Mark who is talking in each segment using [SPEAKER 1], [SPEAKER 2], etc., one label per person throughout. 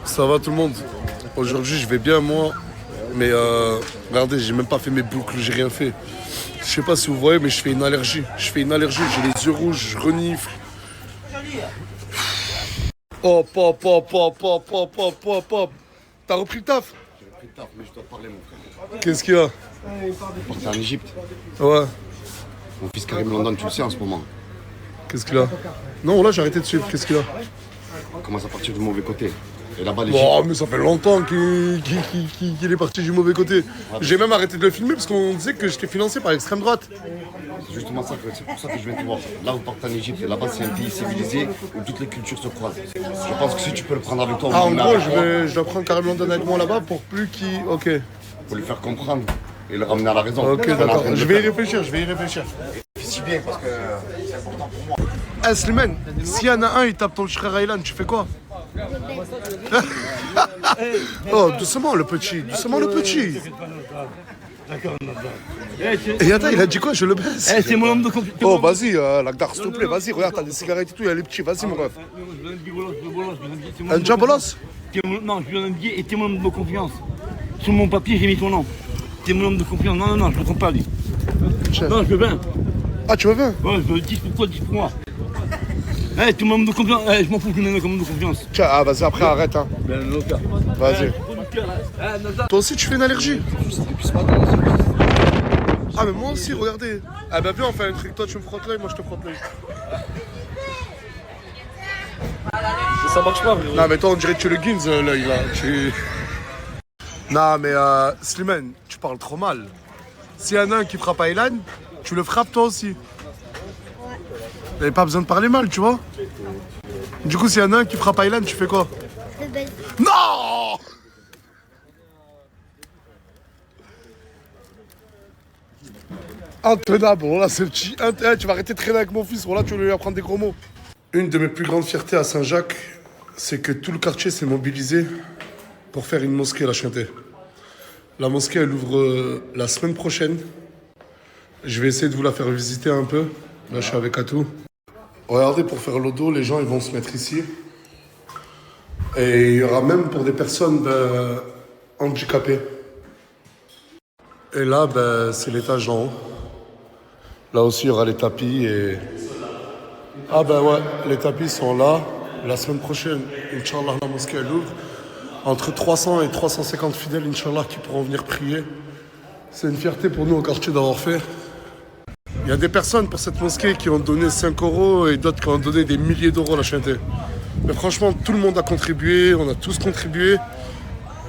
[SPEAKER 1] Ça va tout le monde? Aujourd'hui je vais bien moi, mais regardez, j'ai même pas fait mes boucles, j'ai rien fait. Je sais pas si vous voyez, mais je fais une allergie. J'ai les yeux rouges, je renifle. Hop, hop, hop, hop, hop, hop, hop, hop, hop. T'as repris le taf?
[SPEAKER 2] J'ai repris le taf, mais je dois te parler, mon frère.
[SPEAKER 1] Qu'est-ce qu'il y a?
[SPEAKER 2] Parti en Égypte.
[SPEAKER 1] Ouais.
[SPEAKER 2] Mon fils Karim London, tu le sais en ce moment.
[SPEAKER 1] Qu'est-ce qu'il a? Non, là j'ai arrêté de suivre, qu'est-ce qu'il a?
[SPEAKER 2] Il commence à partir du mauvais côté. Et là-bas, l'Égypte.
[SPEAKER 1] Oh, mais ça fait longtemps qu'il est parti du mauvais côté. J'ai même arrêté de le filmer parce qu'on disait que j'étais financé par l'extrême droite.
[SPEAKER 2] C'est justement ça, c'est pour ça que je viens te voir. Là, vous partez en Égypte, et là-bas, c'est un pays civilisé où toutes les cultures se croisent. Je pense que si tu peux le prendre avec toi,
[SPEAKER 1] Ah, en gros, je dois prendre Karim London avec moi là-bas pour plus qu'il. Ok.
[SPEAKER 2] Pour lui faire comprendre et le ramener à la raison.
[SPEAKER 1] Ok, d'accord. Je vais y réfléchir.
[SPEAKER 2] Fais si bien parce que c'est important pour moi.
[SPEAKER 1] Eh, Slimane, s'il y en a un, il tape ton frère Aylan, tu fais quoi? Oh, doucement le petit, doucement le petit. Et attends, il a dit quoi? Je le baisse.
[SPEAKER 3] C'est mon homme de confiance.
[SPEAKER 1] Oh, vas-y, Lagdar, s'il te plaît, vas-y, regarde, t'as des cigarettes et tout, il y a les petits, vas-y, mon ref. Un jabolos?
[SPEAKER 3] Non, je lui donne un billet et t'es mon homme de confiance. Sur mon papier, j'ai mis ton nom. T'es mon homme de confiance. Non, je me trompe pas, lui. Non, je veux bien.
[SPEAKER 1] Ah, tu veux bien?
[SPEAKER 3] Ouais, je veux 10 pour toi, 10 pour moi. T'es mon homme de confiance. Je m'en fous que tu m'aimes comme homme de confiance.
[SPEAKER 1] Tiens, ah, vas-y, après, arrête, hein. Vas-y. Toi aussi, tu fais une allergie? Ah, mais moi aussi, regardez. Ah, bah, viens, on fait un truc. Toi, tu me frottes l'œil, moi, je te frotte l'œil.
[SPEAKER 4] Ça marche pas, frérot.
[SPEAKER 1] Non, mais toi, on dirait que tu le guines, l'œil, là. Non, mais Slimane, tu parles trop mal. S'il y en a un qui frappe Aylan, tu le frappes toi aussi. T'avais pas besoin de parler mal, tu vois. Du coup, s'il y en a un qui frappe Aylan, tu fais quoi? Non! Intenable, voilà, c'est le petit. Tu vas arrêter de traîner avec mon fils, voilà, tu vas lui apprendre des gros mots. Une de mes plus grandes fiertés à Saint-Jacques, c'est que tout le quartier s'est mobilisé pour faire une mosquée, la Chanté. La mosquée, elle ouvre la semaine prochaine. Je vais essayer de vous la faire visiter un peu. Là, je suis avec Atou. Regardez, pour faire l'odo, les gens ils vont se mettre ici. Et il y aura même pour des personnes handicapées. Et là, c'est l'étage en haut. Là aussi, il y aura les tapis et... Ah ben ouais, les tapis sont là. La semaine prochaine, Inch'Allah, la mosquée, elle ouvre. Entre 300 et 350 fidèles, Inch'Allah, qui pourront venir prier. C'est une fierté pour nous au quartier d'avoir fait. Il y a des personnes pour cette mosquée qui ont donné 5 € et d'autres qui ont donné des milliers d'euros à la Chanté. Mais franchement, tout le monde a contribué, on a tous contribué.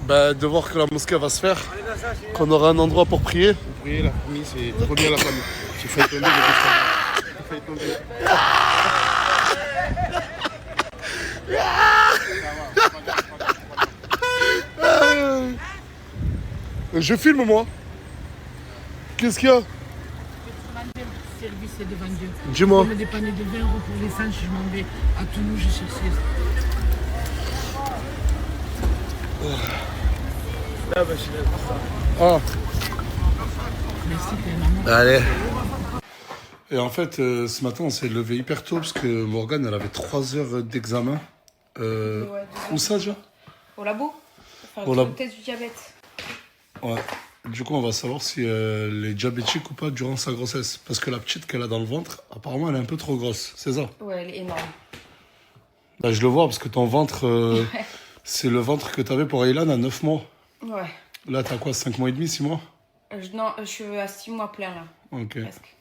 [SPEAKER 1] De voir que la mosquée va se faire, qu'on aura un endroit pour prier.
[SPEAKER 2] Pour prier, la famille, c'est trop bien la famille. Tu fais tomber
[SPEAKER 1] Je filme moi. Qu'est-ce qu'il y a?
[SPEAKER 5] Service devant Dieu.
[SPEAKER 1] Dis-moi.
[SPEAKER 5] Je me dépanner de 20 € pour l'essence, je m'en vais à Toulouse, je cherche.
[SPEAKER 1] Ah.
[SPEAKER 5] Merci, t'es maman.
[SPEAKER 1] Allez. Et en fait, ce matin, on s'est levé hyper tôt parce que Morgane, elle avait 3 heures d'examen. Où ça déjà?
[SPEAKER 6] Au labo. Enfin,
[SPEAKER 1] Au
[SPEAKER 6] le
[SPEAKER 1] labo.
[SPEAKER 6] test du diabète.
[SPEAKER 1] Ouais. Du coup, on va savoir si elle est diabétique ou pas durant sa grossesse. Parce que la petite qu'elle a dans le ventre, apparemment, elle est un peu trop grosse. C'est ça?
[SPEAKER 6] Ouais, elle est énorme.
[SPEAKER 1] Je le vois parce que ton ventre, c'est le ventre que tu avais pour Aylan à 9 mois.
[SPEAKER 6] Ouais.
[SPEAKER 1] Là, t'as quoi, 5 mois et demi, 6 mois?
[SPEAKER 6] Non, je suis à 6 mois plein là.
[SPEAKER 1] Ok.
[SPEAKER 6] Presque.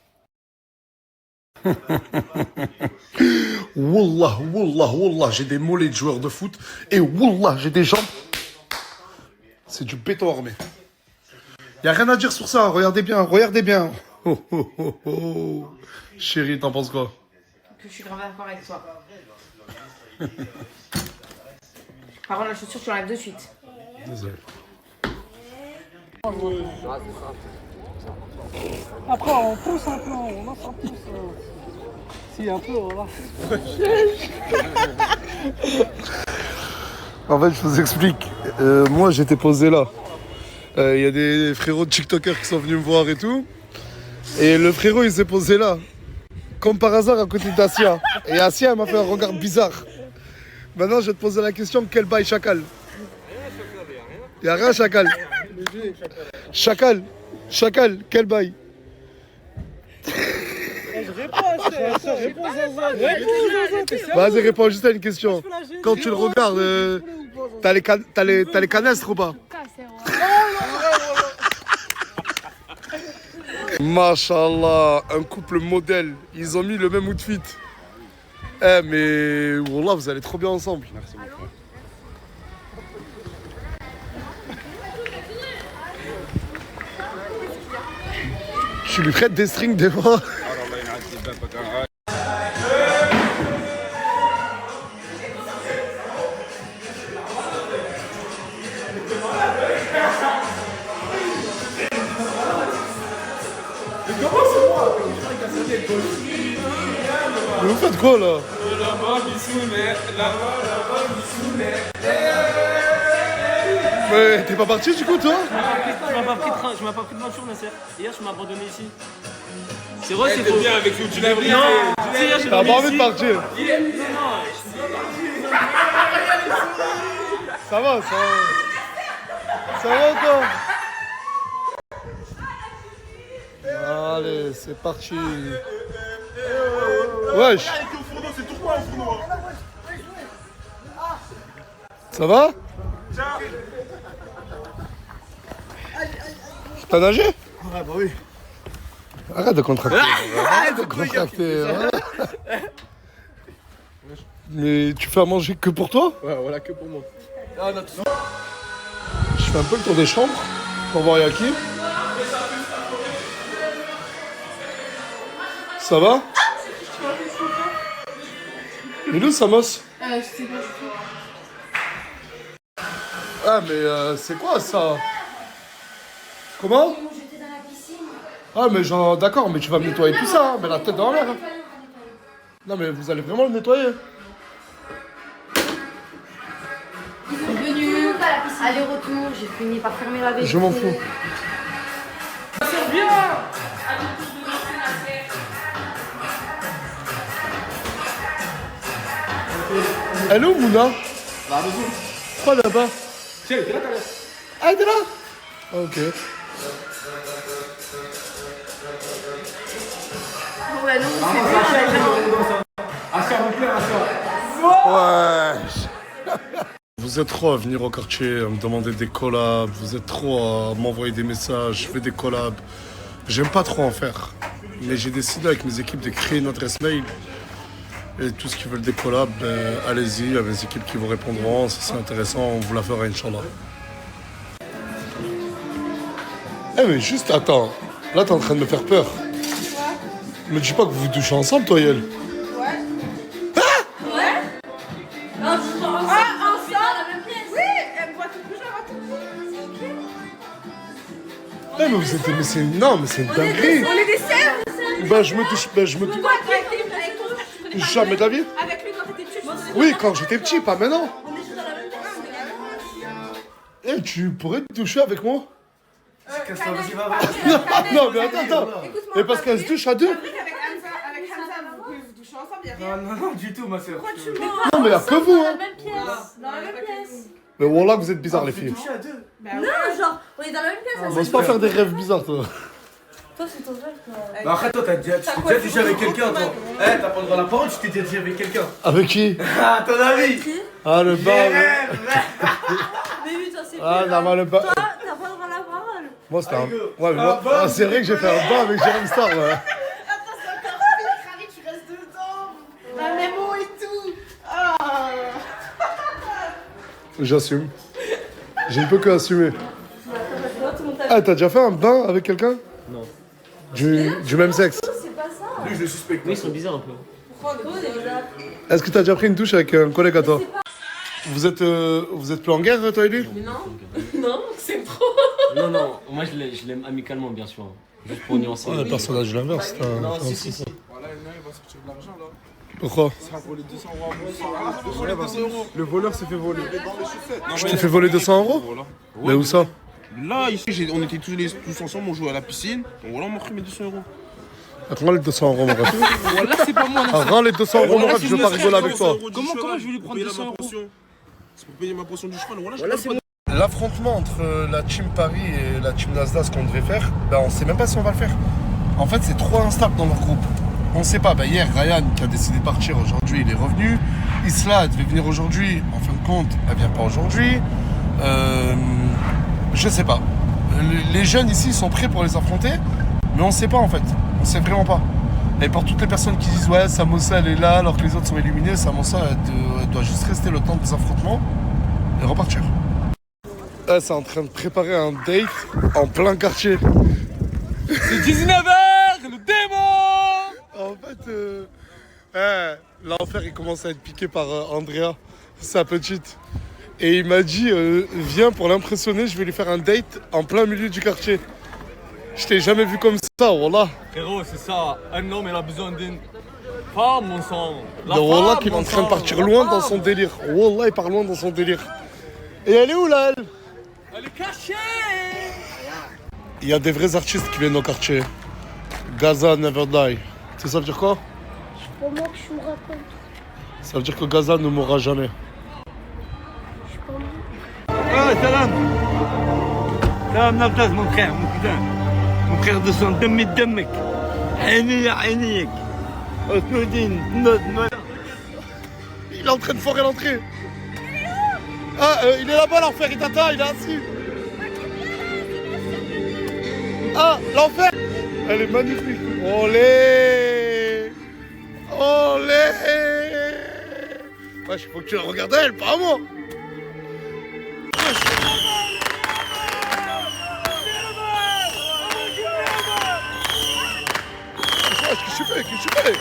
[SPEAKER 1] Wallah, j'ai des mollets de joueurs de foot. Et wallah, j'ai des jambes. C'est du béton armé. Y a rien à dire sur ça, regardez bien, regardez bien. Oh, oh, oh, oh. Chérie, t'en penses quoi?
[SPEAKER 6] Que je suis grave d'accord avec toi. Par contre, la chaussure, tu l'enlèves de suite.
[SPEAKER 1] Désolé.
[SPEAKER 4] Après, on pousse un peu, on lance un pouce. Si, un peu, voilà.
[SPEAKER 1] En fait, je vous explique. Moi, j'étais posé là. Il y a des frérots de TikTokers qui sont venus me voir et tout. Et le frérot, il s'est posé là. Comme par hasard, à côté d'Asia. Et Asia, elle m'a fait un regard bizarre. Maintenant, je vais te poser la question, quel bail chacal? Y a rien chacal. Chacal, quel bail? Vas-y, réponds juste à une question. Quand tu le regardes, t'as les canestres ou pas? Mashallah, un couple modèle. Ils ont mis le même outfit. Eh mais wallah, vous allez trop bien ensemble.
[SPEAKER 2] Merci mon frère.
[SPEAKER 1] Je lui prête des strings des fois. Mais vous faites quoi là? Mais t'es pas parti du coup toi?
[SPEAKER 7] Tu m'as pas pris de train, tu m'as pas pris de voiture, Nasser. Hier, tu m'as abandonné ici. C'est vrai, c'est faux. Bien avec nous, tu l'as pris. Non, hier, j'ai
[SPEAKER 1] T'as
[SPEAKER 7] dormi
[SPEAKER 1] pas envie
[SPEAKER 7] ici.
[SPEAKER 1] de partir?
[SPEAKER 7] Non,
[SPEAKER 1] Ça va, ça va. Ça va quoi? Allez, c'est parti. Wesh. Ça va? T'as nagé?
[SPEAKER 4] Ah bah oui.
[SPEAKER 1] Arrête de contracter. Arrête de contracter. Voilà. Mais tu fais à manger que pour toi?
[SPEAKER 4] Ouais, voilà, que pour moi.
[SPEAKER 1] Je fais un peu le tour des chambres pour voir Yaki. Ça va? Il est où Samos?
[SPEAKER 6] Je sais pas.
[SPEAKER 1] Ah mais c'est quoi ça? Comment?
[SPEAKER 8] Ils m'ont jeté dans la piscine.
[SPEAKER 1] Ah mais genre d'accord, mais tu vas me nettoyer tout ça, hein, mais la tête dans l'air. Hein. Non mais vous allez vraiment le nettoyer?
[SPEAKER 8] Ils sont venus, aller-retour, j'ai fini par fermer la WC.
[SPEAKER 1] Je m'en fous. Elle est où Mouna? Quoi là-bas?
[SPEAKER 4] Tiens, t'es là, t'as l'air.
[SPEAKER 1] Ah, elle est là? Ok.
[SPEAKER 6] Ouais, non,
[SPEAKER 1] Ouais. Vous êtes trop à venir au quartier, à me demander des collabs. Vous êtes trop à m'envoyer des messages. Je fais des collabs. J'aime pas trop en faire. Mais j'ai décidé avec mes équipes de créer une adresse mail. Et tous qui veulent des collabs, ben, allez-y. Il y a mes équipes qui vous répondront. Si c'est intéressant, on vous la fera, Inch'Allah. Eh mais juste, attends. Là, t'es en train de me faire peur. Me dis pas que vous vous touchez ensemble, toi et elle. Eh, mais vous êtes... Mais c'est... Non, mais c'est une dinguerie.
[SPEAKER 6] On est des sœurs.
[SPEAKER 1] Ben, je me touche... Ben, je me touche... Jamais de la vie.
[SPEAKER 6] Avec lui quand t'étais petite.
[SPEAKER 1] Oui, quand j'étais petit, pas maintenant.
[SPEAKER 6] On est juste dans la même classe.
[SPEAKER 1] Eh, tu pourrais te toucher avec moi?
[SPEAKER 6] Non,
[SPEAKER 1] Non, mais attends. Mais parce qu'elle se touche à deux.
[SPEAKER 6] Avec Hamza, vous pouvez vous toucher ensemble, y'a rien.
[SPEAKER 4] Non, du tout, ma soeur.
[SPEAKER 6] Pourquoi tu mens?
[SPEAKER 1] Non, mais il y a que vous, hein.
[SPEAKER 8] Même pièce.
[SPEAKER 6] Dans la même pièce.
[SPEAKER 1] Mais voilà que vous êtes bizarres, les filles.
[SPEAKER 4] Touché à deux.
[SPEAKER 6] Non, genre, on est dans la même pièce.
[SPEAKER 1] On va pas faire des rêves bizarres, toi.
[SPEAKER 8] Toi, c'est ton rêve, toi.
[SPEAKER 4] Bah après, toi, tu t'es déjà touché avec quelqu'un, toi. Eh, t'as pas le droit à la parole, tu t'es déjà touché avec quelqu'un.
[SPEAKER 1] Avec qui?
[SPEAKER 4] Ah, à ton avis.
[SPEAKER 1] Ah, le bas.
[SPEAKER 8] Mais oui, toi, c'est
[SPEAKER 1] Ah, non, mais le bas.
[SPEAKER 8] Toi, t'as pas le droit à la parole.
[SPEAKER 1] Moi, c'était un... Ouais, mais moi... Ah, c'est vrai que j'ai fait un bas avec Jérôme Star, ouais.
[SPEAKER 6] Attends, c'est encore pire, Harry, tu restes dedans. La mémo et tout. Ah.
[SPEAKER 1] J'assume. Je ne peux que assumer. Ah, t'as déjà fait un bain avec quelqu'un?
[SPEAKER 7] Non.
[SPEAKER 1] Du même sexe?
[SPEAKER 8] C'est pas ça.
[SPEAKER 4] Lui, je le suspecte.
[SPEAKER 7] Oui, ils sont bizarres un peu.
[SPEAKER 8] Pourquoi on est bizarre?
[SPEAKER 1] Est-ce que t'as déjà pris une douche avec un collègue à toi? Vous êtes plus en guerre, toi et lui?
[SPEAKER 8] Non, c'est trop.
[SPEAKER 7] Non, moi je l'aime amicalement, bien sûr. Juste pour nuancer.
[SPEAKER 1] Ouais, le personnage de l'inverse.
[SPEAKER 7] Non, si.
[SPEAKER 4] Voilà, il va sortir de l'argent, là.
[SPEAKER 1] Pourquoi?
[SPEAKER 4] Ça pour les 200 euros. Le voleur s'est fait voler.
[SPEAKER 1] Je t'ai fait voler 200 €?
[SPEAKER 9] Voilà.
[SPEAKER 1] Mais où ça?
[SPEAKER 9] Là, ici, on était tous ensemble, on jouait à la piscine. Donc voilà, on m'a pris mes 200 €.
[SPEAKER 1] Rends les 200 euros, mon ref.
[SPEAKER 7] Voilà, c'est pas moi.
[SPEAKER 1] Rends les 200 euros, mon ref, je veux pas rigoler avec toi.
[SPEAKER 7] Comment je vais lui prendre 200 euros?
[SPEAKER 9] C'est pour payer ma portion du cheval. Voilà,
[SPEAKER 7] Voilà, c'est bon.
[SPEAKER 1] L'affrontement entre la team Paris et la team Nasdaq, ce qu'on devait faire, ben on sait même pas si on va le faire. En fait, c'est trop instable dans leur groupe. On sait pas. Ben hier, Ryan qui a décidé de partir aujourd'hui, il est revenu. Isla devait venir aujourd'hui. En fin de compte, elle vient pas aujourd'hui. Je sais pas. Les jeunes ici sont prêts pour les affronter, mais on sait pas en fait. On sait vraiment pas. Et pour toutes les personnes qui disent ouais, Samosa elle est là alors que les autres sont éliminés, Samosa elle doit juste rester le temps des affrontements et repartir. C'est en train de préparer un date en plein quartier.
[SPEAKER 7] C'est 19h, le démon.
[SPEAKER 1] En fait, l'enfer il commence à être piqué par Andrea, sa petite. Et il m'a dit, viens pour l'impressionner, je vais lui faire un date en plein milieu du quartier. Je t'ai jamais vu comme ça, wallah.
[SPEAKER 7] Frérot, c'est ça. Un homme, il a besoin d'une femme, mon sang.
[SPEAKER 1] Donc wallah qu'il est en train de partir loin dans son délire. Wallah, il part loin dans son délire. Et elle est où là, elle?
[SPEAKER 7] Elle est cachée.
[SPEAKER 1] Il y a des vrais artistes qui viennent au quartier. Gaza never die. Tu sais ça veut dire quoi?
[SPEAKER 10] C'est pas moi que je me raconte.
[SPEAKER 1] Ça veut dire que Gaza ne mourra jamais.
[SPEAKER 10] Je suis pas moi.
[SPEAKER 3] Ah, salam. Salam Nabdaz, mon frère, mon cousin. Mon frère de sang, demi demek. Aini ya ainiek. Osnoudine,
[SPEAKER 1] Il est en train de foirer l'entrée. Ah, il est là-bas, l'enfer, il t'attend, il est assis. Ah, l'enfer. Elle est magnifique. Olé. Olé. Wesh, faut que tu la regardes elle, pas moi. Qu'est-ce que tu fais?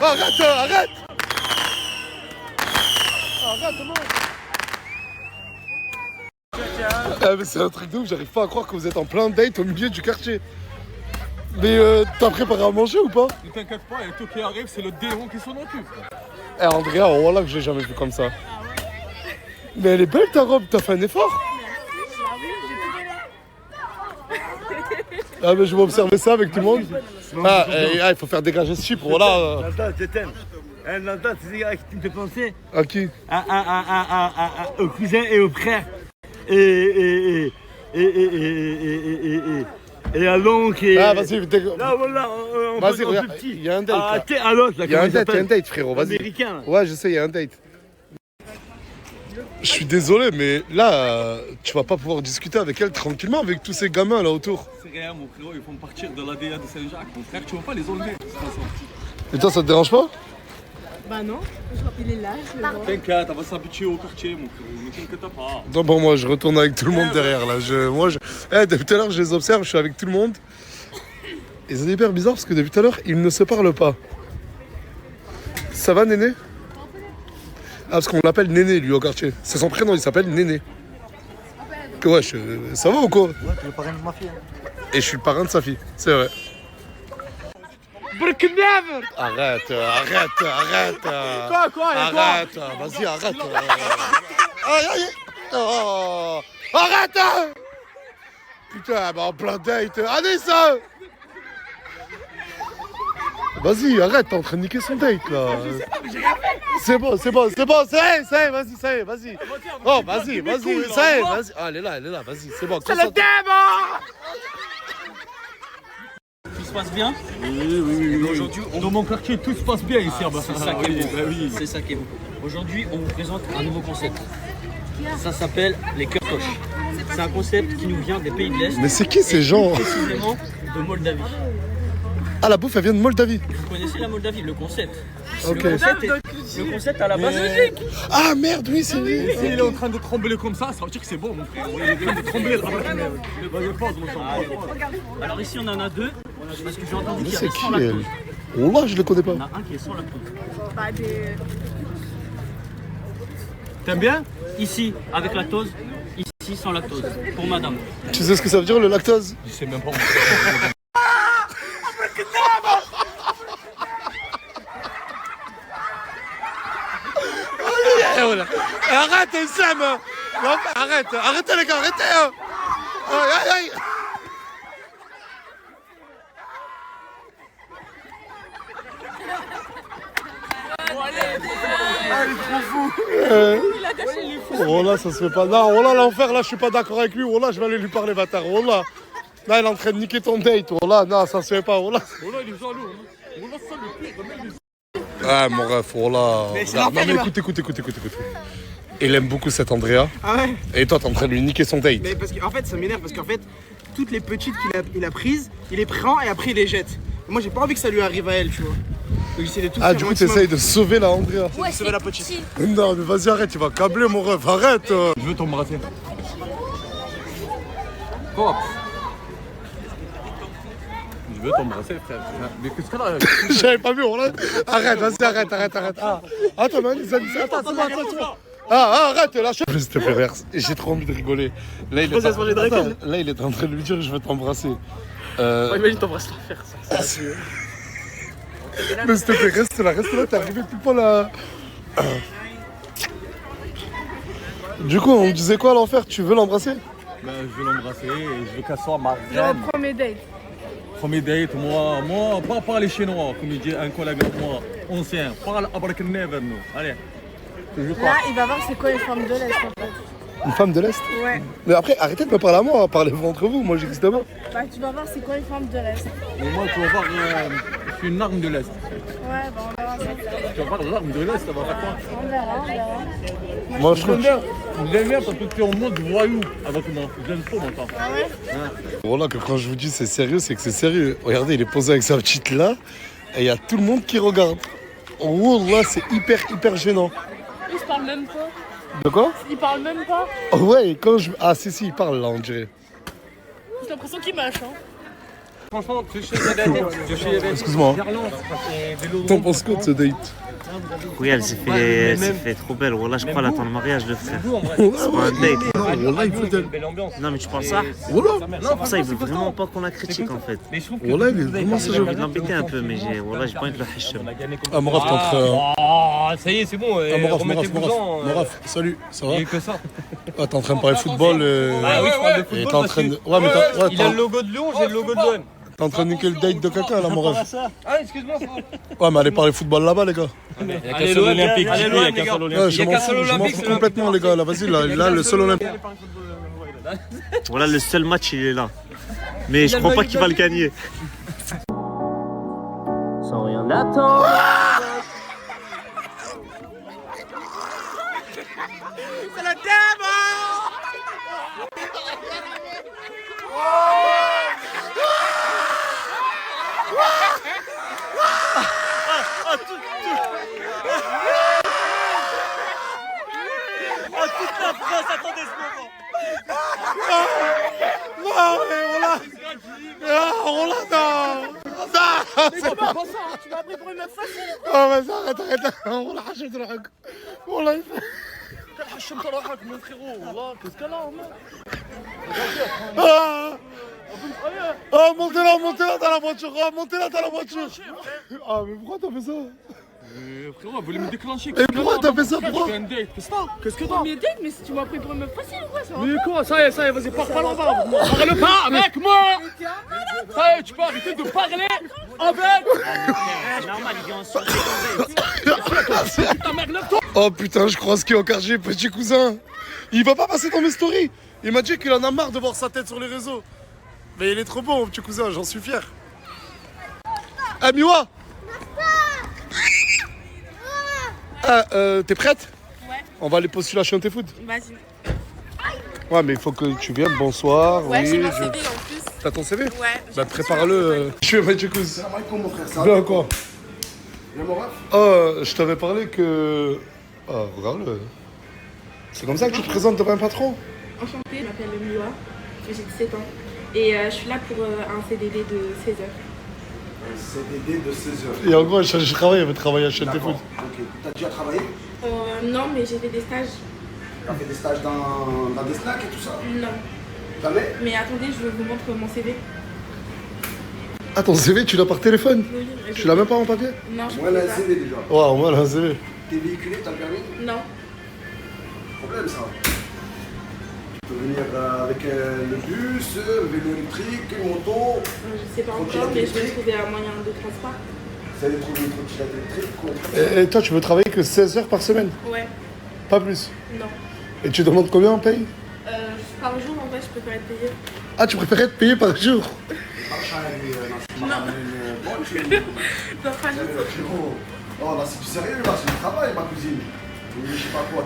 [SPEAKER 1] Arrête, arrête. Arrête, non. Ah mais c'est un truc de ouf, j'arrive pas à croire que vous êtes en plein date au milieu du quartier. Mais t'as préparé à manger ou pas?
[SPEAKER 7] Ne t'inquiète pas, il y a tout qui arrive, c'est le démon qui s'en occupe.
[SPEAKER 1] Eh Andrea, oh voilà que j'ai jamais vu comme ça. Mais elle est belle ta robe, t'as fait un effort? Ah mais je vais observer ça avec tout le monde. Ah, il faut faire dégager ce chip, voilà.
[SPEAKER 3] Nabdaz, je t'aime. Nabdaz, tu sais à qui tu me fais penser?
[SPEAKER 1] À qui?
[SPEAKER 3] Au cousin et au frère. Et à l'oncle.
[SPEAKER 1] Ah vas-y,
[SPEAKER 3] là voilà, on
[SPEAKER 1] vas-y,
[SPEAKER 3] peut
[SPEAKER 1] regarde,
[SPEAKER 3] petit.
[SPEAKER 1] il y a un date.
[SPEAKER 3] Ah,
[SPEAKER 1] là.
[SPEAKER 3] t'es à l'os là.
[SPEAKER 1] Il y a un date, frérot, vas-y.
[SPEAKER 3] Américain.
[SPEAKER 1] Ouais, je sais, il y a un date. Je suis désolé, mais là, tu vas pas pouvoir discuter avec elle tranquillement avec tous ces gamins là autour.
[SPEAKER 7] C'est rien, mon frérot, ils vont partir de l'ADA de Saint-Jacques. Mon frère, tu vas pas les enlever de toute façon.
[SPEAKER 1] Et toi, ça te dérange pas?
[SPEAKER 6] Bah non, il est là, je le vois.
[SPEAKER 7] T'inquiète, on va s'habituer au quartier, mon frérot. Ne t'inquiète pas.
[SPEAKER 1] Non, bon, moi, je retourne avec tout le monde derrière là. Depuis tout à l'heure, je les observe, je suis avec tout le monde. Et c'est hyper bizarre parce que depuis tout à l'heure, ils ne se parlent pas. Ça va, Néné? Ah, parce qu'on l'appelle Néné, lui, au quartier. C'est son prénom, il s'appelle Néné. Que ouais, ça va ou quoi?
[SPEAKER 11] Ouais, tu es le parrain de ma fille.
[SPEAKER 1] Et je suis le parrain de sa fille, c'est vrai. Arrête.
[SPEAKER 7] Quoi
[SPEAKER 1] Arrête, vas-y, arrête. Aïe. Oh. Arrête. Putain, bah en plein date. Allez, ça. Vas-y, arrête, t'es en train de niquer son date, là. C'est bon, ça y est, vas-y. Oh, vas-y, ça y est, vas-y. Ah, elle est là, vas-y, c'est bon.
[SPEAKER 7] C'est le démon.
[SPEAKER 12] Tout se passe bien?
[SPEAKER 7] Oui. Aujourd'hui, dans mon quartier, tout se passe bien ici.
[SPEAKER 12] C'est ça qui est beau. C'est ça qui est beau. Aujourd'hui, on vous présente un nouveau concept. Ça s'appelle les cœurs coches. C'est un concept qui nous vient des pays de l'Est.
[SPEAKER 1] Mais c'est qui ces gens?
[SPEAKER 12] Précisément de Moldavie.
[SPEAKER 1] Ah, la bouffe, elle vient de Moldavie.
[SPEAKER 12] Vous connaissez la Moldavie, le concept.
[SPEAKER 1] Ok.
[SPEAKER 12] Le concept à la base.
[SPEAKER 1] Ah merde, oui, c'est vrai.
[SPEAKER 7] S'il est en train de trembler comme ça veut dire que c'est bon, mon frère. Il est en train de trembler là-bas.
[SPEAKER 12] Alors ici, on en a deux. Parce que j'ai entendu qu'il y
[SPEAKER 1] C'est
[SPEAKER 12] avait
[SPEAKER 1] qui,
[SPEAKER 12] sans
[SPEAKER 1] elle?
[SPEAKER 12] lactose.
[SPEAKER 1] Oh là, je le connais pas.
[SPEAKER 12] Il y en a un qui est sans lactose.
[SPEAKER 7] T'aimes bien?
[SPEAKER 12] Ici, avec lactose. Ici, sans lactose. Pour madame.
[SPEAKER 1] Tu sais ce que ça veut dire, le lactose?
[SPEAKER 7] Je sais même pas.
[SPEAKER 1] Arrête, Sam. Arrêtez les gars, arrêtez. Aïe. Oh là, ça se fait pas. Non, oh là, l'enfer, là, je suis pas d'accord avec lui. Oh là, je vais aller lui parler, bâtard. Oh là. Là, il est en train de niquer ton date. Oh là, non, ça se fait pas. Oh là.
[SPEAKER 3] il est jaloux. Oh là, ça le pire.
[SPEAKER 1] Ah, mon ref, oh là. Non, mais écoute. Il aime beaucoup cette Andrea.
[SPEAKER 11] Ah ouais.
[SPEAKER 1] Et toi, t'es en train de lui niquer son date.
[SPEAKER 11] Mais parce qu'en fait, ça m'énerve parce qu'en fait, toutes les petites qu'il a prises, il les prend et après il les jette. Et moi, j'ai pas envie que ça lui arrive à elle, tu vois. Donc j'essaie de tout faire.
[SPEAKER 1] Du coup, t'essayes de sauver la Andrea.
[SPEAKER 11] Ouais, sauver la petite.
[SPEAKER 1] Non, mais vas-y, arrête, tu vas câbler, mon ref, arrête.
[SPEAKER 3] Je veux t'embrasser. Oh. Je veux t'embrasser, frère. Mais qu'est-ce que là?
[SPEAKER 1] J'avais pas vu, on l'a. Arrête, vas-y, arrête. Ah, attends, man, attends, c'est moi. Ah, arrête, lâche. S'il te plaît, verse. J'ai trop envie de rigoler. Là, il est en train de lui dire je veux t'embrasser.
[SPEAKER 7] Imagine t'embrasses l'enfer.
[SPEAKER 1] Mais s'il te plaît, reste là, t'es arrivé tout poil là. Du coup, on me disait quoi à l'enfer? Tu veux l'embrasser?
[SPEAKER 3] Ben, je veux l'embrasser et je veux qu'elle soit ma
[SPEAKER 10] Genre
[SPEAKER 3] reine.
[SPEAKER 10] premier date.
[SPEAKER 3] Premier date, moi, pas parler chinois, comme il dit un collègue de moi, ancien. Parle avec le nez vers nous. Allez.
[SPEAKER 10] Là, il va voir c'est quoi une femme de l'Est en fait.
[SPEAKER 1] Une femme de l'Est?
[SPEAKER 10] Ouais.
[SPEAKER 1] Mais après, arrêtez de me parler à moi, parlez-vous entre vous, moi j'existe pas.
[SPEAKER 10] Bah, tu vas voir c'est quoi une femme de l'Est.
[SPEAKER 3] Mais moi, tu vas voir, je suis une arme de l'Est.
[SPEAKER 10] Ouais, bah on verra ça.
[SPEAKER 3] Tu vas voir l'arme de l'Est, ça va faire quoi?
[SPEAKER 10] On verra.
[SPEAKER 1] Moi je trouve.
[SPEAKER 3] J'aime bien parce que tu es en mode voyou avec moi. J'aime trop mon temps.
[SPEAKER 10] Ah ouais?
[SPEAKER 1] Voilà que quand je vous dis c'est sérieux, c'est que c'est sérieux. Regardez, il est posé avec sa petite là, et il y a tout le monde qui regarde. Oh là, c'est hyper gênant.
[SPEAKER 10] Il se parle même pas.
[SPEAKER 1] De quoi?
[SPEAKER 10] Il parle même pas.
[SPEAKER 1] Oh ouais, et quand je. Ah si, il parle là, on dirait.
[SPEAKER 10] J'ai l'impression qu'il mâche, hein.
[SPEAKER 7] Franchement, tu sais,
[SPEAKER 1] Excuse-moi. T'en penses quoi de ce date?
[SPEAKER 13] Oui, elle s'est fait trop belle. Voilà, je crois elle attend le mariage, le frère. C'est pas un date.
[SPEAKER 1] Voilà, il faut d'elle.
[SPEAKER 13] Non, mais tu penses ça?
[SPEAKER 1] Voilà.
[SPEAKER 13] C'est pour ça, il veut vraiment pas qu'on la critique en fait.
[SPEAKER 1] Voilà, il est vraiment
[SPEAKER 13] J'ai envie de l'embêter un peu, mais j'ai pas envie de le hacham.
[SPEAKER 1] Ah, Moraf, t'es en train.
[SPEAKER 7] Ah, ça y est, c'est bon.
[SPEAKER 1] Moraf, salut, ça va?
[SPEAKER 7] Il y a que ça.
[SPEAKER 1] Ah, t'es en train de parler football.
[SPEAKER 7] Ah oui, je parle de football.
[SPEAKER 1] Et t'es en train de. Ouais, mais t'as.
[SPEAKER 7] Il a le logo de Lyon, j'ai le logo de l'OM.
[SPEAKER 1] T'es en train de niquer le date de caca là, Moraf.
[SPEAKER 7] Ah, excuse-moi.
[SPEAKER 1] Ouais, mais allez parler football là-bas, les gars.
[SPEAKER 7] Il y a qu'un seul olympique. Il y a qu'un seul olympique.
[SPEAKER 1] Ouais, je m'en fous complètement, les gars. Là, vas-y, là, le seul olympique.
[SPEAKER 13] Voilà, le seul match, il est là. Mais je crois pas qu'il va le gagner. Sans rien attendre.
[SPEAKER 11] C'est le démon!
[SPEAKER 7] Toute la France attendait ce moment.
[SPEAKER 1] Non, mais voilà. Oh là, non.
[SPEAKER 11] Mais tu m'as pas ça, tu m'as pris pour une meuf facile.
[SPEAKER 1] Oh, vas-y, arrête. Oh là, je te raconte. Oh là,
[SPEAKER 11] Hacham Tarak, mon frérot. Wallah, qu'est-ce qu'elle a, man?
[SPEAKER 1] Oh, montez-la dans la voiture. Oh, montez-la dans la voiture. Ah, mais pourquoi t'as fait ça?
[SPEAKER 3] Frérot, elle voulait me déclencher.
[SPEAKER 1] Et pourquoi t'as fait ça? Pourquoi?
[SPEAKER 11] Qu'est-ce que t'as?
[SPEAKER 10] Premier date, mais si tu m'as pris pour une meuf facile ou quoi ça?
[SPEAKER 11] Mais quoi? Ça y est, vas-y, parle là-bas. Parle pas avec moi! Ça y est, tu peux arrêter de parler avec!
[SPEAKER 13] Normal, il vient en soirée.
[SPEAKER 11] Ta mère, lève-toi!
[SPEAKER 1] Oh putain, je crois ce qu'il est au quartier, petit cousin. Il va pas passer dans mes stories. Il m'a dit qu'il en a marre de voir sa tête sur les réseaux. Mais il est trop beau, mon petit cousin, j'en suis fier. Ah, Miwa! Ah, t'es prête?
[SPEAKER 10] Ouais.
[SPEAKER 1] On va aller postuler à Chanté Food.
[SPEAKER 10] Vas-y.
[SPEAKER 1] Ouais, mais il faut que tu viennes. Bonsoir.
[SPEAKER 10] Ouais,
[SPEAKER 1] oui,
[SPEAKER 10] j'ai mon CV en plus.
[SPEAKER 1] T'as ton CV?
[SPEAKER 10] Ouais.
[SPEAKER 1] Bah, prépare-le. Je suis avec Jacuz.
[SPEAKER 2] Salam alaikum, mon frère. Ça
[SPEAKER 1] Bien
[SPEAKER 2] va?
[SPEAKER 1] quoi?
[SPEAKER 2] Bien, mon ref?
[SPEAKER 1] Oh, je t'avais parlé que. Ah, regarde-le. C'est comme ça que tu te présentes devant un patron?
[SPEAKER 10] Enchantée, je m'appelle Miwa, j'ai 17 ans. Et je suis là pour un CDD de 16 heures.
[SPEAKER 2] Un CDD de 16 heures.
[SPEAKER 1] Et en gros, je travaille, elle veut travailler à Chanté Food.
[SPEAKER 2] Ok. T'as déjà travaillé?
[SPEAKER 10] Non, mais j'ai fait des stages.
[SPEAKER 2] T'as fait des stages dans des snacks et tout ça?
[SPEAKER 10] Non.
[SPEAKER 2] Jamais?
[SPEAKER 10] Mais attendez, je vous montre mon CV.
[SPEAKER 1] Ah, ton CV, tu l'as par téléphone?
[SPEAKER 10] Oui.
[SPEAKER 1] Tu l'as même pas en papier?
[SPEAKER 10] Non, je
[SPEAKER 2] Moi, elle a un CV déjà.
[SPEAKER 1] Ouais, au moins, elle a un CV.
[SPEAKER 2] T'es véhiculé, t'as le permis?
[SPEAKER 10] Non.
[SPEAKER 2] Problème ça. Tu peux venir avec le bus, le vélo électrique, une moto.
[SPEAKER 10] Je sais pas encore, mais je vais trouver un moyen de transport.
[SPEAKER 2] Vous allez trouver une trottinette électrique.
[SPEAKER 1] Et toi, tu veux travailler que 16 heures par semaine?
[SPEAKER 10] Ouais.
[SPEAKER 1] Pas plus?
[SPEAKER 10] Non.
[SPEAKER 1] Et tu demandes combien on paye?
[SPEAKER 10] Par jour, en vrai, je préfère être payée.
[SPEAKER 1] Ah, tu préférais être payé par jour?
[SPEAKER 10] Non. Non, pas du tout.
[SPEAKER 2] Oh là, c'est du sérieux là, c'est du travail ma cousine. Je sais pas quoi.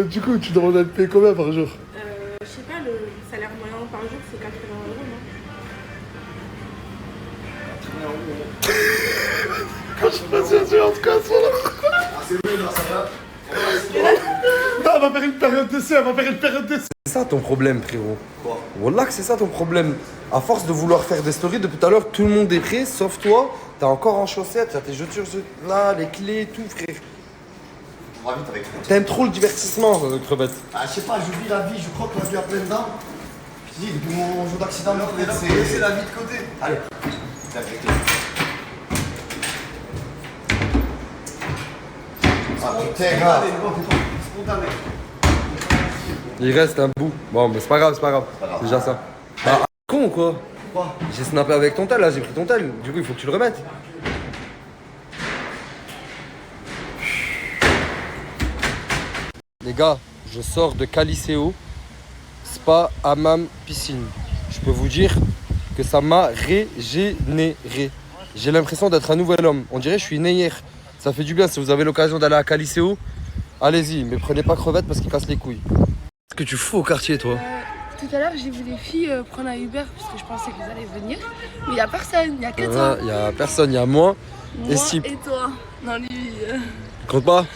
[SPEAKER 1] Du coup, tu demandes à être payé combien par jour?
[SPEAKER 10] Je sais pas, le salaire moyen par jour, c'est 80 €, non?
[SPEAKER 2] 80 €.
[SPEAKER 1] Quand je passe sur en tout cas,
[SPEAKER 2] Ah, c'est mieux là, ça va.
[SPEAKER 1] Non, elle va faire une période d'essai, elle va faire une période d'essai.
[SPEAKER 14] C'est ça ton problème, frérot.
[SPEAKER 2] Quoi?
[SPEAKER 14] Wallah que c'est ça ton problème. À force de vouloir faire des stories depuis tout à l'heure, tout le monde est prêt, sauf toi. T'es encore en chaussettes, t'as tes chaussures là, les clés, tout, frère.
[SPEAKER 2] On va vite avec ça.
[SPEAKER 14] T'aimes trop le divertissement, crevette.
[SPEAKER 2] Ah, je sais pas, je vis la vie, je crois que la vie a plein d'âmes. Je dis, depuis mon jour d'accident, c'est la vie de côté. Allez, c'est la vérité. Ah putain, grave. Spontané.
[SPEAKER 14] Il reste un bout. Bon, mais c'est pas grave, c'est pas grave. C'est déjà ça. Bah, con ou quoi?
[SPEAKER 2] Quoi?
[SPEAKER 14] J'ai snappé avec ton tel là, j'ai pris ton tel. Du coup, il faut que tu le remettes. Les gars, je sors de Caliceo, spa, hammam, piscine. Je peux vous dire que ça m'a régénéré. J'ai l'impression d'être un nouvel homme. On dirait que je suis né hier. Ça fait du bien. Si vous avez l'occasion d'aller à Caliceo, allez-y. Mais prenez pas crevette parce qu'il casse les couilles. Qu'est-ce que tu fous au quartier, toi?
[SPEAKER 15] Tout à l'heure, j'ai vu des filles prendre un Uber parce que je pensais qu'ils allaient venir. Mais il n'y a personne, il n'y a que toi.
[SPEAKER 14] Il y a personne, il y a moi et Sip.
[SPEAKER 15] Et toi. Non, lui.
[SPEAKER 14] Compte pas?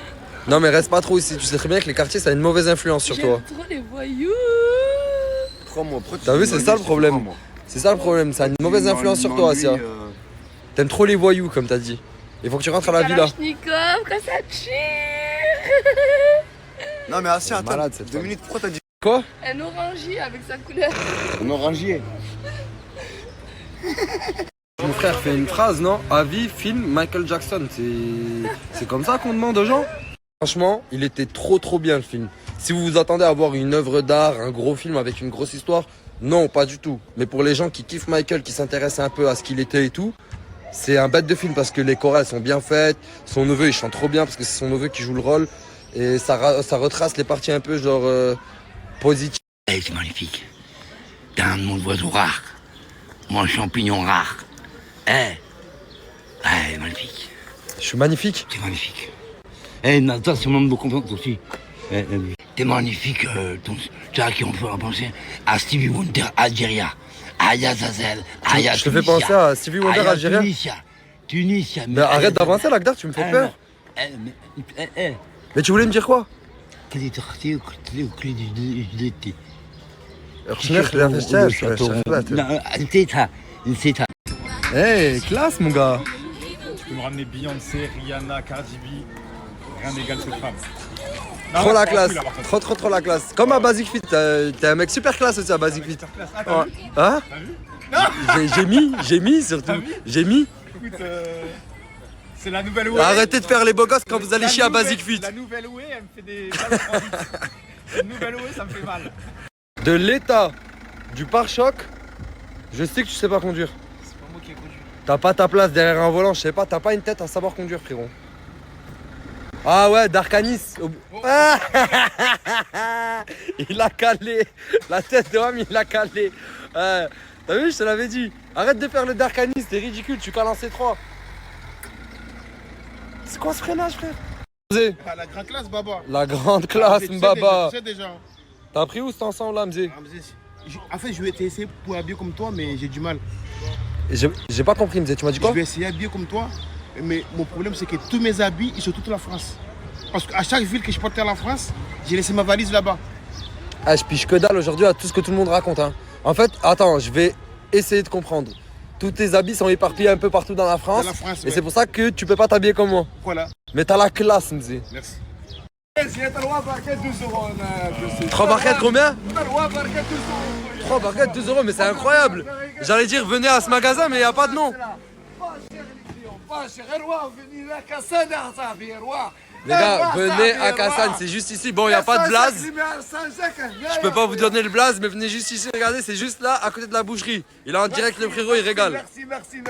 [SPEAKER 14] Non, mais reste pas trop ici. Tu sais très bien que les quartiers, ça a une mauvaise influence sur toi.
[SPEAKER 15] J'aime trop les voyous.
[SPEAKER 2] Crois-moi,
[SPEAKER 14] T'as vu, c'est ça le problème. C'est ça le problème, ça a une mauvaise influence sur toi, Asia. T'aimes trop les voyous, comme t'as dit. Il faut que tu rentres à la villa.
[SPEAKER 15] Kalachnikov, quand ça tire.
[SPEAKER 2] Non, mais Asia, attends,
[SPEAKER 14] malade,
[SPEAKER 2] 2 minutes, pourquoi t'as dit
[SPEAKER 14] quoi?
[SPEAKER 15] Un orangier avec sa couleur.
[SPEAKER 2] Un orangier.
[SPEAKER 14] Mon frère fait une phrase, non? Avis, film, Michael Jackson. C'est comme ça qu'on demande aux gens? Franchement, il était trop bien le film. Si vous vous attendez à voir une œuvre d'art, un gros film avec une grosse histoire, non, pas du tout. Mais pour les gens qui kiffent Michael, qui s'intéressent un peu à ce qu'il était et tout, c'est un bête de film parce que les chorales sont bien faites. Son neveu, il chante trop bien parce que c'est son neveu qui joue le rôle. Et ça retrace les parties un peu genre positives.
[SPEAKER 16] Hey, c'est magnifique. T'es un de mon oiseau rare. Mon champignon rare. Magnifique.
[SPEAKER 14] Je suis magnifique.
[SPEAKER 16] C'est magnifique. Nathan, c'est mon de confiance aussi. T'es magnifique. Tu vois qui on peut en penser à Stevie Wonder, Algérie. Aya Zazel, Aya
[SPEAKER 14] Je te fais penser à Stevie Wonder, Algérie.
[SPEAKER 16] Tunisia.
[SPEAKER 14] Mais arrête d'avancer, Lagdar, tu me fais peur. Mais tu voulais me dire quoi? Hey, classe mon gars.
[SPEAKER 17] Tu peux me ramener Beyoncé, Rihanna, Cardi B. Rien n'égale cette femme.
[SPEAKER 14] Trop la classe, trop la classe. Comme à Basic Fit, t'es un mec super classe aussi à Basic Fit. Hein? J'ai mis surtout. J'ai mis.
[SPEAKER 17] Écoute, c'est la nouvelle Oué.
[SPEAKER 14] Arrêtez de faire les beaux gosses quand vous allez chier à Basic Fit.
[SPEAKER 17] La nouvelle Oué, elle me fait des... La nouvelle Oué, ça me fait mal.
[SPEAKER 14] De l'état du pare-choc, je sais que tu sais pas conduire.
[SPEAKER 17] C'est pas moi qui ai conduit.
[SPEAKER 14] T'as pas ta place derrière un volant, je sais pas, t'as pas une tête à savoir conduire, frérot. Ah ouais, Darkanis. Ah il a calé. La tête de homme, il l'a calé. T'as vu, je te l'avais dit. Arrête de faire le Darkanis, c'est ridicule, tu cales en C3. C'est quoi ce freinage, frère?
[SPEAKER 11] La grande classe, Baba.
[SPEAKER 14] La grande classe, Mbaba.
[SPEAKER 11] Tu sais déjà.
[SPEAKER 14] T'as pris où cet ensemble là, Mzé?
[SPEAKER 11] En fait, je vais essayer pour habiller comme toi, mais j'ai du mal.
[SPEAKER 14] J'ai pas compris, Mzé, tu m'as dit quoi?
[SPEAKER 11] Je vais essayer d'habiller comme toi, mais mon problème c'est que tous mes habits, ils sont toute la France. Parce qu'à chaque ville que je portais à la France, j'ai laissé ma valise là-bas.
[SPEAKER 14] Ah, je piche que dalle aujourd'hui à tout ce que tout le monde raconte. Hein. En fait, attends, je vais essayer de comprendre. Tous tes habits sont éparpillés un peu partout dans la France. Et c'est pour ça que tu peux pas t'habiller comme moi.
[SPEAKER 11] Voilà.
[SPEAKER 14] Mais t'as la classe, Mzé.
[SPEAKER 11] Merci.
[SPEAKER 14] 3 barquettes combien? 3 barquettes 2 €, mais c'est incroyable. J'allais dire venez à ce magasin, mais il n'y a pas de nom. Les gars, venez à Kassan, c'est juste ici. Bon, il n'y a pas de blaze. Je peux pas vous donner le blaze, mais venez juste ici, regardez, c'est juste là, à côté de la boucherie. Il est en direct, le frérot, il régale.
[SPEAKER 11] Merci.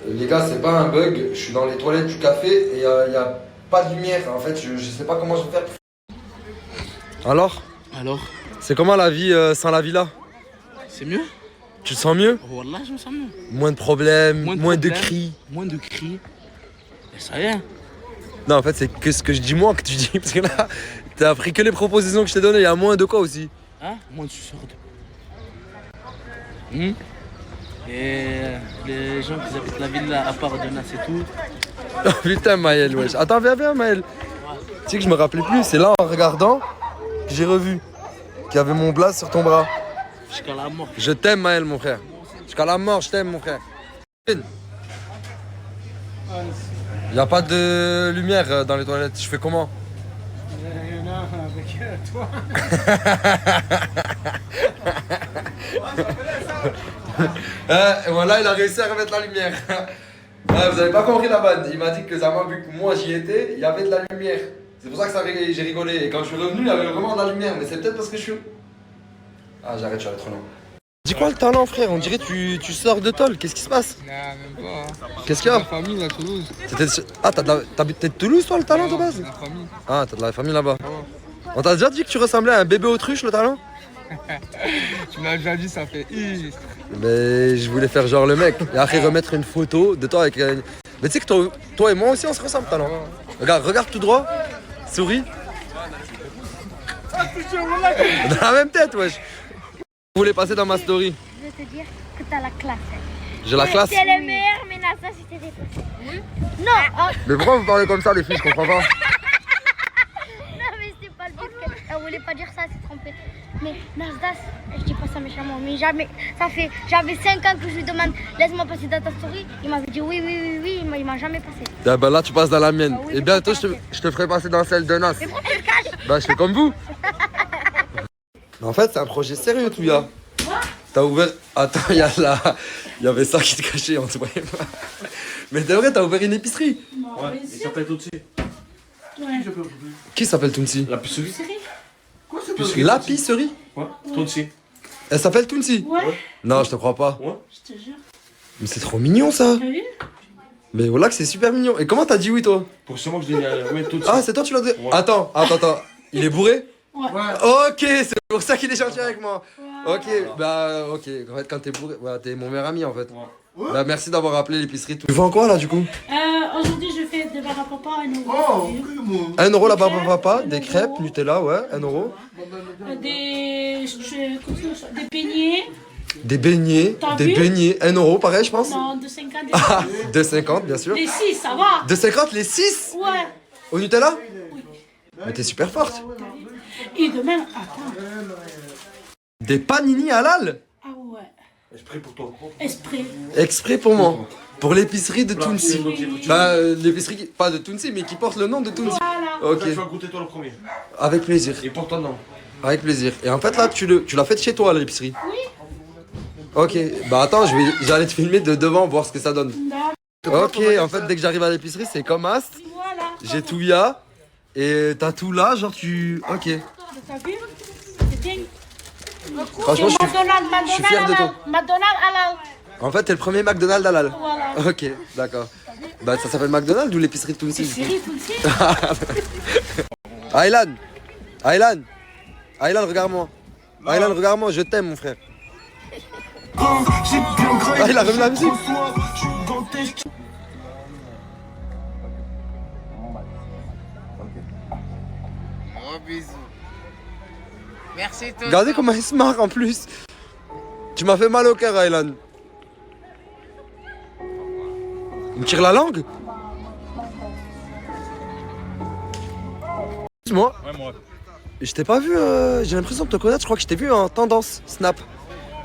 [SPEAKER 14] Les gars, c'est pas un bug. Je suis dans les toilettes du café et il n'y a pas de lumière. En fait, je sais pas comment je vais faire. Alors? C'est comment la vie sans la villa?
[SPEAKER 11] C'est mieux?
[SPEAKER 14] Tu te sens mieux?
[SPEAKER 11] Wallah, je me sens mieux.
[SPEAKER 14] Moins de problèmes, moins de cris.
[SPEAKER 11] Moins de cris. Et ça y est.
[SPEAKER 14] Non, en fait, c'est que ce que je dis moi que tu dis. Parce que là, t'as appris que les propositions que je t'ai données. Il y a moins de quoi aussi?
[SPEAKER 11] Hein? Moins de sucette. Et les gens qui habitent la ville là, à part Jonas et tout.
[SPEAKER 14] Oh putain, Maël, wesh. Attends, viens, Maël. Tu sais que je me rappelais plus. C'est là, en regardant, que j'ai revu. Qu'il y avait mon blaze sur ton bras.
[SPEAKER 11] Jusqu'à la mort.
[SPEAKER 14] Je t'aime, Maël, mon frère. Jusqu'à la mort, je t'aime, mon frère. Il n'y a pas de lumière dans les toilettes. Je fais comment?
[SPEAKER 4] Il y en a avec toi.
[SPEAKER 14] Voilà, il a réussi à remettre la lumière. Vous avez pas compris la bande. Il m'a dit que ça m'a vu que moi j'y étais, il y avait de la lumière. C'est pour ça que j'ai rigolé. Et quand je suis revenu, il y avait vraiment de la lumière. Mais c'est peut-être parce que je suis. Ah, j'arrête, je suis allé trop loin. Dis quoi le talent, frère? On dirait que tu sors de tôle. Qu'est-ce qui se passe?
[SPEAKER 4] Non, même pas.
[SPEAKER 14] Qu'est-ce qu'il y a?
[SPEAKER 4] La famille à Toulouse.
[SPEAKER 14] Ah, t'es de Toulouse, toi, le talent, de base?
[SPEAKER 4] La famille.
[SPEAKER 14] Ah, t'as de la famille là-bas. On t'a déjà dit que tu ressemblais à un bébé autruche, le talent?
[SPEAKER 4] Tu m'as déjà dit, ça fait
[SPEAKER 14] Mais je voulais faire genre le mec. Et après remettre une photo de toi avec une... Mais tu sais que toi et moi aussi on se ressemble, talent. Regarde tout droit. Souris. Dans la même tête, wesh. Vous voulez passer dans ma story?
[SPEAKER 18] Je veux te dire que t'as la classe.
[SPEAKER 14] J'ai la classe?
[SPEAKER 18] C'est le meilleur, mais Nasa, c'était des fois. Oui. Non.
[SPEAKER 14] Mais pourquoi vous parlez comme ça, les filles? Je comprends pas.
[SPEAKER 18] Non, mais c'était pas le but. Elle voulait pas dire ça, elle s'est trompée. Mais Nasdas, je dis pas ça méchamment, mais jamais. J'avais 5 ans que je lui demande laisse-moi passer dans ta story. Il m'avait dit oui, il m'a jamais passé.
[SPEAKER 14] Ah bah là, tu passes dans la mienne.
[SPEAKER 18] Ah oui,
[SPEAKER 14] et bientôt, je te ferai passer dans celle de Nas.
[SPEAKER 18] Mais pourquoi tu te caches?
[SPEAKER 14] Bah, je fais comme vous. Mais en fait, c'est un projet sérieux, tout, ya. T'as ouvert. Attends, il y avait ça qui te cachait en dessous. Mais de vrai, t'as ouvert une épicerie.
[SPEAKER 7] Ouais, il s'appelle Tootsie.
[SPEAKER 14] Qui s'appelle Tootsie?
[SPEAKER 7] La pucerie.
[SPEAKER 14] Quoi, l'épicerie?
[SPEAKER 7] Ouais, Tootsie.
[SPEAKER 14] Elle s'appelle Tootsie?
[SPEAKER 10] Ouais.
[SPEAKER 14] Non, je te crois pas.
[SPEAKER 7] Ouais.
[SPEAKER 10] Je te jure.
[SPEAKER 14] Mais c'est trop mignon, ça.
[SPEAKER 10] T'as vu?
[SPEAKER 14] Mais voilà que c'est super mignon. Et comment t'as dit oui, toi?
[SPEAKER 7] Pour ce moment, je dis ouais, Tootsie.
[SPEAKER 14] Ah, c'est toi, tu l'as dit?
[SPEAKER 7] Ouais.
[SPEAKER 14] Attends. Il est bourré?
[SPEAKER 10] Ouais.
[SPEAKER 14] Ok, c'est pour ça qu'il est gentil avec moi. Ouais. Ok, bah, ok. En fait, quand t'es bourré, ouais, t'es mon meilleur ami, en fait. Ouais. Bah, merci d'avoir appelé l'épicerie. Tu vends quoi, là, du coup?
[SPEAKER 10] Aujourd'hui, je fais des barres à papa à 1 euro.
[SPEAKER 14] Oh, 1 euro la barbe à papa, des crêpes, Nutella, ouais, 1 euro.
[SPEAKER 10] Des beignets.
[SPEAKER 14] Des beignets,
[SPEAKER 10] T'as
[SPEAKER 14] des
[SPEAKER 10] vu?
[SPEAKER 14] beignets, 1 euro pareil, je pense.
[SPEAKER 10] Non, de 50 des
[SPEAKER 14] Ah, 2,50 bien sûr.
[SPEAKER 10] Les 6, ça va.
[SPEAKER 14] 2,50 les 6
[SPEAKER 10] Ouais.
[SPEAKER 14] au Nutella? Mais t'es super forte.
[SPEAKER 10] Et demain, attends.
[SPEAKER 14] Des panini halal?
[SPEAKER 10] Ah ouais.
[SPEAKER 7] Esprit pour toi.
[SPEAKER 10] Esprit.
[SPEAKER 14] Exprès pour moi. Pour l'épicerie de Tounsi. Bah, l'épicerie, pas de Tounsi, mais qui porte le nom de Tounsi.
[SPEAKER 10] Voilà.
[SPEAKER 14] Ok.
[SPEAKER 7] Tu vas goûter toi le premier.
[SPEAKER 14] Avec plaisir.
[SPEAKER 7] Et pour ton nom.
[SPEAKER 14] Avec plaisir. Et en fait, là, tu l'as fait chez toi, l'épicerie?
[SPEAKER 10] Oui.
[SPEAKER 14] Ok. Bah, attends, j'allais te filmer de devant, voir ce que ça donne. Ok, en fait, dès que j'arrive à l'épicerie, c'est comme Ast.
[SPEAKER 10] Voilà.
[SPEAKER 14] J'ai tout ya. Et t'as tout là, genre tu... Ok.
[SPEAKER 10] T'as vu? C'est bien.
[SPEAKER 14] Franchement, je suis fier de toi.
[SPEAKER 10] McDonald's halal.
[SPEAKER 14] En fait, t'es le premier McDonald's halal.
[SPEAKER 10] Voilà.
[SPEAKER 14] Ok, d'accord. Bah, ça s'appelle McDonald's ou l'épicerie de Tounsi?
[SPEAKER 10] L'épicerie Tounsi.
[SPEAKER 14] Aylan, regarde-moi. Aylan, regarde-moi, je t'aime, mon frère. Ah, il a remis la musique.
[SPEAKER 6] Gros bisous. Merci tout.
[SPEAKER 14] Regardez comment il se marre en plus. Tu m'as fait mal au cœur, Aylan. Il me tire la langue. Excuse-moi.
[SPEAKER 17] Ouais, moi.
[SPEAKER 14] Je t'ai pas vu, j'ai l'impression de te connaître, je crois que je t'ai vu en tendance Snap.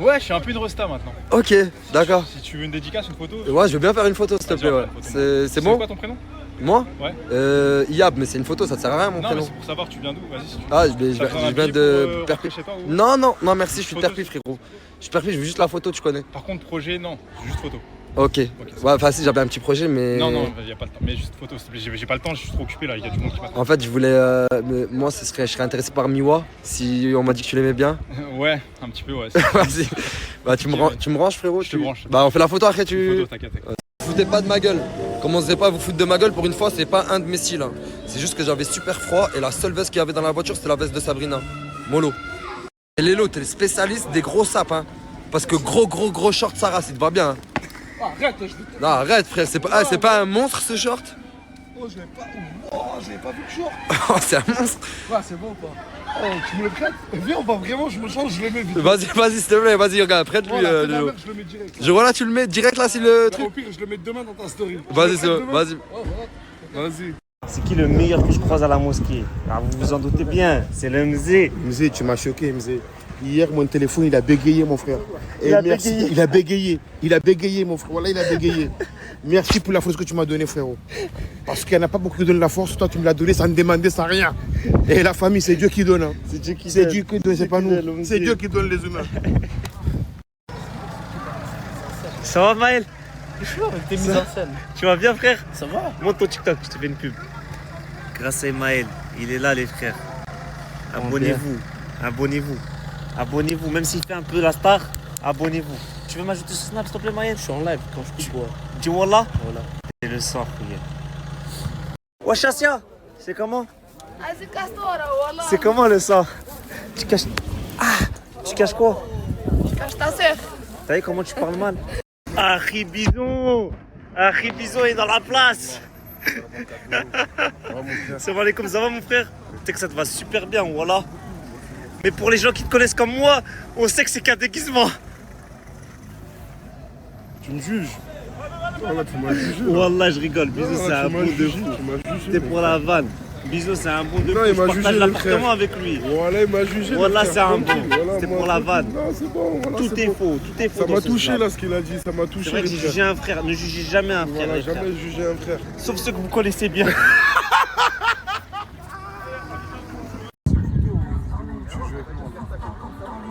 [SPEAKER 17] Ouais, je suis un peu une resta maintenant.
[SPEAKER 14] Ok, d'accord.
[SPEAKER 17] Si tu veux une dédicace, une photo.
[SPEAKER 14] Ouais, je veux bien faire une photo s'il te plaît, ouais. C'est bon?
[SPEAKER 17] C'est quoi ton prénom?
[SPEAKER 14] Moi?
[SPEAKER 17] Ouais.
[SPEAKER 14] Iab, mais c'est une photo, ça te sert à rien mon
[SPEAKER 17] non,
[SPEAKER 14] prénom.
[SPEAKER 17] mais c'est pour savoir, tu viens d'où? Vas-y si tu veux.
[SPEAKER 14] Ah, je viens de Perpignan.
[SPEAKER 17] chez toi, ou...
[SPEAKER 14] Non, merci, je suis de Perpignan, frérot. Je suis de Perpignan, je veux juste la photo, tu connais.
[SPEAKER 17] Par contre, projet, non, juste photo.
[SPEAKER 14] Ok. Ouais, enfin, si j'avais un petit projet, mais.
[SPEAKER 17] Non, y a pas le temps. Mais juste photo, s'il te plaît. J'ai pas le temps, je suis trop occupé là, il y a du monde qui m'attend.
[SPEAKER 14] En fait, je voulais. Moi, je serais intéressé par Miwa, si on m'a dit que tu l'aimais bien.
[SPEAKER 17] Ouais, un petit peu, ouais.
[SPEAKER 14] Vas-y. Bah, tu me branches, frérot?
[SPEAKER 17] Je te branche.
[SPEAKER 14] Bah, on fait la photo après,
[SPEAKER 17] Photo, t'inquiète.
[SPEAKER 14] foutez pas de ma gueule. Commencez pas à vous foutre de ma gueule, pour une fois, c'est pas un de mes styles. Hein. C'est juste que j'avais super froid et la seule veste qu'il y avait dans la voiture, c'était la veste de Sabrina. Mollo. Et Lélo, t'es le spécialiste des gros sapes, hein. Parce que gros short, Sarah, ça te va bien. Hein.
[SPEAKER 11] Arrête, je vais...
[SPEAKER 14] Non, arrête, frère, c'est pas un monstre ce short?
[SPEAKER 11] Oh, je l'ai pas vu le short.
[SPEAKER 14] Oh, c'est un monstre.
[SPEAKER 11] Ouais, c'est bon ou pas? Oh, tu me le prêtes? Viens, on va vraiment, je me change, je le mets vite.
[SPEAKER 14] Vas-y, s'il te plaît, vas-y, regarde, prête-lui.
[SPEAKER 11] Voilà, je le mets direct.
[SPEAKER 14] Voilà, tu le mets direct là, c'est le truc.
[SPEAKER 11] Au pire, je le mets demain dans ta story.
[SPEAKER 14] Vas-y, vas-y.
[SPEAKER 11] Oh, voilà. Vas-y.
[SPEAKER 13] C'est qui le meilleur que je croise à la mosquée? Alors vous vous en doutez bien, c'est le Mzé.
[SPEAKER 9] Mzé, tu m'as choqué, Mzé. Hier, mon téléphone, il a bégayé, mon frère.
[SPEAKER 13] Il a bégayé.
[SPEAKER 9] Il a bégayé, mon frère. Voilà, il a bégayé. Merci pour la force que tu m'as donnée, frérot. Parce qu'il n'y en a pas beaucoup qui donnent la force. Toi, tu me l'as donnée sans me demander, sans rien. Et la famille, c'est Dieu qui donne. Hein.
[SPEAKER 13] C'est Dieu qui
[SPEAKER 9] donne, c'est pas nous. C'est Dieu qui donne les humains.
[SPEAKER 13] Ça va, Maël?
[SPEAKER 7] Je suis chaud avec tes mises en scène.
[SPEAKER 13] Tu vas bien, frère?
[SPEAKER 7] Ça va?
[SPEAKER 13] Monte ton TikTok, je te fais une pub. Grâce à Maël, il est là, les frères. Abonnez-vous. Abonnez-vous, même s'il fait un peu la star, abonnez-vous. Tu veux m'ajouter sur Snap, s'il te plaît, Maël?
[SPEAKER 7] Je suis en live quand je coupe.
[SPEAKER 13] Dis Wallah.
[SPEAKER 7] Voilà.
[SPEAKER 13] C'est le sang, frère. Wesh, Asia, c'est comment? C'est comment le sang? Tu caches... Ah, tu caches quoi?
[SPEAKER 15] Je cache ta sœur.
[SPEAKER 13] T'as vu comment tu parles mal? Harry Bison est dans la place. Salam alaikum, ça va mon frère? Tu sais que ça te va super bien, voilà. Mais pour les gens qui te connaissent comme moi, on sait que c'est qu'un déguisement.
[SPEAKER 9] Tu me juges. Voilà, tu m'as jugé.
[SPEAKER 13] Wallah, je rigole. Bisous, c'est un bon de fou. C'était pour la vanne. Bisous, c'est un bon de fou.
[SPEAKER 9] Non, il m'a
[SPEAKER 13] je
[SPEAKER 9] jugé,
[SPEAKER 13] partage l'appartement avec lui.
[SPEAKER 9] Voilà, il m'a jugé.
[SPEAKER 13] Wallah, c'est un bon. C'était pour la vanne.
[SPEAKER 9] Non, c'est bon. Voilà,
[SPEAKER 13] tout est faux. Tout est faux.
[SPEAKER 9] Ça m'a touché là ce qu'il a dit. Ça m'a touché.
[SPEAKER 13] C'est vrai que j'ai jugé un frère. Ne jugez jamais un frère.
[SPEAKER 9] Voilà, jamais jugé un frère.
[SPEAKER 13] Sauf ceux que vous connaissez bien.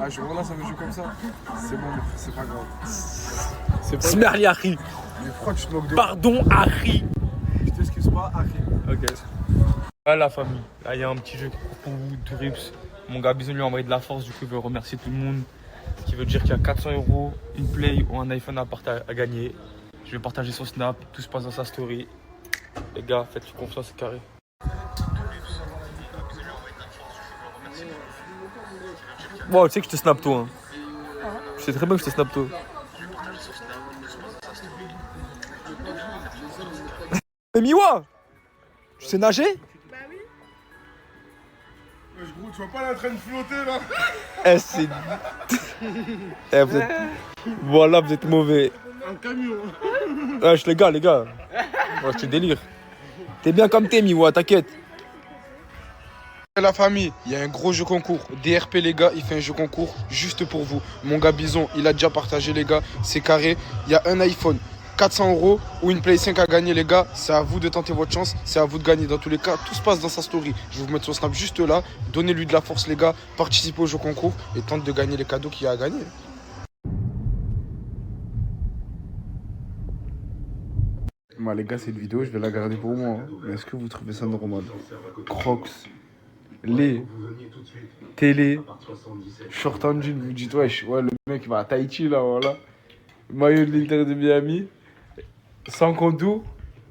[SPEAKER 11] Ah, je vois là, ça me joue comme ça. C'est bon, c'est pas grave. C'est pas
[SPEAKER 13] Smerli Harry.
[SPEAKER 11] Mais pourquoi tu te moques de
[SPEAKER 13] Pardon, Harry.
[SPEAKER 11] Je t'excuse pas, Harry.
[SPEAKER 17] Ok. Ah, la famille. Là, il y a un petit jeu pour vous, Tourips. Mon gars Bison lui a envoyé de la force, du coup, il veut remercier tout le monde. Ce qui veut dire qu'il y a 400 €, une Play ou un iPhone à gagner. Je vais partager son Snap, tout se passe dans sa story. Les gars, faites-lui confiance, c'est carré. Wow, tu sais que je te snap toi. Hein. Je sais très bien que je te snap toi.
[SPEAKER 11] Mais Miwa, tu sais nager?
[SPEAKER 15] Bah oui.
[SPEAKER 9] Wesh gros, tu vois pas là en train de flotter là?
[SPEAKER 17] Eh, c'est... Eh, vous êtes... Voilà, vous êtes mauvais.
[SPEAKER 9] Un camion.
[SPEAKER 17] Wesh, les gars. Wesh, c'est délire. T'es bien comme t'es, Miwa, t'inquiète.
[SPEAKER 14] La famille, il y a un gros jeu concours. DRP les gars, il fait un jeu concours juste pour vous. Mon gars Bison, il a déjà partagé les gars, c'est carré. Il y a un iPhone, 400 € ou une Play 5 à gagner les gars. C'est à vous de tenter votre chance, c'est à vous de gagner. Dans tous les cas, tout se passe dans sa story. Je vais vous mettre son snap juste là. Donnez-lui de la force les gars, participez au jeu concours et tente de gagner les cadeaux qu'il y a à gagner.
[SPEAKER 9] Moi les gars, cette vidéo, je vais la garder pour moi. Hein. Mais est-ce que vous trouvez ça normal? Crocs, les télé, short en jean, vous dites wesh, ouais le mec va à Tahiti là, voilà. Maillot de l'Inter de Miami, sans contour,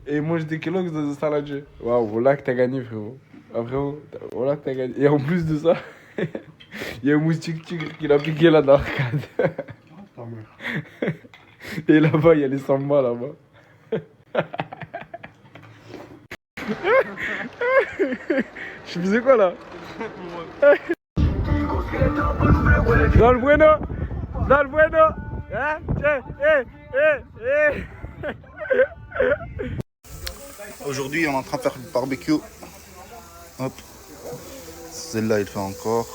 [SPEAKER 9] et mange des Kellogg's dans un salade. Waouh, voilà que t'as gagné frérot. Ah, frérot, voilà que t'as gagné. Et en plus de ça, il y a un moustique tigre qui l'a piqué là dans l'arcade. Et là-bas, il y a les sambas là-bas. Je faisais quoi là? Dans le bueno. Hein?
[SPEAKER 2] Aujourd'hui, on est en train de faire le barbecue. Hop. Celle-là, il fait encore.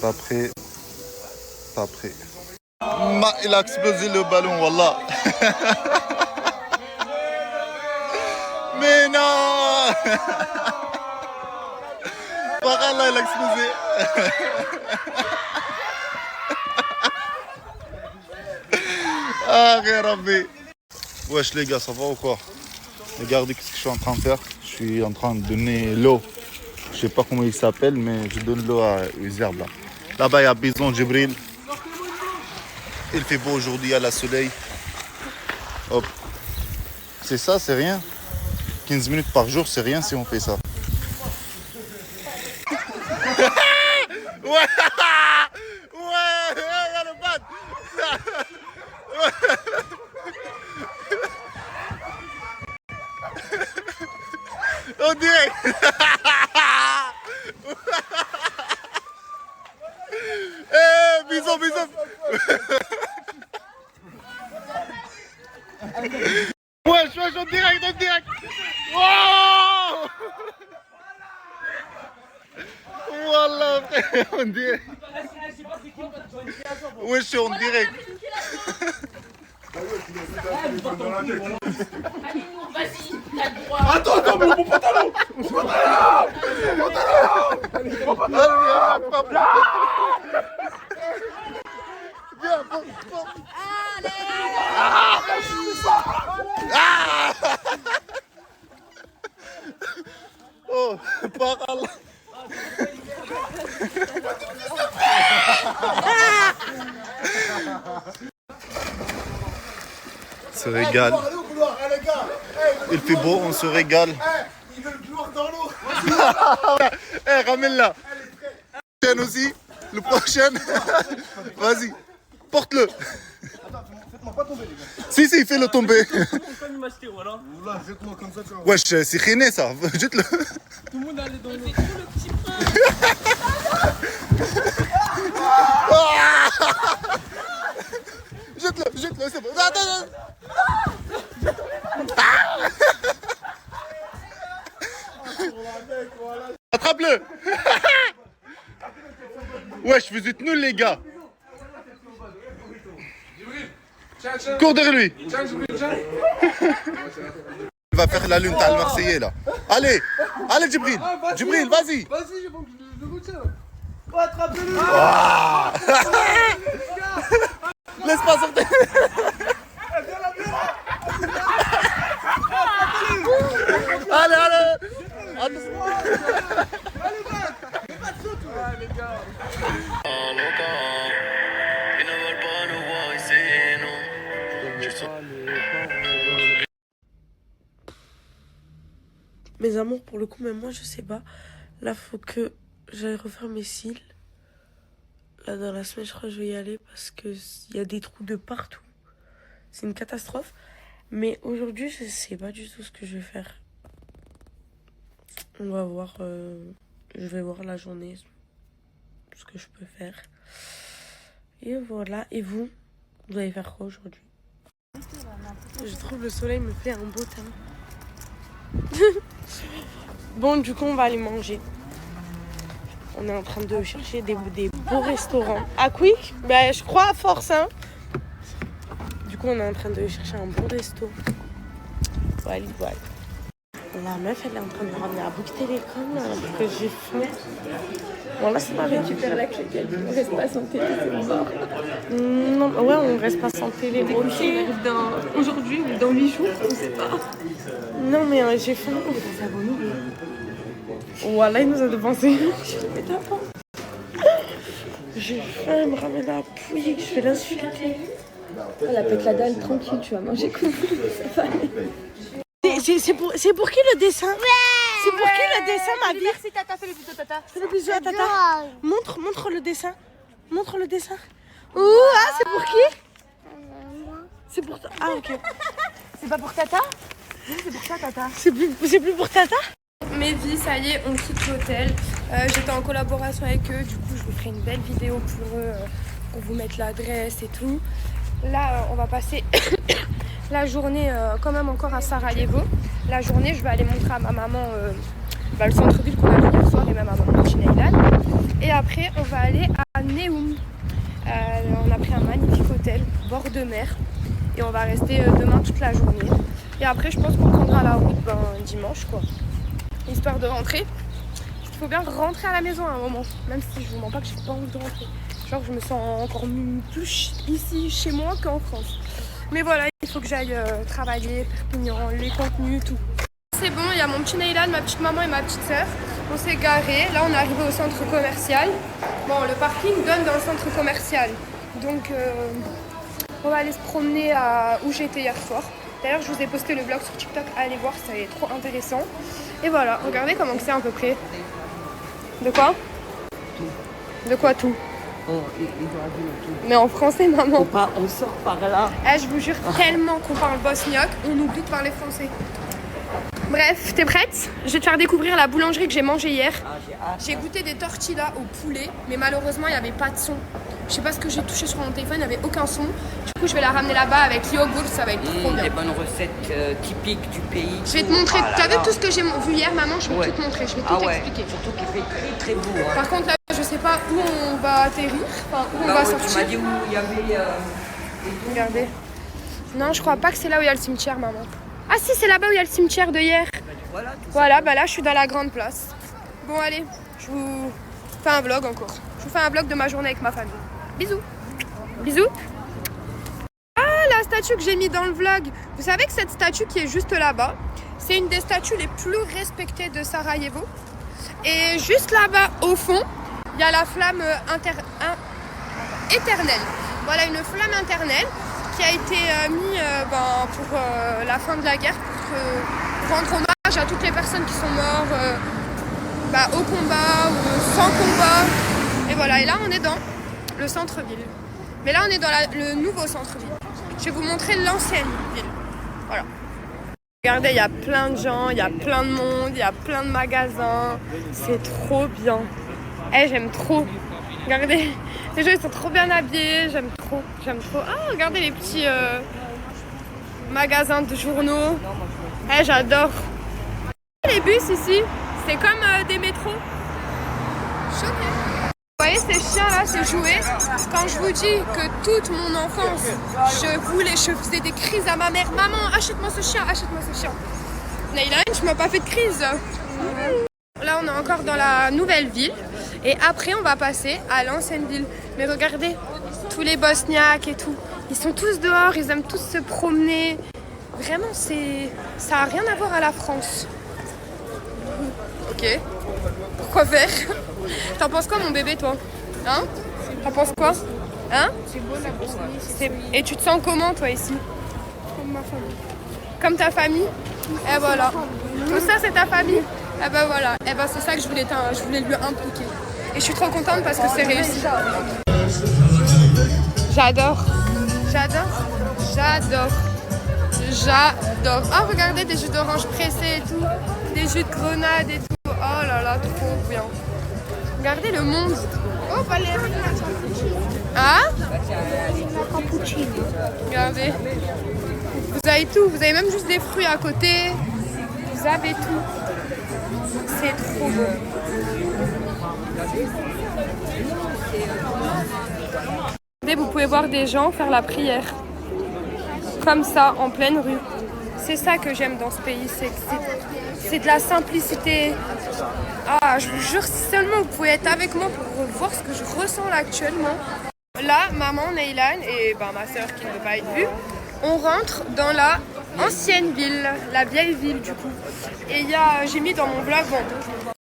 [SPEAKER 2] Pas prêt. Il a explosé le ballon, wallah. Mais non. Par Allah, il a explosé. Ah, Rabbi. Wesh les gars, ça va ou quoi? Regardez ce que je suis en train de faire. Je suis en train de donner l'eau. Je sais pas comment il s'appelle, mais je donne l'eau aux herbes là. Là-bas, il y a Bison, Djibril. Il fait beau aujourd'hui, il y a le soleil. Hop. C'est ça, c'est rien. 15 minutes par jour, c'est rien si on fait ça. Ouais, y'a le bad. On dirait. Bisous, bisous. Ouais, je suis en direct, en direct. Wow. Wallah, frère, on dirait. Ouais, je suis en direct.
[SPEAKER 3] Attends, mon pantalon.
[SPEAKER 2] Viens, oh, par Allah. On se régale. Il fait beau, on se régale.
[SPEAKER 3] Il veut le couloir dans l'eau.
[SPEAKER 2] Ramène-la. Le prochain aussi. Le prochain. Vas-y, porte-le.
[SPEAKER 3] Faites-moi pas tomber, les gars.
[SPEAKER 2] Si, fais-le tomber.
[SPEAKER 3] Voilà, jette-moi comme ça, tu vois.
[SPEAKER 2] Wesh, c'est chiné ça. Jette-le.
[SPEAKER 3] Tout le monde allait dans l'eau.
[SPEAKER 2] Jette-le, c'est bon. Attrape-le. Wesh, vous êtes nuls les gars. Cours derrière lui. Il va faire la lune, t'as le Marseillais là. Allez, Djibril. Djibril, vas-y.
[SPEAKER 3] Vas-y, je le retiens. Attrape-le.
[SPEAKER 2] Laisse pas sortir. Allez.
[SPEAKER 15] Mes amours, pour le coup, même moi, je sais pas. Là, faut que j'aille refaire mes cils. Là, dans la semaine, je crois que je vais y aller parce qu'il y a des trous de partout. C'est une catastrophe. Mais aujourd'hui, je sais pas du tout ce que je vais faire. On va voir. Je vais voir la journée. Ce que je peux faire. Et voilà. Et vous allez faire quoi aujourd'hui? Je trouve le soleil me fait un beau teint. Bon, du coup, on va aller manger. On est en train de chercher des beaux restaurants. À Quick, ben, je crois à force, hein. Du coup, on est en train de chercher un bon resto. Voilà. La meuf, elle est en train de me ramener à Bouygues Télécom, là, parce que j'ai faim. Bon, là, c'est pas avec.
[SPEAKER 10] Récupère la clé, on reste pas sans télé, c'est bizarre.
[SPEAKER 15] Non, ouais, on reste pas sans télé. Ok.
[SPEAKER 10] Aujourd'hui ou dans 8 jours, on sait pas.
[SPEAKER 15] Non, mais j'ai faim. Voilà, il nous a dépensé. J'ai faim, elle me ramène à Pouilly, je vais l'insulter.
[SPEAKER 10] Elle a pète la dalle, tranquille, tu vas manger comme ça va aller.
[SPEAKER 15] C'est pour qui le dessin? C'est pour qui le dessin, ma vie?
[SPEAKER 18] Merci Tata, fais le bisou Tata.
[SPEAKER 15] Fais le bisou à Tata. Montre le dessin. Montre le dessin. Ouh, ah, c'est pour qui? C'est pour toi. Ah, ok.
[SPEAKER 18] C'est pas pour Tata? Oui, c'est pour toi Tata.
[SPEAKER 15] C'est plus pour Tata?
[SPEAKER 10] Mes vies, ça y est, on quitte l'hôtel. J'étais en collaboration avec eux, du coup je vous ferai une belle vidéo pour eux, pour vous mettre l'adresse et tout. Là, on va passer la journée quand même encore à Sarajevo. La journée, je vais aller montrer à ma maman le centre-ville qu'on a vu hier soir et même à mon petit Neylan. Et après, on va aller à Neum. On a pris un magnifique hôtel, bord de mer. Et on va rester demain toute la journée. Et après, je pense qu'on prendra la route dimanche, quoi. Histoire de rentrer. Il faut bien rentrer à la maison à un moment. Même si je vous mens pas que j'ai pas envie de rentrer. Genre, je me sens encore plus ici, chez moi, qu'en France. Mais voilà, il faut que j'aille travailler, Perpignan, les contenus, tout. C'est bon, il y a mon petit Neylan, ma petite maman et ma petite sœur. On s'est garé. Là, on est arrivé au centre commercial. Bon, le parking donne dans le centre commercial. Donc, on va aller se promener à où j'étais hier soir. D'ailleurs, je vous ai posté le vlog sur TikTok, allez voir, c'est trop intéressant. Et voilà, regardez comment c'est à peu près. De quoi? De quoi tout? Mais en français, maman.
[SPEAKER 6] On sort par là.
[SPEAKER 10] Eh, je vous jure, tellement qu'on parle bosniaque, on oublie de parler français. Bref, t'es prête? Je vais te faire découvrir la boulangerie que j'ai mangée hier. J'ai goûté des tortillas au poulet, mais malheureusement, il n'y avait pas de son. Je sais pas ce que j'ai touché sur mon téléphone, il n'y avait aucun son. Du coup, je vais la ramener là-bas avec yogourt, ça va être trop bien.
[SPEAKER 6] Les bonnes recettes typiques du pays.
[SPEAKER 10] Je vais te montrer. T'as vu tout ce que j'ai vu hier, maman? Je vais tout te montrer, je vais tout expliquer.
[SPEAKER 6] Surtout qu'il fait très très beau. Hein.
[SPEAKER 10] Par contre, là, je sais pas où on va atterrir, enfin où on va sortir.
[SPEAKER 6] Tu m'as dit où il y avait.
[SPEAKER 10] Regardez. Non, je crois pas que c'est là où il y a le cimetière, maman. Ah si, c'est là-bas où il y a le cimetière de hier. Voilà, bah là, je suis dans la grande place. Bon, allez, je vous fais un vlog encore. Je vous fais un vlog de ma journée avec ma famille. Bisous. Bisous. Ah, la statue que j'ai mis dans le vlog. Vous savez que cette statue qui est juste là-bas, c'est une des statues les plus respectées de Sarajevo. Et juste là-bas, au fond, il y a la flamme éternelle. Voilà, une flamme éternelle qui a été mise pour la fin de la guerre, pour rendre hommage à toutes les personnes qui sont mortes au combat ou sans combat. Et voilà, et là on est dans le centre-ville. Mais là on est dans le nouveau centre-ville. Je vais vous montrer l'ancienne ville. Voilà. Regardez, il y a plein de gens, il y a plein de monde, il y a plein de magasins. C'est trop bien. Eh, j'aime trop. Regardez, les gens ils sont trop bien habillés, j'aime trop, j'aime trop. Ah, regardez les petits magasins de journaux. Eh, j'adore. Les bus ici, c'est comme des métros. Choqué. Vous voyez ces chiens là, ces jouets. Quand je vous dis que toute mon enfance, je faisais des crises à ma mère. Maman, achète-moi ce chien, achète-moi ce chien. Naylan, je m'as pas fait de crise. Là, on est encore dans la nouvelle ville. Et après, on va passer à l'ancienne ville. Mais regardez, tous les Bosniaques et tout, ils sont tous dehors, ils aiment tous se promener. Vraiment, ça n'a rien à voir à la France. Ok. Pourquoi faire? T'en penses quoi, mon bébé, toi? Hein? T'en penses quoi? Hein? C'est beau la Bosnie. Et tu te sens comment, toi, ici? Comme ma famille. Comme ta famille? Et voilà. Tout ça, c'est ta famille? Eh ben voilà. Eh ben c'est ça que je voulais lui impliquer. Et je suis trop contente parce que c'est réussi. J'adore. J'adore. J'adore. J'adore. Oh, regardez, des jus d'orange pressés et tout. Des jus de grenade et tout. Oh là là, trop bien. Regardez le monde. Oh, Valérie. Hein? Regardez. Vous avez tout. Vous avez même juste des fruits à côté. Vous avez tout. C'est trop beau. Vous pouvez voir des gens faire la prière. Comme ça, en pleine rue. C'est ça que j'aime dans ce pays. C'est de la simplicité. Ah, je vous jure, si seulement vous pouvez être avec moi pour voir ce que je ressens là actuellement. Là, maman, Naylan et ma soeur qui ne veut pas être vue, on rentre dans la ancienne ville, la vieille ville du coup. Et j'ai mis dans mon vlog,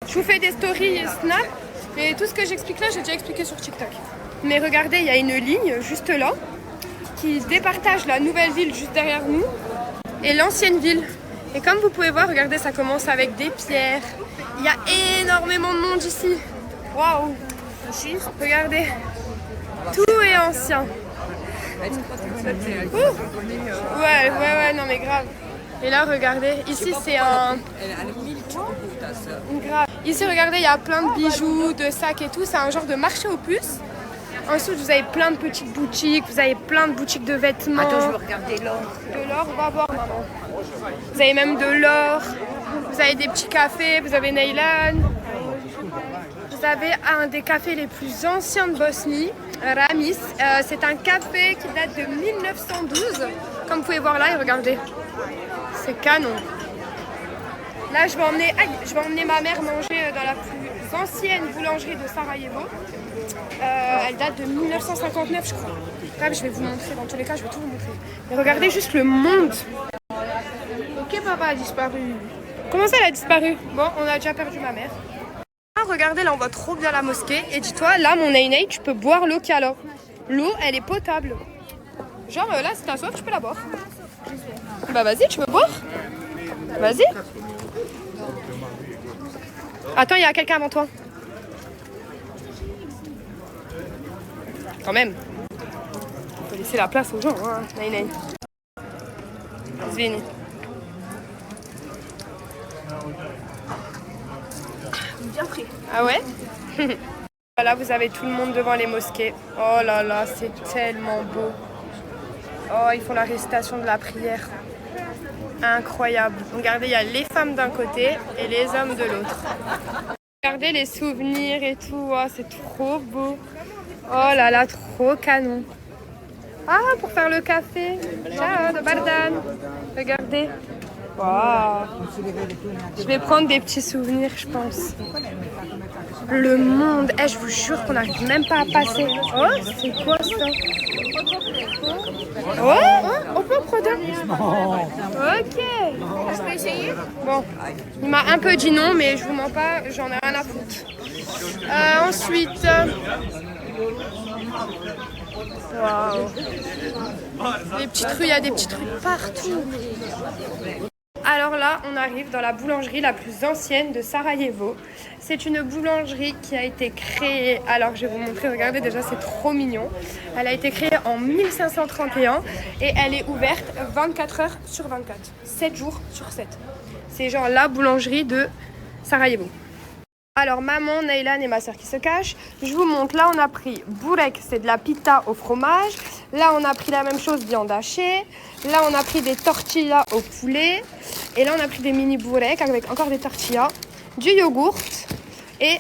[SPEAKER 10] je vous fais des stories Snap, et tout ce que j'explique là, j'ai déjà expliqué sur TikTok. Mais regardez, il y a une ligne juste là, qui départage la nouvelle ville juste derrière nous, et l'ancienne ville. Et comme vous pouvez voir, regardez, ça commence avec des pierres. Il y a énormément de monde ici. Waouh! Regardez, tout est ancien. Ouais, non mais grave. Et là, regardez, ici c'est un... Grave. Ici, regardez, il y a plein de bijoux, de sacs et tout. C'est un genre de marché aux puces. Ensuite, vous avez plein de petites boutiques. Vous avez plein de boutiques de vêtements.
[SPEAKER 6] Attends, je veux regarder l'or.
[SPEAKER 10] De l'or, on va voir, maman. Vous avez même de l'or. Vous avez des petits cafés. Vous avez Naylan. Vous avez un des cafés les plus anciens de Bosnie, Ramis. C'est un café qui date de 1912. Comme vous pouvez voir là, et regardez. C'est canon. Là, je vais emmener ma mère manger dans la plus ancienne boulangerie de Sarajevo. Elle date de 1959, je crois. Bref, je vais vous montrer. Dans tous les cas, je vais tout vous montrer. Mais regardez juste le monde. Ok, papa a disparu. Comment ça, elle a disparu? Bon, on a déjà perdu ma mère. Ah, regardez, là, on voit trop bien la mosquée. Et dis-toi, là, mon Ney, tu peux boire l'eau qu'il y a là. L'eau, elle est potable. Genre, là, si t'as soif, tu peux la boire. Bah vas-y, tu veux boire? Vas-y. Attends, il y a quelqu'un avant toi. Quand même. Faut laisser la place aux gens, hein. Naï, naï. Zvini.
[SPEAKER 15] Bien pris.
[SPEAKER 10] Ah ouais? Voilà, vous avez tout le monde devant les mosquées. Oh là là, c'est tellement beau. Oh, ils font la récitation de la prière. Incroyable. Regardez, il y a les femmes d'un côté et les hommes de l'autre. Regardez les souvenirs et tout. Oh, c'est trop beau. Oh là là, trop canon. Ah, pour faire le café. Ciao, de Bardan. Regardez. Wow. Je vais prendre des petits souvenirs, je pense. Le monde. Eh, je vous jure qu'on n'arrive même pas à passer. Oh, c'est quoi ça? Oh, on peut prendre. Ok. Je peux essayer? Bon, il m'a un peu dit non, mais je vous mens pas, j'en ai rien à foutre. Ensuite. Waouh. Les petites rues, il y a des petites rues partout. Alors là, on arrive dans la boulangerie la plus ancienne de Sarajevo. C'est une boulangerie qui a été créée, alors je vais vous montrer, regardez déjà, c'est trop mignon. Elle a été créée en 1531 et elle est ouverte 24 heures sur 24, 7 jours sur 7. C'est genre la boulangerie de Sarajevo. Alors maman, Naylan et ma soeur qui se cachent, je vous montre, là on a pris burek, c'est de la pita au fromage. Là on a pris la même chose, viande hachée. Là on a pris des tortillas au poulet. Et là on a pris des mini burek avec encore des tortillas, du yogourt et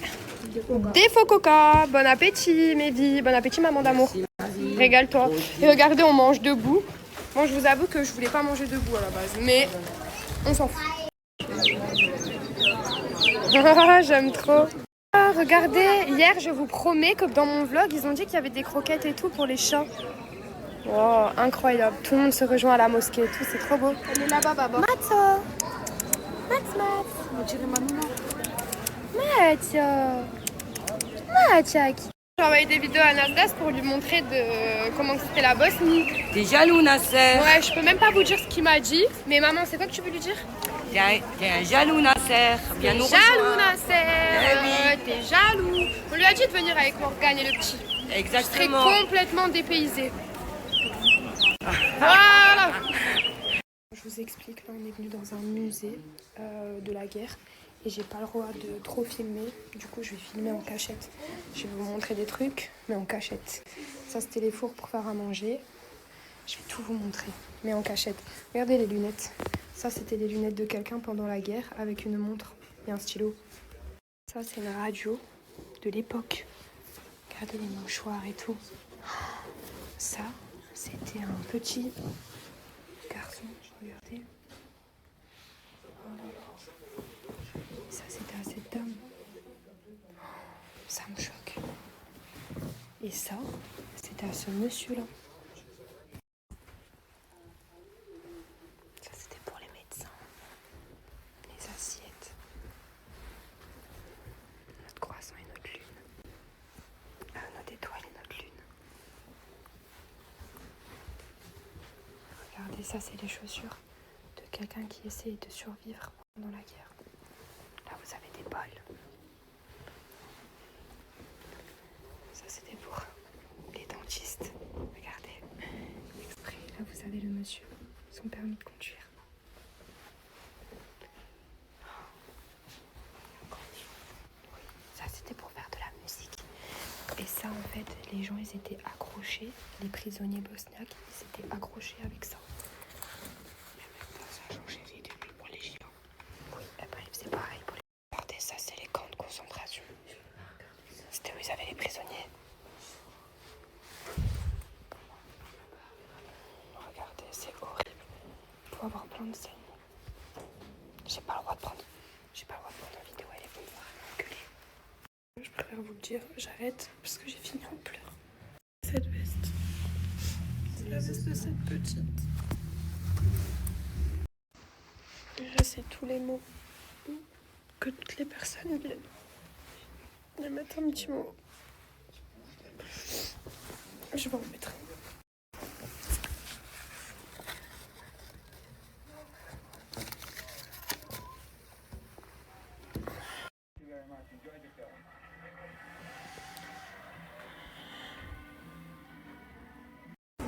[SPEAKER 10] des faux coca. Bon appétit Mehdi, bon appétit maman d'amour. Régale-toi. Et regardez, on mange debout. Bon, je vous avoue que je voulais pas manger debout à la base, mais on s'en fout. J'aime trop. Ah, regardez, hier, je vous promets que dans mon vlog, ils ont dit qu'il y avait des croquettes et tout pour les chats. Wow, incroyable. Tout le monde se rejoint à la mosquée et tout, c'est trop beau.
[SPEAKER 15] Elle est là-bas, Baba.
[SPEAKER 10] Matzo. Mats.
[SPEAKER 15] On dirait ma maman.
[SPEAKER 10] Matzo. J'ai envoyé des vidéos à Nasdas pour lui montrer comment c'était la Bosnie.
[SPEAKER 19] T'es jaloux, Nasser.
[SPEAKER 10] Ouais, je peux même pas vous dire ce qu'il m'a dit. Mais maman, c'est quoi que tu veux lui dire?
[SPEAKER 19] T'es un jaloux, Nasser.
[SPEAKER 10] T'es jaloux, Nasser. T'es jaloux. On lui a dit de venir avec Morgane et le petit.
[SPEAKER 19] Exactement.
[SPEAKER 10] Je serais complètement dépaysée. Voilà. Je vous explique, là on est venu dans un musée de la guerre. Et j'ai pas le droit de trop filmer, du coup je vais filmer en cachette. Je vais vous montrer des trucs, mais en cachette. Ça c'était les fours pour faire à manger. Je vais tout vous montrer, mais en cachette. Regardez les lunettes. Ça c'était les lunettes de quelqu'un pendant la guerre avec une montre et un stylo. Ça c'est une radio de l'époque. Regardez les mouchoirs et tout. Ça c'était un petit garçon, regardez. Ça, c'était à cette dame. Ça me choque. Et ça, c'était à ce monsieur-là. Ça, c'était pour les médecins. Les assiettes. Notre croissant et notre lune. Notre étoile et notre lune. Regardez, ça, c'est les chaussures de quelqu'un qui essaye de survivre pendant la guerre. Là, vous avez des bols. Ça, c'était pour les dentistes. Regardez. Exprès. Là, vous avez le monsieur. Son permis de conduire. Oui, ça, c'était pour faire de la musique. Et ça, en fait, les gens, ils étaient accrochés. Les prisonniers bosniaques, ils étaient accrochés avec ça. Ça a changé depuis pour les géants. Oui, et ben, c'est pareil pour les... Regardez, ça, c'est les camps de concentration. C'était où ils avaient les prisonniers. Regardez, c'est horrible. Il faut avoir plein de scènes. J'ai pas le droit de prendre une vidéo, elle est venue me voir enculer. Je préfère vous le dire, j'arrête parce que j'ai fini en pleurs. Cette veste, c'est la veste de cette petite. Et là, c'est tous les mots que toutes les personnes viennent de mettre un petit mot. Je vais en mettre un.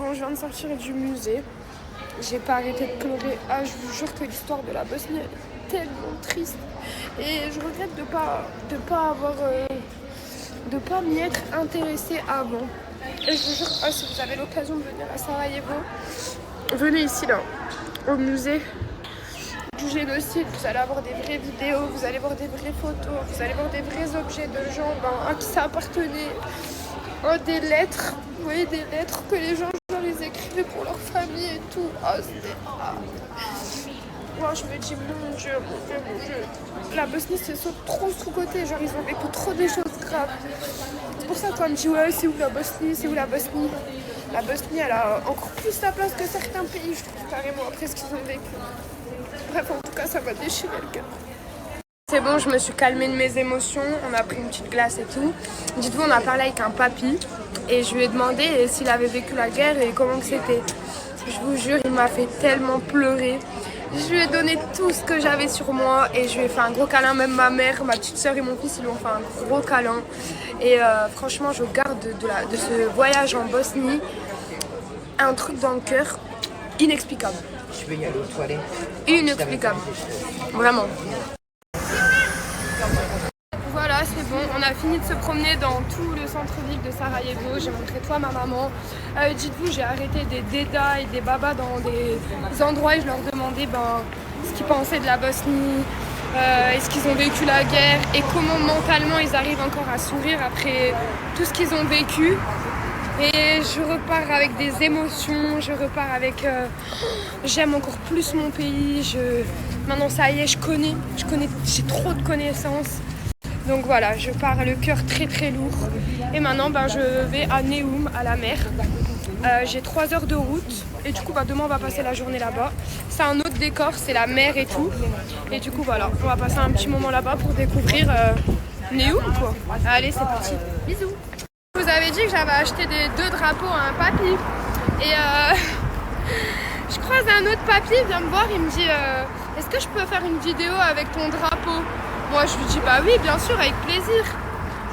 [SPEAKER 10] bon, je viens de sortir du musée. J'ai pas arrêté de pleurer. Ah, je vous jure que l'histoire de la Bosnie est tellement triste. Et je regrette de pas m'y être intéressée avant. Et je vous jure, si vous avez l'occasion de venir à Sarajevo, venez ici là, au musée du génocide. Vous allez avoir des vraies vidéos, vous allez voir des vraies photos, vous allez voir des vrais objets de gens à qui ça appartenait. Des lettres, vous voyez, des lettres que les gens ils écrivaient pour leur famille et tout. Moi je me dis mon Dieu. La Bosnie c'est trop sous-côté, genre ils ont vécu trop des choses graves. C'est pour ça qu'on me dit ouais c'est où la Bosnie, c'est où la Bosnie. La Bosnie elle a encore plus sa place que certains pays, je trouve carrément après ce qu'ils ont vécu. Bref en tout cas ça m'a déchiré le cœur. C'est bon, je me suis calmée de mes émotions, on a pris une petite glace et tout. Dites-vous, on a parlé avec un papy et je lui ai demandé s'il avait vécu la guerre et comment que c'était. Je vous jure, il m'a fait tellement pleurer. Je lui ai donné tout ce que j'avais sur moi et je lui ai fait un gros câlin. Même ma mère, ma petite soeur et mon fils, ils lui ont fait un gros câlin. Et franchement, je garde de ce voyage en Bosnie un truc dans le cœur inexplicable.
[SPEAKER 19] Je vais y aller aux toilettes.
[SPEAKER 10] Inexplicable. Vraiment. Voilà, c'est bon, on a fini de se promener dans tout le centre-ville de Sarajevo. J'ai montré toi ma maman. Dites-vous, j'ai arrêté des dédas et des babas dans des endroits et je leur demandais ce qu'ils pensaient de la Bosnie, est-ce qu'ils ont vécu la guerre et comment mentalement ils arrivent encore à sourire après tout ce qu'ils ont vécu. Et je repars avec des émotions, je repars avec... j'aime encore plus mon pays. Maintenant ça y est, je connais, j'ai trop de connaissances. Donc voilà, je pars le cœur très très lourd. Et maintenant, je vais à Neum, à la mer. J'ai 3 heures de route. Et du coup, demain, on va passer la journée là-bas. C'est un autre décor, c'est la mer et tout. Et du coup, voilà, on va passer un petit moment là-bas pour découvrir Neum, quoi. Allez, c'est parti. Bisous. Je vous avais dit que j'avais acheté 2 drapeaux à un papy. Et je croise un autre papy, il vient me voir, il me dit est-ce que je peux faire une vidéo avec ton drapeau? Moi je lui dis bah oui bien sûr avec plaisir.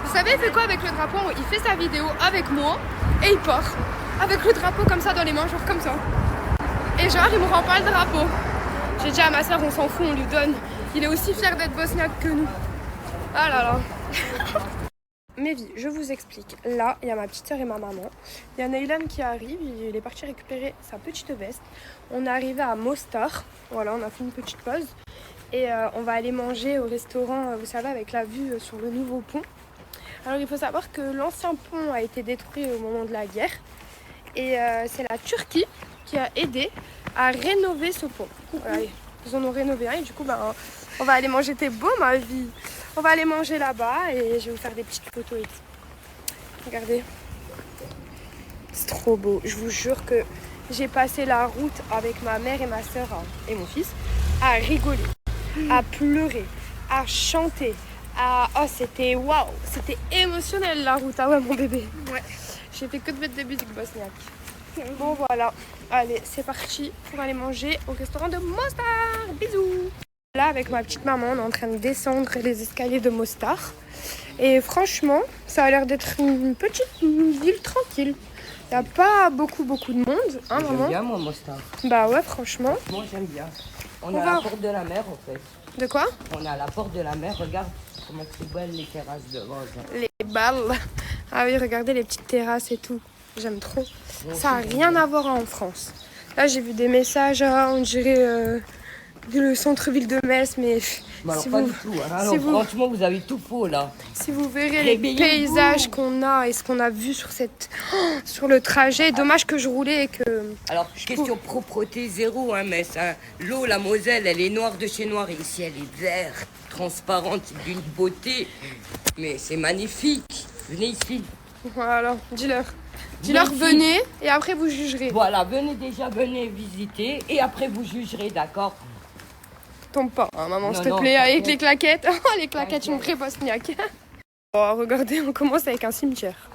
[SPEAKER 10] Vous savez il fait quoi avec le drapeau? Il fait sa vidéo avec moi et il part avec le drapeau comme ça dans les mains, genre comme ça. Et genre il me rend pas le drapeau. J'ai dit à ma soeur on s'en fout, on lui donne. Il est aussi fier d'être bosniaque que nous. Ah là là. Mes vies, je vous explique. Là, il y a ma petite soeur et ma maman. Il y a Neylan qui arrive, il est parti récupérer sa petite veste. On est arrivé à Mostar. Voilà, on a fait une petite pause. Et on va aller manger au restaurant, vous savez, avec la vue sur le nouveau pont. Alors, il faut savoir que l'ancien pont a été détruit au moment de la guerre. Et c'est la Turquie qui a aidé à rénover ce pont. Voilà, ils en ont rénové un et du coup, on va aller manger. T'es beau, ma vie. On va aller manger là-bas et je vais vous faire des petites photos ici. Regardez. C'est trop beau. Je vous jure que j'ai passé la route avec ma mère et ma soeur et mon fils à rigoler, à pleurer, à chanter. Oh, c'était waouh. C'était émotionnel la route. Ah ouais, mon bébé. Ouais. J'ai fait que de mettre des musiques bosniaques. Bon, voilà. Allez, c'est parti pour aller manger au restaurant de Mostar. Bisous. Là, avec ma petite maman, on est en train de descendre les escaliers de Mostar. Et franchement, ça a l'air d'être une petite ville tranquille. Il n'y a pas beaucoup de monde, hein, maman?
[SPEAKER 19] J'aime bien, moi, Mostar.
[SPEAKER 10] Bah ouais, franchement.
[SPEAKER 19] Moi, j'aime bien. On est à la porte de la mer, en fait.
[SPEAKER 10] De quoi?
[SPEAKER 19] On est à la porte de la mer. Regarde comment c'est belle les terrasses de rose.
[SPEAKER 10] Les balles. Ah oui, regardez les petites terrasses et tout. J'aime trop. Ça n'a rien à voir en France. Là, j'ai vu des messages, on dirait... le centre-ville de Metz, mais
[SPEAKER 19] si pas du tout. Alors, franchement, vous avez tout faux là.
[SPEAKER 10] Si vous verrez les paysages qu'on a et ce qu'on a vu sur le trajet, dommage que je roulais et que...
[SPEAKER 19] Alors, question propreté zéro, hein, Metz. Hein. L'eau, la Moselle, elle est noire de chez noir et ici, elle est verte, transparente, d'une beauté. Mais c'est magnifique. Venez ici.
[SPEAKER 10] Voilà, dis-leur. Dis-leur, venez et après vous jugerez.
[SPEAKER 19] Voilà, venez visiter et après vous jugerez, d'accord?
[SPEAKER 10] Tombe pas, hein, maman, s'il te plaît, avec les claquettes. Les claquettes sont très bosniaques. Oh, regardez, on commence avec un cimetière.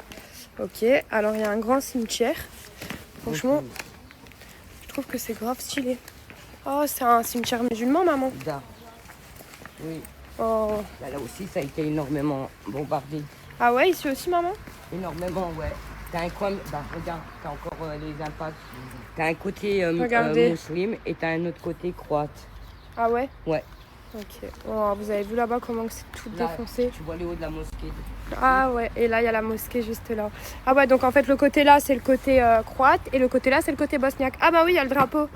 [SPEAKER 10] Ok, alors il y a un grand cimetière. Franchement, je trouve que c'est grave stylé. Oh, c'est un cimetière musulman, maman.
[SPEAKER 19] Oui.
[SPEAKER 10] Oh.
[SPEAKER 19] Là aussi, ça a été énormément bombardé.
[SPEAKER 10] Ah ouais, ici aussi, maman?
[SPEAKER 19] Énormément, ouais. T'as un coin, bah regarde, t'as encore les impacts. T'as un côté
[SPEAKER 10] Regardez.
[SPEAKER 19] musulman et t'as un autre côté croate.
[SPEAKER 10] Ah ouais?
[SPEAKER 19] Ouais.
[SPEAKER 10] Ok. Oh, vous avez vu là-bas comment c'est tout
[SPEAKER 19] Là,
[SPEAKER 10] défoncé?
[SPEAKER 19] tu vois les hauts de la mosquée.
[SPEAKER 10] Ah ouais, et là il y a la mosquée juste là. Ah ouais, donc en fait le côté là c'est le côté croate et le côté là c'est le côté bosniaque. Ah bah oui, il y a le drapeau.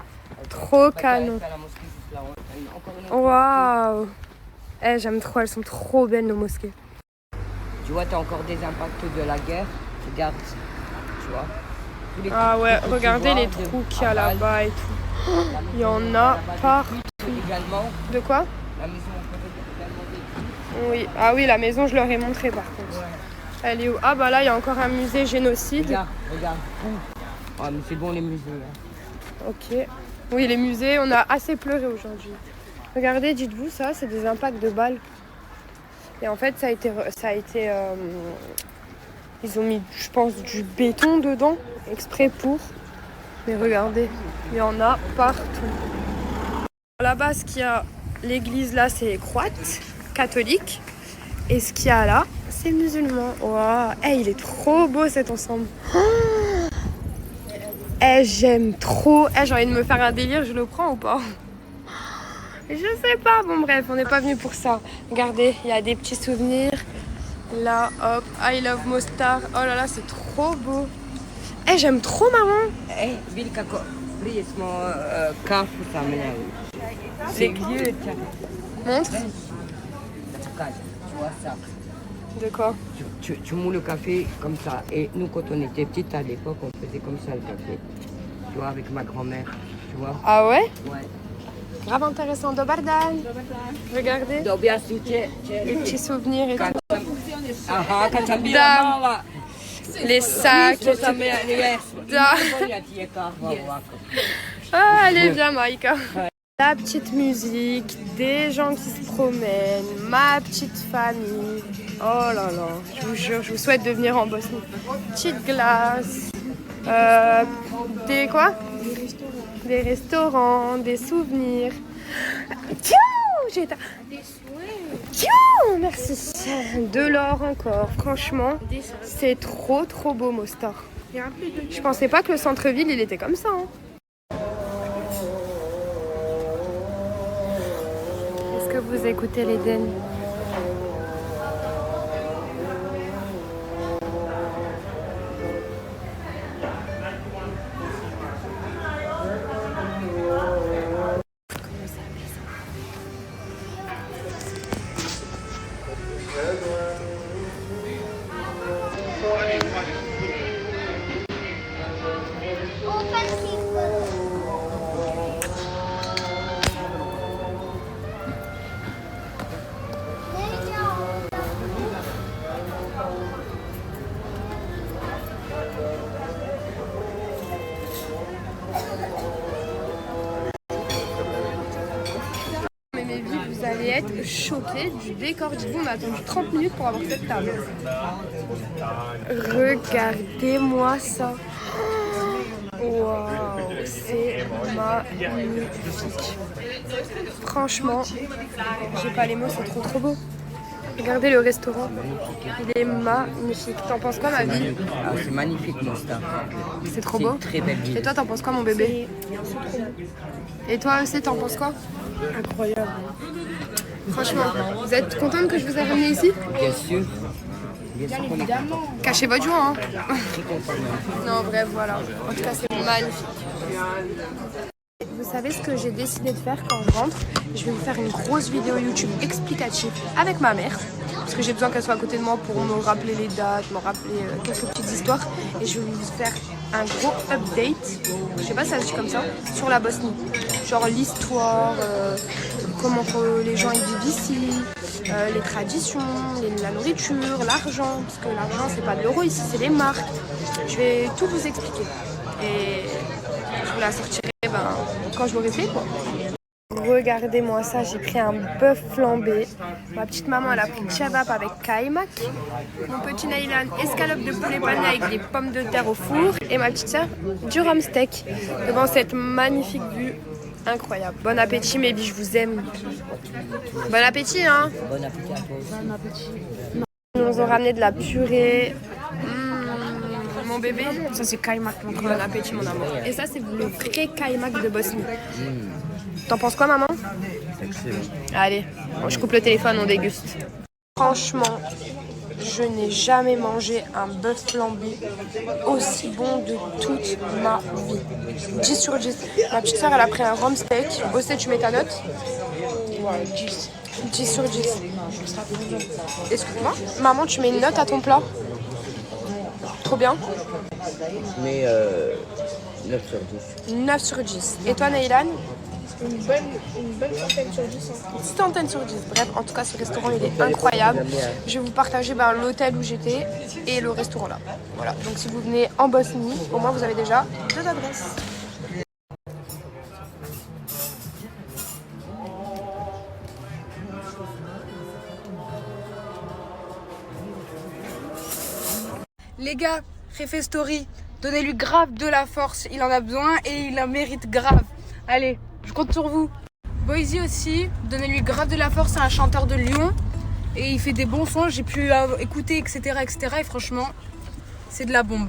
[SPEAKER 10] Trop canon. Waouh. Eh, j'aime trop, elles sont trop belles nos mosquées.
[SPEAKER 19] Tu vois, t'as encore des impacts de la guerre. Regarde, tu vois. Tous les
[SPEAKER 10] Ah
[SPEAKER 19] trucs
[SPEAKER 10] ouais,
[SPEAKER 19] que tu
[SPEAKER 10] regardez
[SPEAKER 19] vois
[SPEAKER 10] les
[SPEAKER 19] de
[SPEAKER 10] trous qu'il y a
[SPEAKER 19] Arval.
[SPEAKER 10] là-bas et tout. Oh, il y en a partout.
[SPEAKER 19] Également,
[SPEAKER 10] De quoi?
[SPEAKER 19] la maison on peut également des
[SPEAKER 10] Oui, ah oui, la maison je leur ai montré par contre. Elle est où? Ah bah là il y a encore un musée génocide.
[SPEAKER 19] Regarde. Ah mais c'est bon les musées. Hein.
[SPEAKER 10] Ok. Oui, les musées, on a assez pleuré aujourd'hui. Regardez, dites-vous, ça, c'est des impacts de balles. Et en fait, ça a été ils ont mis, je pense, du béton dedans, exprès pour. Mais regardez, il y en a partout. Là-bas, ce qu'il y a, l'église là, c'est croate, catholique. Et ce qu'il y a là, c'est musulman. Waouh, hey, il est trop beau cet ensemble. Eh, j'aime trop. Eh, j'ai envie de me faire un délire, je le prends ou pas? Je sais pas. Bon, bref, on n'est pas venu pour ça. Regardez, il y a des petits souvenirs. Là, hop, I love Mostar. Oh là là, c'est trop beau. Eh, j'aime trop maman.
[SPEAKER 19] Eh, vieni kako. Prije smo kafu sam menjali. C'est vieux, tiens.
[SPEAKER 10] Montre.
[SPEAKER 19] Tu vois ça.
[SPEAKER 10] De quoi?
[SPEAKER 19] Tu moules le café comme ça. Et nous, quand on était petites à l'époque, on faisait comme ça le café. Tu vois, avec ma grand-mère. Tu vois.
[SPEAKER 10] Ah ouais?
[SPEAKER 19] Ouais.
[SPEAKER 10] Grave intéressant. Dobar dan. Regardez.
[SPEAKER 19] Dobija si će.
[SPEAKER 10] Les petits souvenirs et tout.
[SPEAKER 19] Aha, kad sam bila
[SPEAKER 10] Da.
[SPEAKER 19] mala.
[SPEAKER 10] Les sacs.
[SPEAKER 19] Isto sam ja,
[SPEAKER 10] Da.
[SPEAKER 19] bolja ti je kahva ovako.
[SPEAKER 10] Ah, allez, viens, Maïka. La petite musique, des gens qui se promènent, ma petite famille. Oh là là, je vous jure, je vous souhaite de venir en Bosnie. Petite glace. Des quoi? Des restaurants, des souvenirs. Tchou, j'ai Tchou, merci. De l'or encore. Franchement, c'est trop trop beau Mostar. Je pensais pas que le centre-ville il était comme ça. Hein. Est-ce que vous écoutez l'Éden? Vous allez être choqués du décor. Dites-vous, on a attendu 30 minutes pour avoir cette table. Regardez-moi ça. Waouh, c'est magnifique. Franchement, j'ai pas les mots, c'est trop trop beau. Regardez le restaurant, il est magnifique. T'en penses quoi, ma vie?
[SPEAKER 19] Ah, c'est magnifique, Mostar.
[SPEAKER 10] C'est trop beau.
[SPEAKER 19] Très belle ville.
[SPEAKER 10] Et toi, t'en penses quoi, mon bébé? Et toi aussi, t'en penses quoi? Incroyable. Franchement, vous êtes contente que je vous ai ramené ici?
[SPEAKER 19] Bien sûr. Bien sûr qu'on est content.
[SPEAKER 10] Cachez votre joie, hein. Non, bref, voilà. En tout cas, c'est magnifique. Vous savez ce que j'ai décidé de faire quand je rentre? Je vais vous faire une grosse vidéo YouTube explicative avec ma mère. Parce que j'ai besoin qu'elle soit à côté de moi pour me rappeler les dates, me rappeler quelques petites histoires. Et je vais vous faire un gros update, je sais pas si ça se dit comme ça, sur la Bosnie. Genre l'histoire, comment les gens ils vivent ici, les traditions, la nourriture, l'argent. Parce que l'argent c'est pas de l'euro ici, c'est des marques. Je vais tout vous expliquer. Et je vous la sortirai quand je l'aurai fait quoi. Regardez-moi ça, j'ai pris un bœuf flambé. Ma petite maman elle a pris kebab avec kaymak. Mon petit Naïlan, escalope de poulet pané avec des pommes de terre au four. Et ma petite soeur, du rhum steak devant cette magnifique vue incroyable. Bon appétit mes billes, je vous aime. Bon appétit hein.
[SPEAKER 19] Bon appétit à toi aussi.
[SPEAKER 10] Ils nous ont ramené de la purée. mon bébé, ça c'est kaymak, mon bon appétit, mon amour. Et ça, c'est le vrai kaymak de Bosnie. T'en penses quoi, maman?
[SPEAKER 12] Excellent.
[SPEAKER 10] Allez, bon, je coupe le téléphone, on déguste. Franchement, je n'ai jamais mangé un bœuf flambé aussi bon de toute ma vie. 10 sur 10. Ma petite soeur, elle a pris un rhum steak. Aussi, tu mets ta note? 10 sur 10. Excuse-moi. Maman, tu mets une note à ton plat? Trop bien.
[SPEAKER 12] Mais 9 sur 10.
[SPEAKER 10] 9 sur 10. Et toi, Neylan?
[SPEAKER 15] Une bonne centaine sur 10.
[SPEAKER 10] Une centaine sur 10. Bref, en tout cas, ce restaurant, il est incroyable. Je vais vous partager l'hôtel où j'étais et le restaurant là. Voilà. Donc, si vous venez en Bosnie, au moins, vous avez déjà 2 adresses. Les gars, Refait Story, donnez-lui grave de la force. Il en a besoin et il en mérite grave. Allez, je compte sur vous. Boise aussi, donnez-lui grave de la force, c'est un chanteur de Lyon. Et il fait des bons sons, j'ai pu écouter, etc., etc. Et franchement, c'est de la bombe.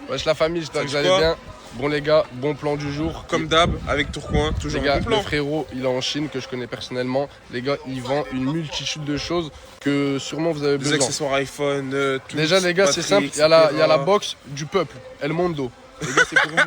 [SPEAKER 14] Wesh la famille, j'espère que vous allez bien. Bon les gars, bon plan du jour.
[SPEAKER 20] Comme d'hab, avec Tourcoing, toujours
[SPEAKER 14] les gars,
[SPEAKER 20] un bon plan.
[SPEAKER 14] Le frérot, il est en Chine, que je connais personnellement. Les gars, il vend une multitude de choses que sûrement vous avez besoin.
[SPEAKER 20] Des accessoires iPhone, tout.
[SPEAKER 14] Déjà les gars, c'est simple, il y a la box du peuple, El Mondo. Les gars, c'est pour vous.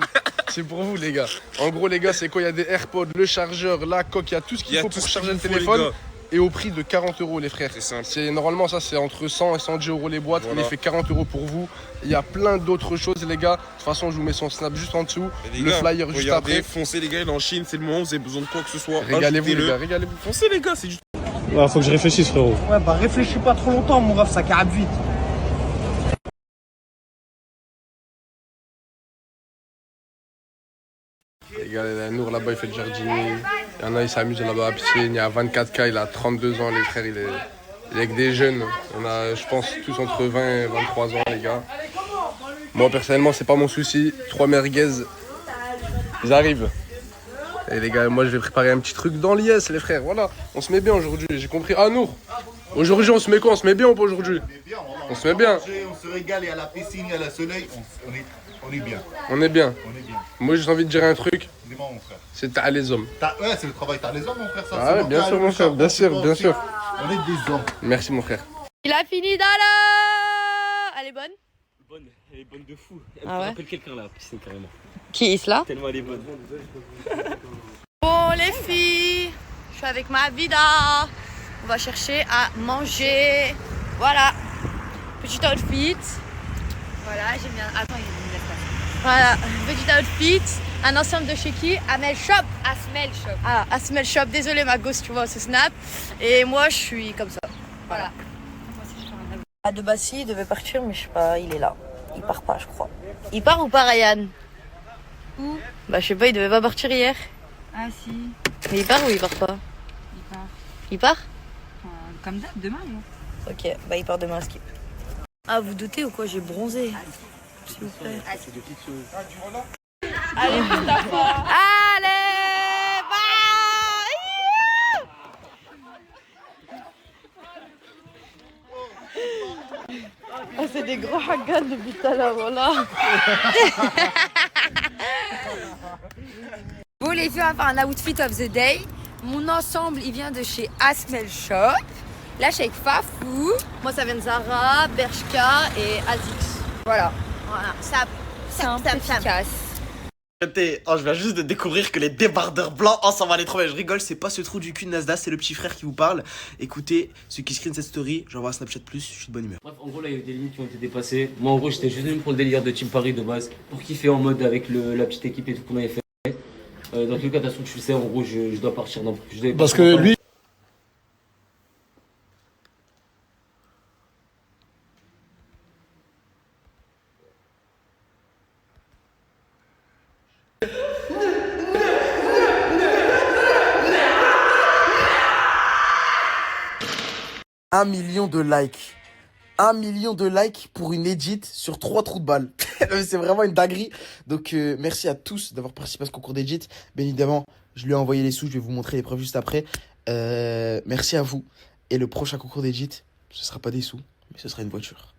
[SPEAKER 14] C'est pour vous les gars. En gros les gars, c'est quoi? Il y a des AirPods, le chargeur, la coque, il y a tout ce qu'il faut pour charger le téléphone. Et au prix de 40 € les frères. C'est normalement ça, c'est entre 100 et 110 € les boîtes.
[SPEAKER 20] Voilà.
[SPEAKER 14] Il est fait 40 € pour vous. Il y a plein d'autres choses les gars. De toute façon, je vous mets son snap juste en dessous. Le flyer juste après.
[SPEAKER 20] Foncez les gars, il est en Chine, c'est le moment où vous avez besoin de quoi que ce soit.
[SPEAKER 14] Régalez-vous les gars, régalez-vous.
[SPEAKER 20] Foncez les gars, c'est juste.
[SPEAKER 13] Ouais, faut que je réfléchisse frérot. Ouais, bah réfléchis pas trop longtemps mon ref, ça carabe vite.
[SPEAKER 14] Les gars, Nour là-bas il fait le jardinier. Il y en a, il s'amuse là-bas à la piscine. Il y a 24K, il a 32 ans les frères, il est avec des jeunes. On a, je pense, tous entre 20 et 23 ans les gars. Moi personnellement, c'est pas mon souci. 3 merguez, ils arrivent. Et les gars, moi je vais préparer un petit truc dans l'IS les frères. Voilà, on se met bien aujourd'hui, j'ai compris. Ah Nour, aujourd'hui on se met quoi? On se met bien ou pas aujourd'hui? On se met bien.
[SPEAKER 2] On se régale, il y a la piscine, il y a le soleil, on est bien.
[SPEAKER 14] On est bien.
[SPEAKER 2] On est bien.
[SPEAKER 14] Moi j'ai envie de dire un truc.
[SPEAKER 2] Dis-moi mon frère.
[SPEAKER 14] C'est t'as les hommes.
[SPEAKER 2] Ouais, c'est le travail, t'as les hommes mon frère. Ça,
[SPEAKER 14] Ah ouais, bien sûr mon frère, bien sûr, bien sûr.
[SPEAKER 2] On est des hommes.
[SPEAKER 14] Merci mon frère.
[SPEAKER 10] Il a fini Dala. Elle est bonne?
[SPEAKER 12] Bonne, elle est bonne de fou. Elle
[SPEAKER 10] Ah
[SPEAKER 12] me
[SPEAKER 10] ouais?
[SPEAKER 12] rappelle quelqu'un là, piscine carrément.
[SPEAKER 10] Qui est là?
[SPEAKER 12] Tellement elle est bonne.
[SPEAKER 10] Bon les filles, je suis avec ma vida. On va chercher à manger. Voilà. Petit outfit. Voilà, j'ai bien. Attends, il me laisse passer. Voilà, petit outfit. Un ensemble de chez qui? Amel Shop.
[SPEAKER 8] Asmel Shop.
[SPEAKER 10] Ah, Asmel Shop. Désolée ma gosse, tu vois, ce snap. Et moi, je suis comme ça. Voilà. Ah, de Bassi, il devait partir, mais je sais pas, il est là. Il part pas, je crois. Il part ou pas, Ryan?
[SPEAKER 8] Où?
[SPEAKER 10] Bah, je sais pas, il devait pas partir hier.
[SPEAKER 8] Ah si.
[SPEAKER 10] Mais il part ou il part pas?
[SPEAKER 8] Il part.
[SPEAKER 10] Il part?
[SPEAKER 8] Comme d'hab, demain, non?
[SPEAKER 10] Ok, bah il part demain à skip. Ah, vous doutez ou quoi? J'ai bronzé. S'il vous plaît.
[SPEAKER 12] C'est des petites choses.
[SPEAKER 10] Allez, Mustafa. Allez, bah. Ah, c'est des gros haggans depuis tout à l'heure, voilà.
[SPEAKER 8] Bon les filles, on va faire un outfit of the day. Mon ensemble, il vient de chez Asmel Shop. Là, je suis avec Fafou.
[SPEAKER 10] Moi, ça vient de Zara, Bershka et Azix.
[SPEAKER 8] Voilà.
[SPEAKER 10] Voilà, ça
[SPEAKER 8] Simple, efficace.
[SPEAKER 11] Oh, je viens juste de découvrir que les débardeurs blancs, oh ça va aller trop bien, je rigole, c'est pas ce trou du cul de Nasdaq, c'est le petit frère qui vous parle. Écoutez, ceux qui screen cette story, j'envoie un Snapchat plus, je suis de bonne humeur.
[SPEAKER 12] Bref, en gros, là, il y a eu des limites qui ont été dépassées. Moi, en gros, j'étais juste venu pour le délire de Team Paris de base, pour kiffer en mode avec la petite équipe et tout qu'on avait fait. Dans tous les cas, de toute façon, tu le sais, en gros, je dois partir.
[SPEAKER 1] Parce que lui.
[SPEAKER 11] Un million de likes. 1 million de likes pour une edit sur 3 trous de balle. C'est vraiment une dinguerie. Donc merci à tous d'avoir participé à ce concours d'edit. Bien évidemment, je lui ai envoyé les sous, je vais vous montrer les preuves juste après. Merci à vous. Et le prochain concours d'edit, ce sera pas des sous, mais ce sera une voiture.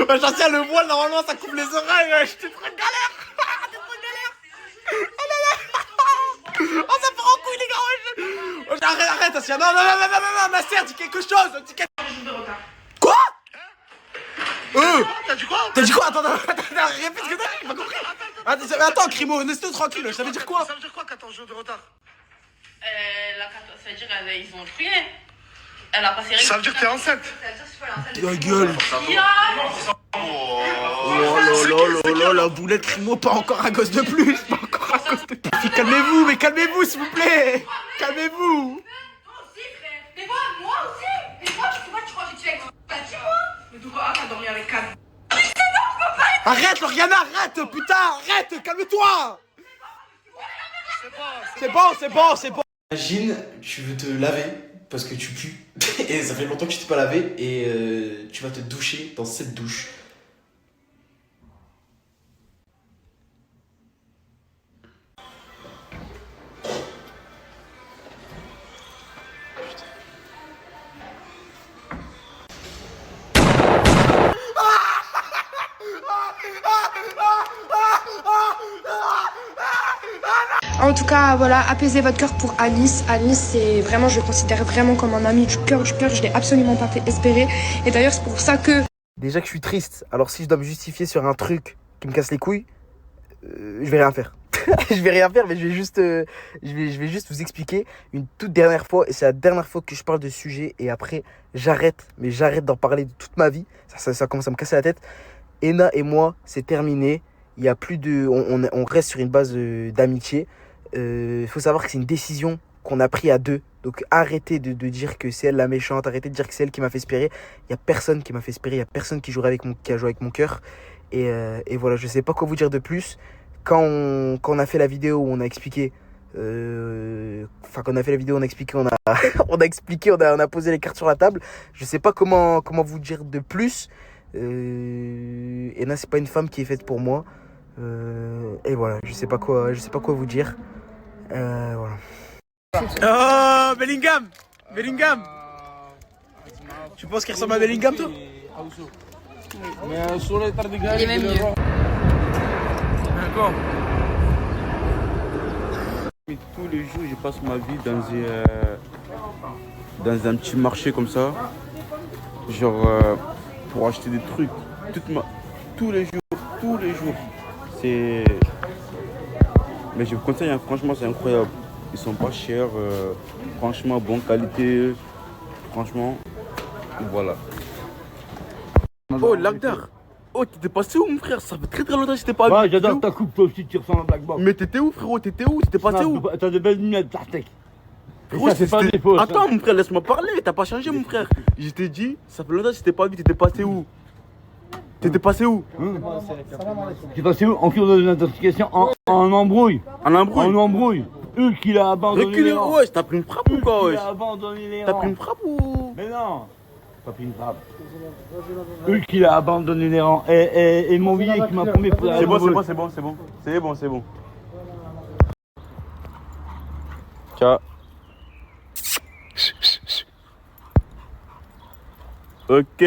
[SPEAKER 11] Wesh, Asia, le voile, normalement, ça couvre les oreilles, wesh. T'es trop une galère. T'es trop une galère. Oh là là. Oh, ça part en couille, les gars, wesh. Wesh, arrête, Asia. Non, ma sœur, dis quelque chose. Dis quelque... Quoi? T'as dit quoi? T'as dit quoi? Attends, répète ce que t'as dit, j'ai pas compris. Attends, Crimo, laisse-nous tranquille, ça veut dire quoi?
[SPEAKER 1] Ça veut dire quoi 14 jours de retard?
[SPEAKER 6] Ça veut dire ils ont crié. Elle a passé.
[SPEAKER 1] Ça veut dire que t'es enceinte.
[SPEAKER 11] Ta gueule. Oh là, la boulette Crimo, pas encore un gosse de plus. Pas encore un gosse de plus. Calmez-vous, mais calmez-vous, s'il vous plaît. Calmez-vous.
[SPEAKER 6] Mais moi aussi. Mais moi, tu crois que tu es avec moi? Mais pourquoi t'as dormi avec Cam?
[SPEAKER 11] Arrête, Lauriana, arrête, putain, arrête, calme-toi. C'est bon. Imagine, tu veux te laver parce que tu pues et ça fait longtemps que tu t'es pas lavé et tu vas te doucher dans cette douche.
[SPEAKER 10] En tout cas, voilà, apaisez votre cœur pour Alice. Alice, c'est vraiment, je le considère vraiment comme un ami du cœur. Je l'ai absolument pas fait espérer. Et d'ailleurs, c'est pour ça que...
[SPEAKER 11] Déjà que je suis triste, alors si je dois me justifier sur un truc qui me casse les couilles, je vais rien faire. Je vais rien faire, mais je vais juste vous expliquer une toute dernière fois. Et c'est la dernière fois que je parle de ce sujet. Et après, j'arrête d'en parler de toute ma vie. Ça commence à me casser la tête. Ena et moi, c'est terminé. Il y a plus de... On reste sur une base d'amitié. Il faut savoir que c'est une décision qu'on a prise à deux. Donc arrêtez de dire que c'est elle la méchante. Arrêtez de dire que c'est elle qui m'a fait espérer. Il n'y a personne qui m'a fait espérer. Il n'y a personne qui a joué avec mon cœur. Et voilà, je ne sais pas quoi vous dire de plus. Quand on a fait la vidéo où on a expliqué... on a posé les cartes sur la table. Je ne sais pas comment vous dire de plus. Ena, c'est pas une femme qui est faite pour moi. Et voilà, je sais pas quoi vous dire. Voilà. Oh, Bellingham. Tu penses qu'il ressemble à Bellingham, toi?
[SPEAKER 8] Il est même mieux.
[SPEAKER 17] D'accord. Mais tous les jours, je passe ma vie dans un petit marché comme ça. Genre, pour acheter des trucs. Tous les jours. C'est... Mais je vous conseille, hein, franchement, c'est incroyable. Ils sont pas chers. Franchement, bonne qualité. Franchement, voilà. Oh, Lagdar. Oh, t'étais passé où, mon frère? Ça fait très longtemps que je t'ai pas vu.
[SPEAKER 3] Ouais, j'adore ta coupe, toi aussi, tu ressembles à Black Box.
[SPEAKER 17] Mais t'étais où, frérot? T'étais passé où?
[SPEAKER 3] T'as de belles lunettes, Tartek.
[SPEAKER 17] Frérot, c'est pas des fausses. Attends, mon frère, laisse-moi parler. T'as pas changé, mon frère. Je t'ai dit, ça fait longtemps que je t'ai pas vu. T'étais passé où? T'étais passé où?
[SPEAKER 3] T'es passé où? En cours d'identification en embrouille.
[SPEAKER 17] En embrouille?
[SPEAKER 3] En embrouille. Eux qui l'a abandonné.
[SPEAKER 17] Reculé, ouais, t'as pris une frappe ou quoi, ouais?
[SPEAKER 3] T'as
[SPEAKER 17] pris une frappe ou?
[SPEAKER 3] Mais non, pas pris une frappe. Eux qui l'a abandonné les rangs. Et mon billet qui m'a promis pour la...
[SPEAKER 17] C'est bon. Ciao. Ok.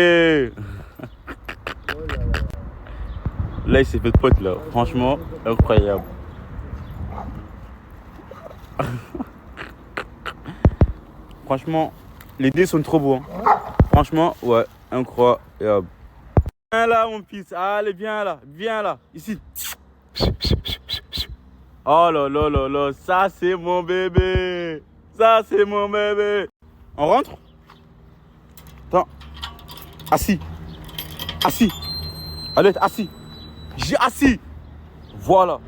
[SPEAKER 17] Là, il s'est fait de pote, là. Franchement, incroyable. Franchement, les dés sont trop beaux. Hein. Franchement, ouais, incroyable. Viens là, mon fils. Allez, viens là. Ici. Oh là. Ça, c'est mon bébé. On rentre? Attends. Assis. Allez, assis. J'ai assis. Voilà.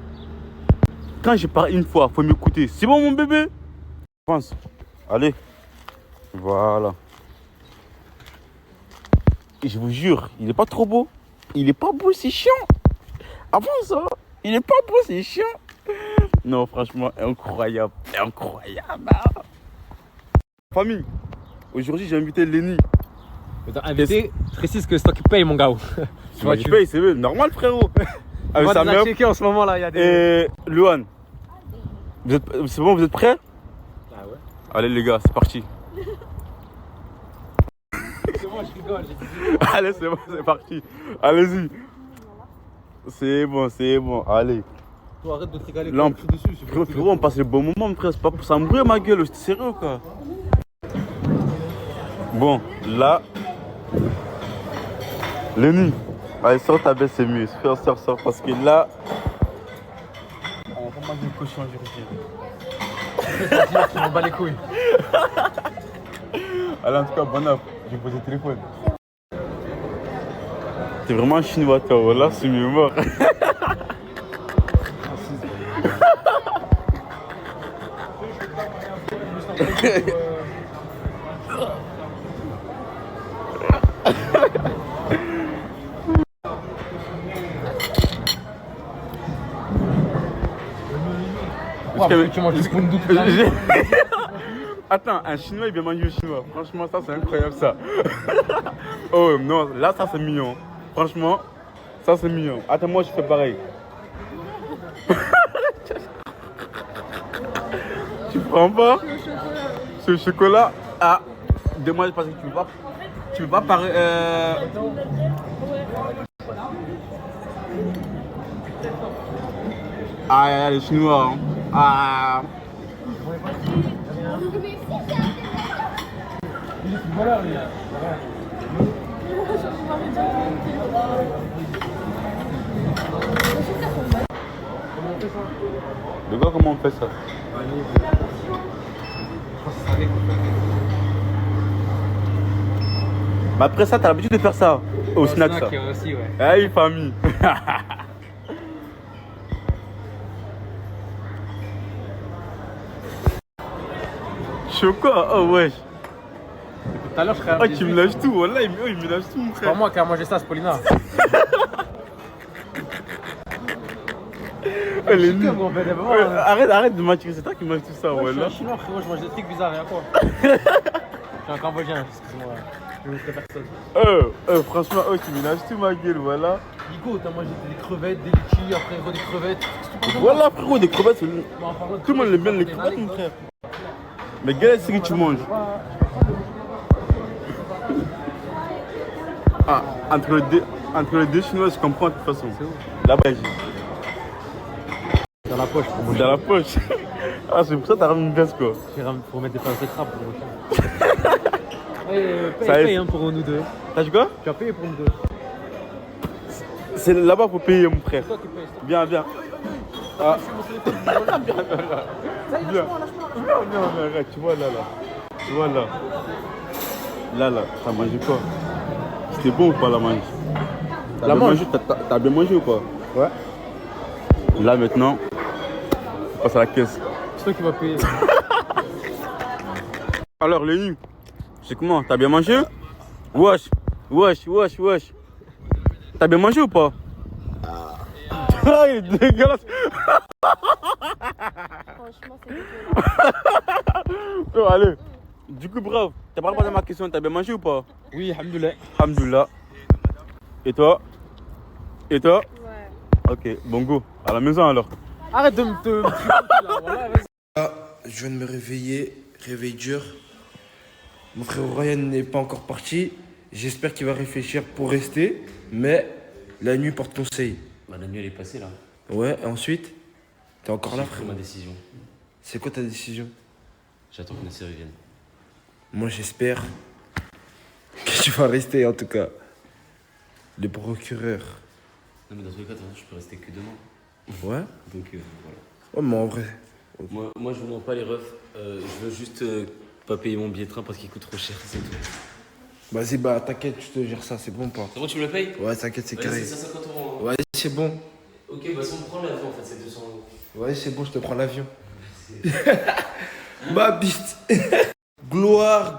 [SPEAKER 17] Quand je parle une fois, faut m'écouter. C'est bon, mon bébé? Pense. Allez. Voilà. Et je vous jure, il est pas trop beau. Il est pas beau, c'est chiant. Avant ça, il est pas beau, c'est chiant. Non, franchement, incroyable. Famille, aujourd'hui, j'ai invité Lenny.
[SPEAKER 7] Invité, précise que c'est toi qui paye, mon gars.
[SPEAKER 17] Tu vois, tu payes, c'est normal, frérot. Avec sa meuf.
[SPEAKER 7] En ce moment là, il y a des...
[SPEAKER 17] Et Luan, c'est bon, vous êtes prêts?
[SPEAKER 7] Ah ouais.
[SPEAKER 17] Allez les gars, c'est parti.
[SPEAKER 7] C'est bon, je
[SPEAKER 2] Allez, c'est bon, c'est parti. Allez-y. C'est bon, allez.
[SPEAKER 7] Toi, arrête de te régaler.
[SPEAKER 2] Là, frérot, on passe le bon moment, mon frère. C'est pas pour s'embrouiller, ma gueule. J'étais sérieux, quoi. Bon, là. Lenny. Allez, sors ta baisse, c'est mieux. Sors. Parce que là.
[SPEAKER 7] On va manger le cochon, je vais dire. On bat les couilles.
[SPEAKER 2] Allez, en tout cas, bon app. J'ai posé le téléphone. T'es vraiment un chinois, toi. Voilà, c'est mieux mort.
[SPEAKER 7] Tu manges du spoon-douk.
[SPEAKER 2] Attends, un chinois il vient manger au chinois. Franchement, ça c'est incroyable ça. Oh non, là ça c'est mignon. Franchement, ça c'est mignon. Attends, moi je fais pareil. Tu prends pas ce chocolat? Ah, demande parce que tu veux pas parler. Ah, les chinois. Hein. Ah. De quoi, comment on fait ça? Mais après ça, t'as l'habitude de faire ça au snack, ça.
[SPEAKER 7] Aussi, ouais.
[SPEAKER 2] Hey, famille. Chocolat, oh wesh.
[SPEAKER 7] Tout à l'heure, je serais
[SPEAKER 2] oh, tu me lâches tout, voilà, il me lâche tout, mon frère.
[SPEAKER 7] C'est pas moi qui a mangé ça, c'est Paulina.
[SPEAKER 2] Elle est nulle. Arrête de m'attirer, c'est toi qui manges tout ça,
[SPEAKER 7] ouais.
[SPEAKER 2] Voilà.
[SPEAKER 7] Je suis un chinois, frérot, je mange des trucs bizarres, et à quoi? Je suis un cambodgien, excuse-moi. Je ne personne.
[SPEAKER 2] Franchement, tu me lâches tout, ma gueule, voilà.
[SPEAKER 7] Nico, t'as mangé des crevettes, des litchis, après des crevettes.
[SPEAKER 2] Voilà, frérot, des crevettes, tout le monde aime bien les crevettes, mon frère. Mais quel est-ce que tu manges? Ah, entre les deux chinois, je comprends de toute façon. Là-bas,
[SPEAKER 7] dans la poche. Pour
[SPEAKER 2] dans la poche. Ah, c'est pour ça que t'as ramené une veste, quoi.
[SPEAKER 7] Pour mettre des pinces de crabe pour le paye hein, pour nous deux.
[SPEAKER 2] T'as dit quoi?
[SPEAKER 7] Tu as payé pour nous deux.
[SPEAKER 2] C'est là-bas pour payer, mon frère.
[SPEAKER 7] C'est toi qui payes.
[SPEAKER 2] Bien. Ah. Bien. Arrête, tu vois là. Tu vois là. Là, t'as mangé quoi? C'était bon ou pas la mange? T'as bien mangé ou pas? Ouais. Là maintenant, on passe à la caisse.
[SPEAKER 7] C'est toi qui vas payer.
[SPEAKER 2] Alors Lenny, c'est comment? T'as bien mangé? Wesh. T'as bien mangé ou pas? Ah, il est dégueulasse.
[SPEAKER 10] Franchement, c'est dégueulasse.
[SPEAKER 2] Oh, allez. Du coup, bravo. T'as pas répondu à ma question. T'as bien mangé ou pas?
[SPEAKER 7] Oui, alhamdoulilah.
[SPEAKER 2] Alhamdoulilah. Et toi?
[SPEAKER 10] Ouais.
[SPEAKER 2] Ok, bon go. À la maison alors.
[SPEAKER 7] Arrête de me voilà,
[SPEAKER 11] là, je viens de me réveiller. Réveil dur. Mon frère Ryan n'est pas encore parti. J'espère qu'il va réfléchir pour rester. Mais la nuit porte conseil.
[SPEAKER 12] Bah, la nuit elle est passée là.
[SPEAKER 11] Ouais, et ensuite? T'es encore là,
[SPEAKER 12] J'ai pris
[SPEAKER 11] frère?
[SPEAKER 12] ma décision.
[SPEAKER 11] C'est quoi ta décision?
[SPEAKER 12] J'attends que Nasser revienne.
[SPEAKER 11] Moi, j'espère que tu vas rester, en tout cas. Le procureur.
[SPEAKER 12] Non, mais dans tous les cas, de toute façon, je peux rester que demain.
[SPEAKER 11] Ouais?
[SPEAKER 12] Donc voilà.
[SPEAKER 11] Oh, mais en vrai.
[SPEAKER 12] Moi, je vous mens pas les refs. Je veux juste pas payer mon billet de train parce qu'il coûte trop cher, c'est tout.
[SPEAKER 11] Vas-y, t'inquiète, je te gère ça, c'est bon pas?
[SPEAKER 12] C'est bon, tu me le payes?
[SPEAKER 11] Ouais, t'inquiète, c'est carré.
[SPEAKER 12] C'est 150 €. Hein.
[SPEAKER 11] Ouais, c'est bon.
[SPEAKER 12] Ok, bah si on prend l'avion, en fait, c'est 200 €.
[SPEAKER 11] Ouais, c'est bon, je te prends l'avion. Ma bite. Gloire.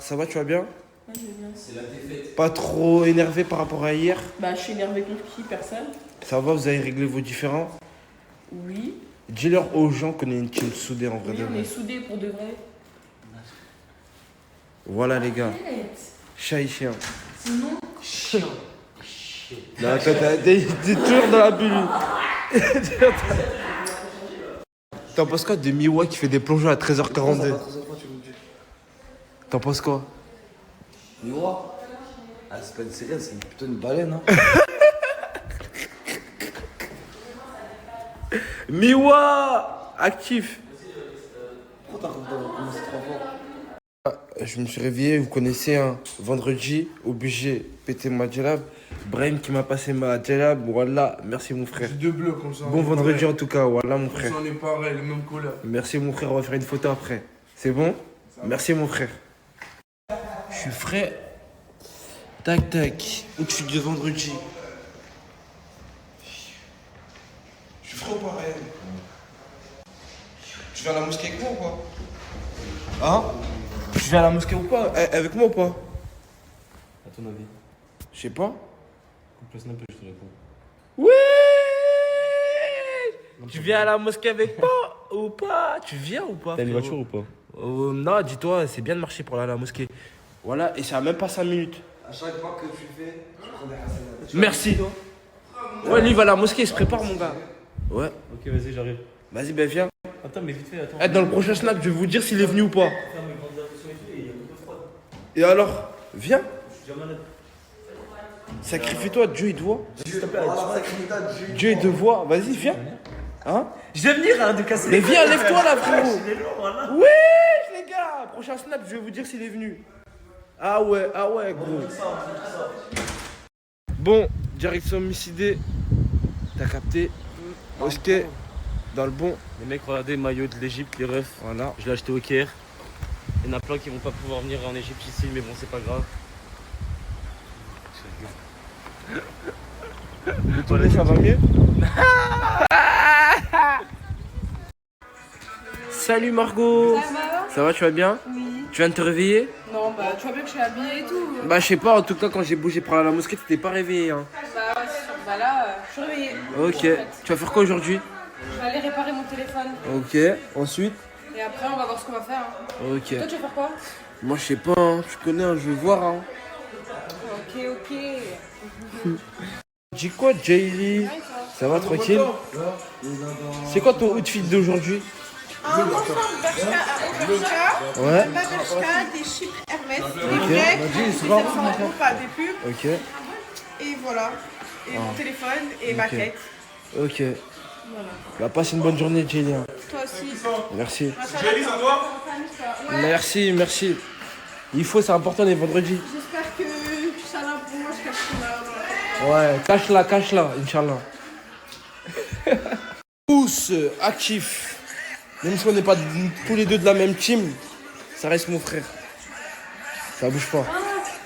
[SPEAKER 11] Ça va, tu vas bien?
[SPEAKER 21] Ouais, je vais bien.
[SPEAKER 12] C'est la défaite.
[SPEAKER 11] Pas trop énervé par rapport à hier?
[SPEAKER 21] Bah, je suis énervé contre qui? Personne.
[SPEAKER 11] Ça va, vous avez réglé vos différends?
[SPEAKER 21] Oui.
[SPEAKER 11] Dis-leur aux gens qu'on est une team soudée en vrai
[SPEAKER 21] Oui,
[SPEAKER 11] de
[SPEAKER 21] on
[SPEAKER 11] vrai.
[SPEAKER 21] est soudés pour de vrai.
[SPEAKER 11] Voilà les gars.
[SPEAKER 21] Arrête.
[SPEAKER 11] Chat et chien.
[SPEAKER 21] Sinon, chien.
[SPEAKER 11] Non, t'es toujours dans la bulle. T'en penses quoi de Miwa qui fait des plongeons à 13h42? T'en penses quoi?
[SPEAKER 14] Miwa. Ah, c'est pas une sirène, c'est plutôt une baleine, hein.
[SPEAKER 9] Miwa actif.
[SPEAKER 14] Pourquoi t'as commencé 3 fois?
[SPEAKER 9] Je me suis réveillé, vous connaissez, hein, vendredi, obligé, péter ma djellab. Brahim qui m'a passé ma djellab, voilà, merci mon frère.
[SPEAKER 5] Deux bleus comme ça.
[SPEAKER 9] Bon vendredi en tout cas, voilà mon frère.
[SPEAKER 5] On est pareil, les mêmes couleurs.
[SPEAKER 9] Merci mon frère, on va faire une photo après. C'est bon? Merci mon frère. Je suis frais. Tac tac, outfit de vendredi. Je suis frais ou pas réel? Tu viens à la mosquée avec moi ou pas? Hein? Tu viens à la mosquée ou pas? Avec moi ou pas?
[SPEAKER 12] À ton avis?
[SPEAKER 9] Je sais pas.
[SPEAKER 12] Coupe le snap et je te réponds.
[SPEAKER 9] Oui! Tu viens à la mosquée avec moi ou pas? Tu viens ou pas?
[SPEAKER 12] T'as une
[SPEAKER 9] frérot?
[SPEAKER 12] voiture ou pas?
[SPEAKER 9] Non, dis-toi, c'est bien de marcher pour aller à la mosquée. Voilà, et ça a même pas 5 minutes.
[SPEAKER 14] À chaque fois que tu fais, tu prends des hasanats.
[SPEAKER 9] Merci. Ouais, lui il va à la mosquée, il se prépare, mon gars. Ouais.
[SPEAKER 12] Ok, vas-y, j'arrive.
[SPEAKER 9] Vas-y, ben viens.
[SPEAKER 12] Attends, mais vite fait, attends.
[SPEAKER 9] Dans le prochain snap, je vais vous dire s'il est venu ou pas. Et alors? Viens. Sacrifie-toi, Dieu il te voit. Dieu il te voit. Vas-y, viens. Hein?
[SPEAKER 7] Je vais venir, hein, de casser.
[SPEAKER 9] Mais viens, lève-toi là, frérot.
[SPEAKER 7] Il est lourd, voilà.
[SPEAKER 9] Ouais, les gars. Prochain snap, je vais vous dire s'il est venu. Ah ouais, gros. Bon, direction Missidé. T'as capté? Mosquée. Dans le bon.
[SPEAKER 12] Les mecs, regardez, maillot de l'Egypte, les refs.
[SPEAKER 9] Voilà.
[SPEAKER 12] Je l'ai acheté au Caire. Il y en a plein qui vont pas pouvoir venir en Égypte ici, mais bon, c'est pas grave.
[SPEAKER 9] Le tournée, ça va mieux? Salut Margot. Ça va, tu vas bien?
[SPEAKER 10] Oui.
[SPEAKER 9] Tu viens de te réveiller?
[SPEAKER 10] Non, bah tu vois bien que je suis habillée et tout.
[SPEAKER 9] Bah je sais pas, en tout cas quand j'ai bougé pour aller à la mosquée, t'étais pas réveillé hein.
[SPEAKER 10] Bah là, je suis réveillée.
[SPEAKER 9] Ok, tu vas faire quoi aujourd'hui?
[SPEAKER 10] Je vais aller réparer mon téléphone.
[SPEAKER 9] Ok, ensuite?
[SPEAKER 10] Et après, on va voir ce qu'on va faire. Hein.
[SPEAKER 9] Ok.
[SPEAKER 10] Toi, tu vas faire quoi?
[SPEAKER 9] Moi je sais pas, hein. Tu connais, hein. Je vais voir hein.
[SPEAKER 10] Ok.
[SPEAKER 9] Dis quoi Jaylee? Ça va tranquille? C'est quoi ton outfit d'aujourd'hui?
[SPEAKER 22] Un ensemble Bershka à Bershka,
[SPEAKER 9] Ouais.
[SPEAKER 22] ma Bershka, des chips Hermès, des
[SPEAKER 9] Ok.
[SPEAKER 22] vrais,
[SPEAKER 9] Vas-y,
[SPEAKER 22] des
[SPEAKER 9] c'est pas
[SPEAKER 22] 700 euros, pas des pubs.
[SPEAKER 9] Ok.
[SPEAKER 22] Et voilà. Et mon téléphone et ma
[SPEAKER 9] Ok.
[SPEAKER 22] quête.
[SPEAKER 9] Ok.
[SPEAKER 22] Voilà.
[SPEAKER 9] Bah passe une bonne journée Jaylee. hein.
[SPEAKER 22] Toi aussi.
[SPEAKER 9] Merci.
[SPEAKER 22] Jaylee, ça va? Ouais.
[SPEAKER 9] Merci. Il faut, c'est important les vendredis.
[SPEAKER 22] J'espère que Inch'Allah pour moi je cache ton
[SPEAKER 9] Ouais, cache-la, Inch'Allah. Tous actifs. Même si on n'est pas tous les deux de la même team, ça reste mon frère. Ça bouge pas.
[SPEAKER 20] Non,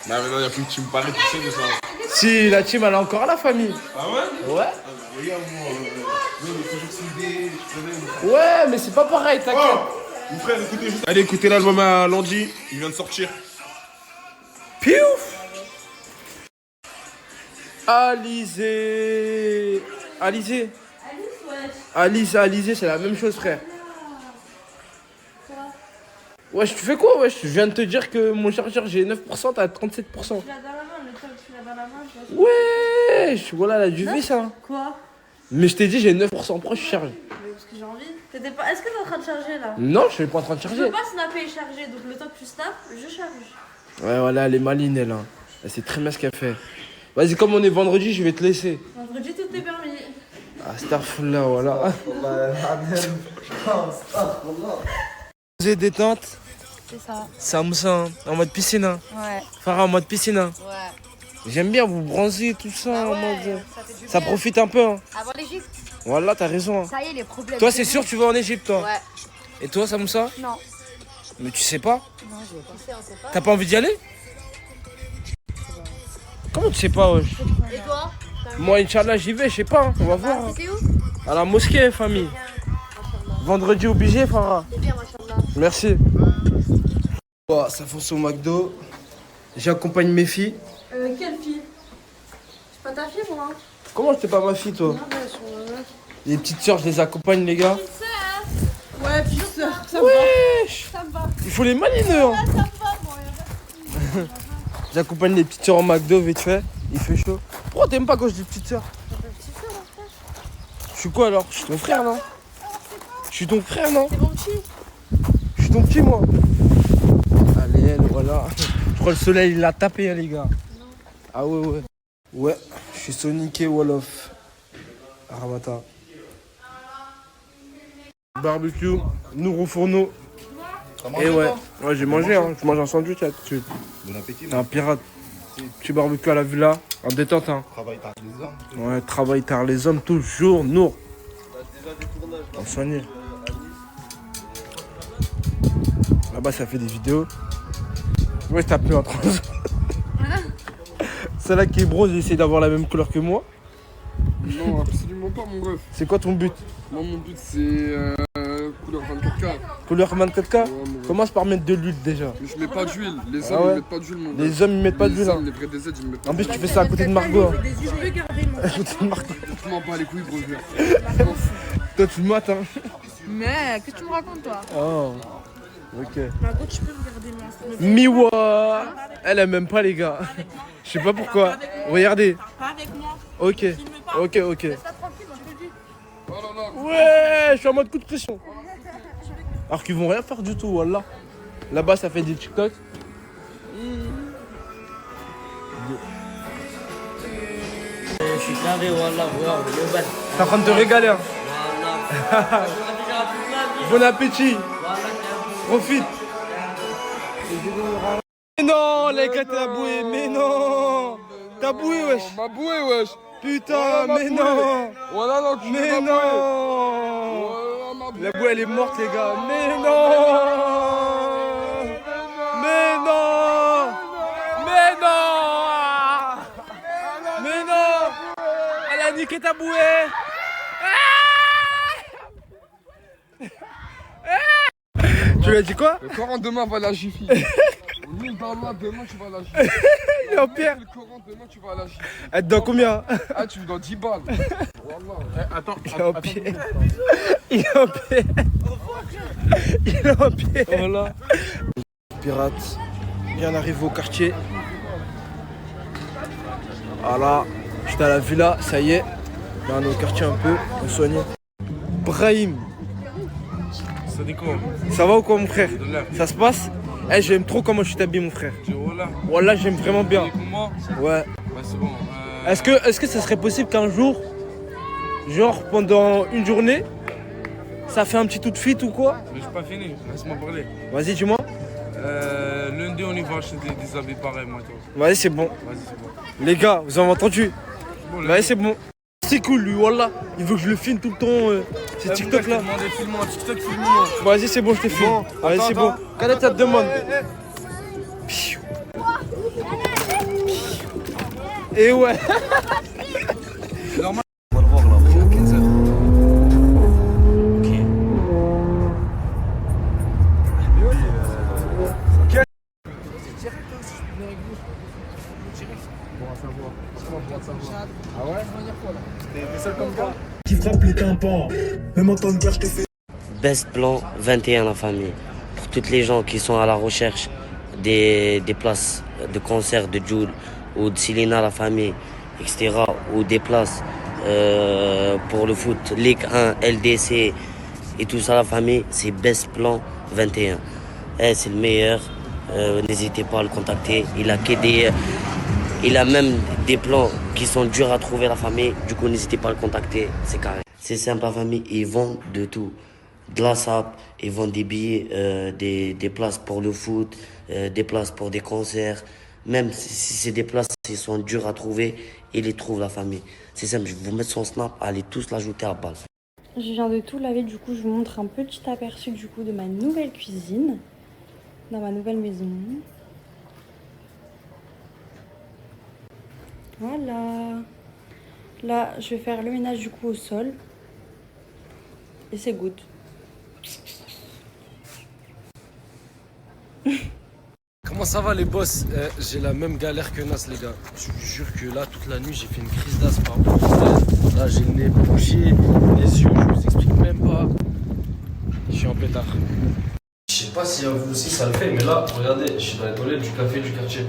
[SPEAKER 20] mais non, il n'y a plus de team Paris, tu sais de ça.
[SPEAKER 9] Si, la team, elle est encore à la famille.
[SPEAKER 20] Ah ouais?
[SPEAKER 9] Ouais.
[SPEAKER 20] Regarde, moi, on est toujours soudés, je connais.
[SPEAKER 9] Ouais, mais c'est pas pareil, t'inquiète.
[SPEAKER 20] Mon frère, écoutez juste. Allez, écoutez l'album à Landy, il vient de sortir.
[SPEAKER 9] Piouf. Alizé, c'est la même chose, frère. Wesh, tu fais quoi, wesh? Je viens de te dire que mon chargeur, j'ai 9%, t'as 37%.
[SPEAKER 10] Tu l'as dans la main, le temps que tu l'as dans la main, je vois.
[SPEAKER 9] Wesh, voilà, la Juve, ça.
[SPEAKER 10] Quoi?
[SPEAKER 9] Mais je t'ai dit, j'ai 9%, pourquoi je charge?
[SPEAKER 10] Mais parce que j'ai envie. Est-ce que t'es en train de charger là?
[SPEAKER 9] Non, je suis pas en train de
[SPEAKER 10] Je
[SPEAKER 9] charger.
[SPEAKER 10] peux pas snapper et charger, donc le temps que tu snaps, je charge.
[SPEAKER 9] Ouais, voilà, elle est maline, elle. Hein. Elle sait très bien ce qu'elle fait. Vas-y, comme on est vendredi, je vais te laisser.
[SPEAKER 10] Vendredi, tout est permis.
[SPEAKER 9] Ah, Starfullah, voilà. Vous êtes détente?
[SPEAKER 8] C'est ça.
[SPEAKER 9] Samsa, hein, en mode piscine. Hein.
[SPEAKER 8] Ouais.
[SPEAKER 9] Farah, en mode piscine. Hein.
[SPEAKER 8] Ouais.
[SPEAKER 9] J'aime bien vous bronzer, tout ça. en mode...
[SPEAKER 8] Ça fait du
[SPEAKER 9] ça
[SPEAKER 8] bien.
[SPEAKER 9] profite un peu. Hein.
[SPEAKER 8] Avant l'Égypte.
[SPEAKER 9] Voilà, t'as raison. Hein.
[SPEAKER 8] Ça y est, les problèmes.
[SPEAKER 9] Toi, c'est sûr, tu vas en Égypte, toi?
[SPEAKER 8] Ouais.
[SPEAKER 9] Et toi, Samoussa?
[SPEAKER 8] Non.
[SPEAKER 9] Mais tu sais pas?
[SPEAKER 8] Non, je vais pas. Tu sais, on sait pas.
[SPEAKER 9] T'as pas envie d'y aller? Comment tu sais pas, wesh?
[SPEAKER 8] Et toi?
[SPEAKER 9] Moi, Inch'Allah, j'y vais, je sais pas. Hein. On va voir. Hein.
[SPEAKER 8] C'était où?
[SPEAKER 9] À la mosquée, famille. Vendredi obligé, Farah.
[SPEAKER 8] C'est bien, machallah.
[SPEAKER 9] Merci. Oh, ça fonce au McDo. J'accompagne mes filles.
[SPEAKER 10] Quelle fille? C'est pas ta fille, moi.
[SPEAKER 9] Comment t'es pas ma fille, toi?
[SPEAKER 10] Non, bah, sur le mec.
[SPEAKER 9] Les petites sœurs, je les accompagne, les gars.
[SPEAKER 10] Ouais, puis ça
[SPEAKER 9] Wesh!
[SPEAKER 10] va. Ça va.
[SPEAKER 9] Il faut les malineux. Hein.
[SPEAKER 10] Ça va, bon, y'a pas.
[SPEAKER 9] J'accompagne les petites sœurs au McDo, vite fait. Il fait chaud. Pourquoi t'aimes pas quand je dis petite sœur? Je suis quoi alors? Je suis ton frère, non? Je suis ton frère, non?
[SPEAKER 10] C'est mon petit.
[SPEAKER 9] Je suis ton petit, moi. Allez, elle, voilà. Je crois le soleil il l'a tapé, hein, les gars. Ah ouais, ouais. Ouais, je suis Sonic et Wolof. Ramata. Barbecue, nous au fourneau. Et ouais, ouais j'ai mangé, hein. Je mange un sandwich là tout de suite.
[SPEAKER 2] Bon appétit.
[SPEAKER 9] T'es un pirate. Petit barbecue à la villa, en détente, hein.
[SPEAKER 2] Travail tard les hommes.
[SPEAKER 9] Ouais, travail tard les hommes, toujours, nous. On soigne. Là-bas, ça fait des vidéos. Ouais, je t'appelle en trans. Celle-là qui est bronze, il essaie d'avoir la même couleur que moi.
[SPEAKER 14] Non, absolument pas, mon ref.
[SPEAKER 9] C'est quoi ton but?
[SPEAKER 14] Moi, mon but, c'est couleur 24K.
[SPEAKER 9] Couleur 24K?
[SPEAKER 14] Ouais,
[SPEAKER 9] commence par mettre de l'huile déjà.
[SPEAKER 14] Mais je mets pas d'huile. Les
[SPEAKER 9] Ah
[SPEAKER 14] hommes,
[SPEAKER 9] ouais
[SPEAKER 14] ils mettent pas d'huile, mon ref.
[SPEAKER 9] Les hommes, ils mettent pas d'huile.
[SPEAKER 14] Les
[SPEAKER 9] Hein.
[SPEAKER 14] hommes, les vrais DZ, ils mettent pas
[SPEAKER 9] En plus,
[SPEAKER 14] d'huile.
[SPEAKER 9] tu fais ça à côté de Margot. Hein.
[SPEAKER 10] Je peux garder mon.
[SPEAKER 9] À côté de Margot.
[SPEAKER 14] Tu m'en bats les couilles, gros joueur.
[SPEAKER 9] Toi, tu le mates, hein.
[SPEAKER 10] Mais qu'est-ce que tu me racontes, toi?
[SPEAKER 9] Oh. Ok.
[SPEAKER 10] Margot, tu peux me garder mon.
[SPEAKER 9] Miwa. Elle aime même pas, les gars. Je sais pas pourquoi. Regardez.
[SPEAKER 10] Pas avec moi.
[SPEAKER 9] Ok. Ok, ok.
[SPEAKER 10] Laisse-la tranquille, moi je te dis.
[SPEAKER 9] Ouais, je suis en mode coup de pression. Alors qu'ils vont rien faire du tout, wallah. Là-bas, ça fait des TikTok.
[SPEAKER 12] Je suis carré, wallah, wow, le bal.
[SPEAKER 9] T'es en train de te régaler, hein.
[SPEAKER 12] Voilà.
[SPEAKER 9] Bon appétit. Profite. Mais non, les gars, t'as boué. Mais non. T'as boué, wesh.
[SPEAKER 14] M'a boué, wesh.
[SPEAKER 9] Putain, mais non.
[SPEAKER 14] Voilà, non, tu
[SPEAKER 9] Mais
[SPEAKER 14] m'as
[SPEAKER 9] non.
[SPEAKER 14] boué.
[SPEAKER 9] La bouée, elle est morte, les gars. Mais non. Mais non. Mais non. Mais non. Elle a niqué ta bouée. Tu lui as dit quoi?
[SPEAKER 14] Le Coran demain va la gifler. Demain tu vas la gifler.
[SPEAKER 9] Il est en pierre.
[SPEAKER 14] Le Coran demain tu vas la gifler.
[SPEAKER 9] Elle te donne combien?
[SPEAKER 14] Ah, tu me donnes 10 balles. Wallah.
[SPEAKER 9] Attends, il est en pierre. Il est en pierre. Il est en pierre. Voilà. Pirate. Bien arrivé au quartier. Voilà. J'étais à la villa, ça y est. Là, on est au quartier un peu, on soigne. Brahim.
[SPEAKER 20] Ça dit quoi?
[SPEAKER 9] Ça va ou quoi, mon frère? Ça se passe? Eh, j'aime trop comment je suis habillé, mon frère. Voilà, j'aime vraiment bien. Ouais.
[SPEAKER 20] Ouais, c'est bon.
[SPEAKER 9] Est-ce que ça serait possible qu'un jour, genre pendant une journée, ça fait un petit outfit ou quoi?
[SPEAKER 20] Mais j'ai pas fini, laisse-moi parler.
[SPEAKER 9] Vas-y, dis-moi.
[SPEAKER 20] Lundi, on y va acheter des habits pareils, moi, toi.
[SPEAKER 9] Vas-y, c'est bon.
[SPEAKER 20] Vas-y, c'est bon.
[SPEAKER 9] Les gars, vous avez entendu?
[SPEAKER 20] Bon,
[SPEAKER 9] Vas-y, c'est bon. C'est cool, lui, wallah. Il veut que je le filme tout le temps, ces TikTok là.
[SPEAKER 20] TikTok, filme-moi.
[SPEAKER 9] Vas-y, c'est bon, je te filme.
[SPEAKER 20] Bon,
[SPEAKER 9] Vas-y, c'est bon. Quelle est ta demande? Et ouais.
[SPEAKER 20] Normal.
[SPEAKER 14] On va le voir là, à 15h.
[SPEAKER 9] Ah ouais? T'es seul comme ça?
[SPEAKER 4] Qui frappe les tympans, même en temps de guerre, je te fais.
[SPEAKER 16] Best Plan 21 la famille. Pour toutes les gens qui sont à la recherche des places de concert de Jul ou de Selena la famille, etc. Ou des places pour le foot, Ligue 1, LDC et tout ça la famille, c'est Best Plan 21. C'est le meilleur. N'hésitez pas à le contacter. Il a même des plans qui sont durs à trouver la famille. Du coup, n'hésitez pas à le contacter. C'est carré. C'est simple la famille. Ils vendent de tout. De la sape, ils vendent des billets, des places pour le foot, des places pour des concerts. Même si c'est des places qui sont dures à trouver, ils les trouvent la famille. C'est simple. Je vais vous mettre son snap. Allez tous l'ajouter à balle.
[SPEAKER 23] Je viens de tout laver. Du coup, je vous montre un petit aperçu du coup de ma nouvelle cuisine. Dans ma nouvelle maison. Voilà. Là, je vais faire le ménage du coup au sol. Et c'est good.
[SPEAKER 24] Comment ça va les boss? J'ai la même galère que Nas les gars. Je vous jure que là toute la nuit j'ai fait une crise d'asthme. Là j'ai le nez bouché, les yeux, je vous explique même pas. Je suis en pétard. Je sais pas si à vous aussi ça le fait, mais là regardez, je suis dans les toilettes du café du quartier.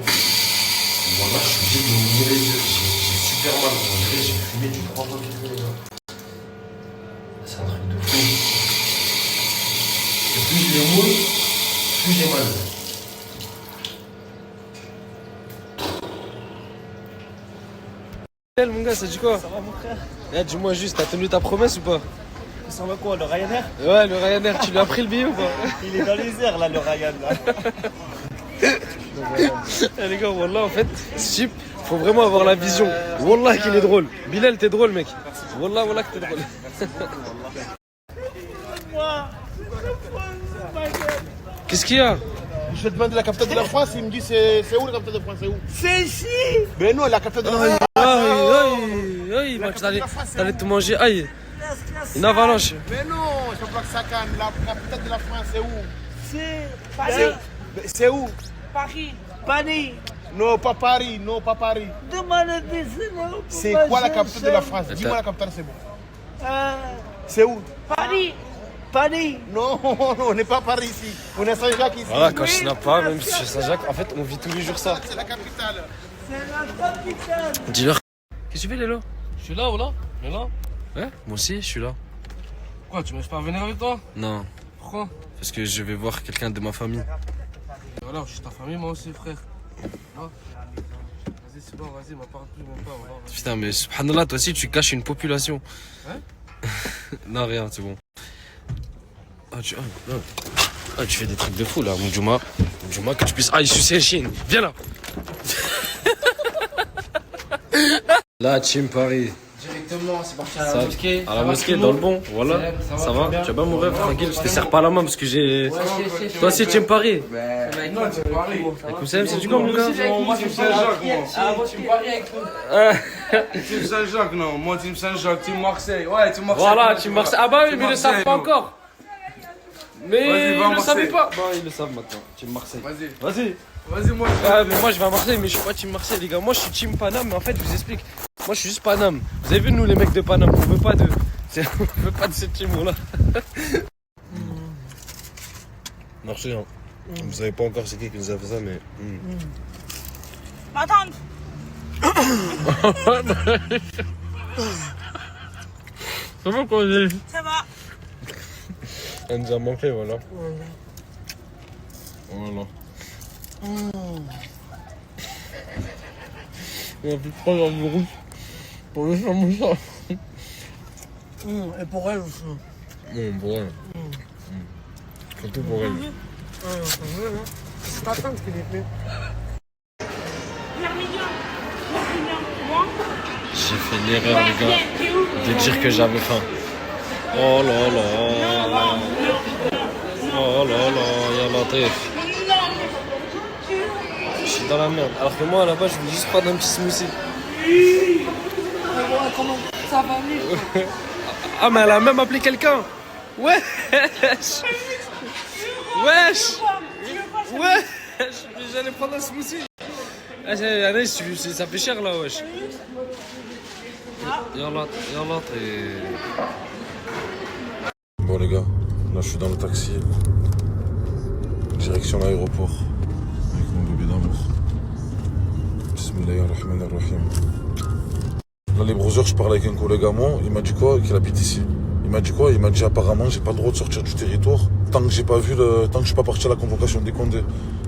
[SPEAKER 24] Voilà, je suis obligé de me mouiller les yeux. J'ai super mal. En vrai, j'ai fumé du 3 fois les gars. C'est un truc de fou. Et plus je les mouille, plus j'ai mal. Mon gars, ça dit quoi? Ça va mon frère? Dis-moi juste, t'as tenu ta promesse ou pas?
[SPEAKER 13] Ça va quoi, le Ryanair?
[SPEAKER 24] Ouais, le Ryanair, tu lui as pris le billet ou pas?
[SPEAKER 13] Il est dans les airs là, le Ryan là.
[SPEAKER 24] Les gars, Wallah, en fait, ce type, faut vraiment avoir la vision. Wallah qu'il est drôle. Bilal, t'es drôle, mec. Wallah, Wallah que t'es drôle. Qu'est-ce qu'il y a?
[SPEAKER 20] Je vais demander la capitale de la France, il me dit c'est où la capitale de France, c'est où?
[SPEAKER 13] C'est ici!
[SPEAKER 20] Mais non, la capitale de la France.
[SPEAKER 24] Aïe, t'allais te manger, aïe. Une avalanche.
[SPEAKER 20] Mais non, je vois que ça calme. La capitale de la France, c'est où?
[SPEAKER 13] C'est Paris.
[SPEAKER 20] C'est où?
[SPEAKER 13] Paris. Paris.
[SPEAKER 20] Non, pas Paris, non, pas Paris.
[SPEAKER 13] Demande
[SPEAKER 20] c'est quoi la capitale de la France? Dis-moi la capitale, c'est bon. C'est où?
[SPEAKER 13] Paris. Paris.
[SPEAKER 20] Non, on n'est pas à Paris ici. On est à Saint-Jacques ici.
[SPEAKER 24] Voilà, quand je suis pas, même si je suis à Saint-Jacques, en fait, on vit tous les jours ça.
[SPEAKER 20] C'est la capitale.
[SPEAKER 13] C'est la capitale.
[SPEAKER 24] Dis-leur. Qu'est-ce que tu fais, Lélo?
[SPEAKER 7] Je suis là, voilà. Mais là.
[SPEAKER 24] Ouais, moi aussi, je suis là.
[SPEAKER 7] Quoi, tu m'as pas venir avec toi?
[SPEAKER 24] Non.
[SPEAKER 7] Pourquoi?
[SPEAKER 24] Parce que je vais voir quelqu'un de ma famille.
[SPEAKER 7] Alors, je suis ta famille, moi aussi, frère. Vas-y, c'est bon, vas-y, m'en parle plus, même pas.
[SPEAKER 24] Putain, mais subhanallah, toi aussi, tu caches une population.
[SPEAKER 7] Hein?
[SPEAKER 24] Non, rien, c'est bon. Tu fais des trucs de fou, là, mon Djouma. Mon Djouma, que tu puisses... Ah, il suce un chien. Viens là. Là, Team Paris.
[SPEAKER 5] Directement, c'est parti à
[SPEAKER 24] Ça,
[SPEAKER 5] la mosquée.
[SPEAKER 24] À la mosquée, dans le bon, voilà. Ça va? Tu vas bien, mon rêve? Tranquille, je te serre pas la main parce que j'ai... Toi aussi, Team Paris?
[SPEAKER 5] Non, Team Paris.
[SPEAKER 24] Écoute, c'est du quoi, mon gars?
[SPEAKER 5] Moi, Team Saint-Jacques, moi. Team Paris avec toi. Team Saint-Jacques, non. Moi, Team Saint-Jacques, Team Marseille. Ouais, Team Marseille.
[SPEAKER 24] Voilà, Team Marseille. Ah bah oui, mais ils le savent pas encore. Mais ils le savaient pas. Bon, ils le savent maintenant. Team Marseille. Vas-y, moi. Mais moi, je vais à Marseille, mais je suis pas Team Marseille, les gars. Moi, je suis Team Paname, mais en fait, je vous explique. Moi, je suis juste Paname. Vous avez vu, nous, les mecs de Paname, on veut pas de... On veut pas de cette team-là. Merci, hein. Vous savez pas encore c'est qui nous a fait ça, mais...
[SPEAKER 6] Attends.
[SPEAKER 24] Ça va quoi, j'ai...
[SPEAKER 6] Ça va.
[SPEAKER 24] Elle nous a manqué, voilà. Voilà. On a plus de 3 heures de route pour le faire mon ça.
[SPEAKER 5] Et pour elle aussi.
[SPEAKER 24] Pour elle. Surtout pour elle.
[SPEAKER 5] C'est ta tante qui l'a fait.
[SPEAKER 24] J'ai fait l'erreur, les gars, de dire que j'avais faim. Oh là là. Oh là là, y'a la tête. Je suis dans la merde. Alors que moi, là-bas, je voulais juste prendre un petit smoothie.
[SPEAKER 5] Comment ça va venir?
[SPEAKER 24] Ah, mais elle a même appelé quelqu'un. Wesh. Wesh. J'allais prendre un smoothie. Ah, ça fait cher, là, wesh. Yallah, t'es...
[SPEAKER 15] Bon les gars, là je suis dans le taxi, direction l'aéroport, avec mon bébé d'amour. Bismillahirrahmanirrahim. Là les brothers, je parlais avec un collègue à moi, il m'a dit quoi? Qu'il habite ici. Il m'a dit quoi? Il m'a dit apparemment j'ai pas le droit de sortir du territoire tant que j'ai pas vu tant que je suis pas parti à la convocation des Condés.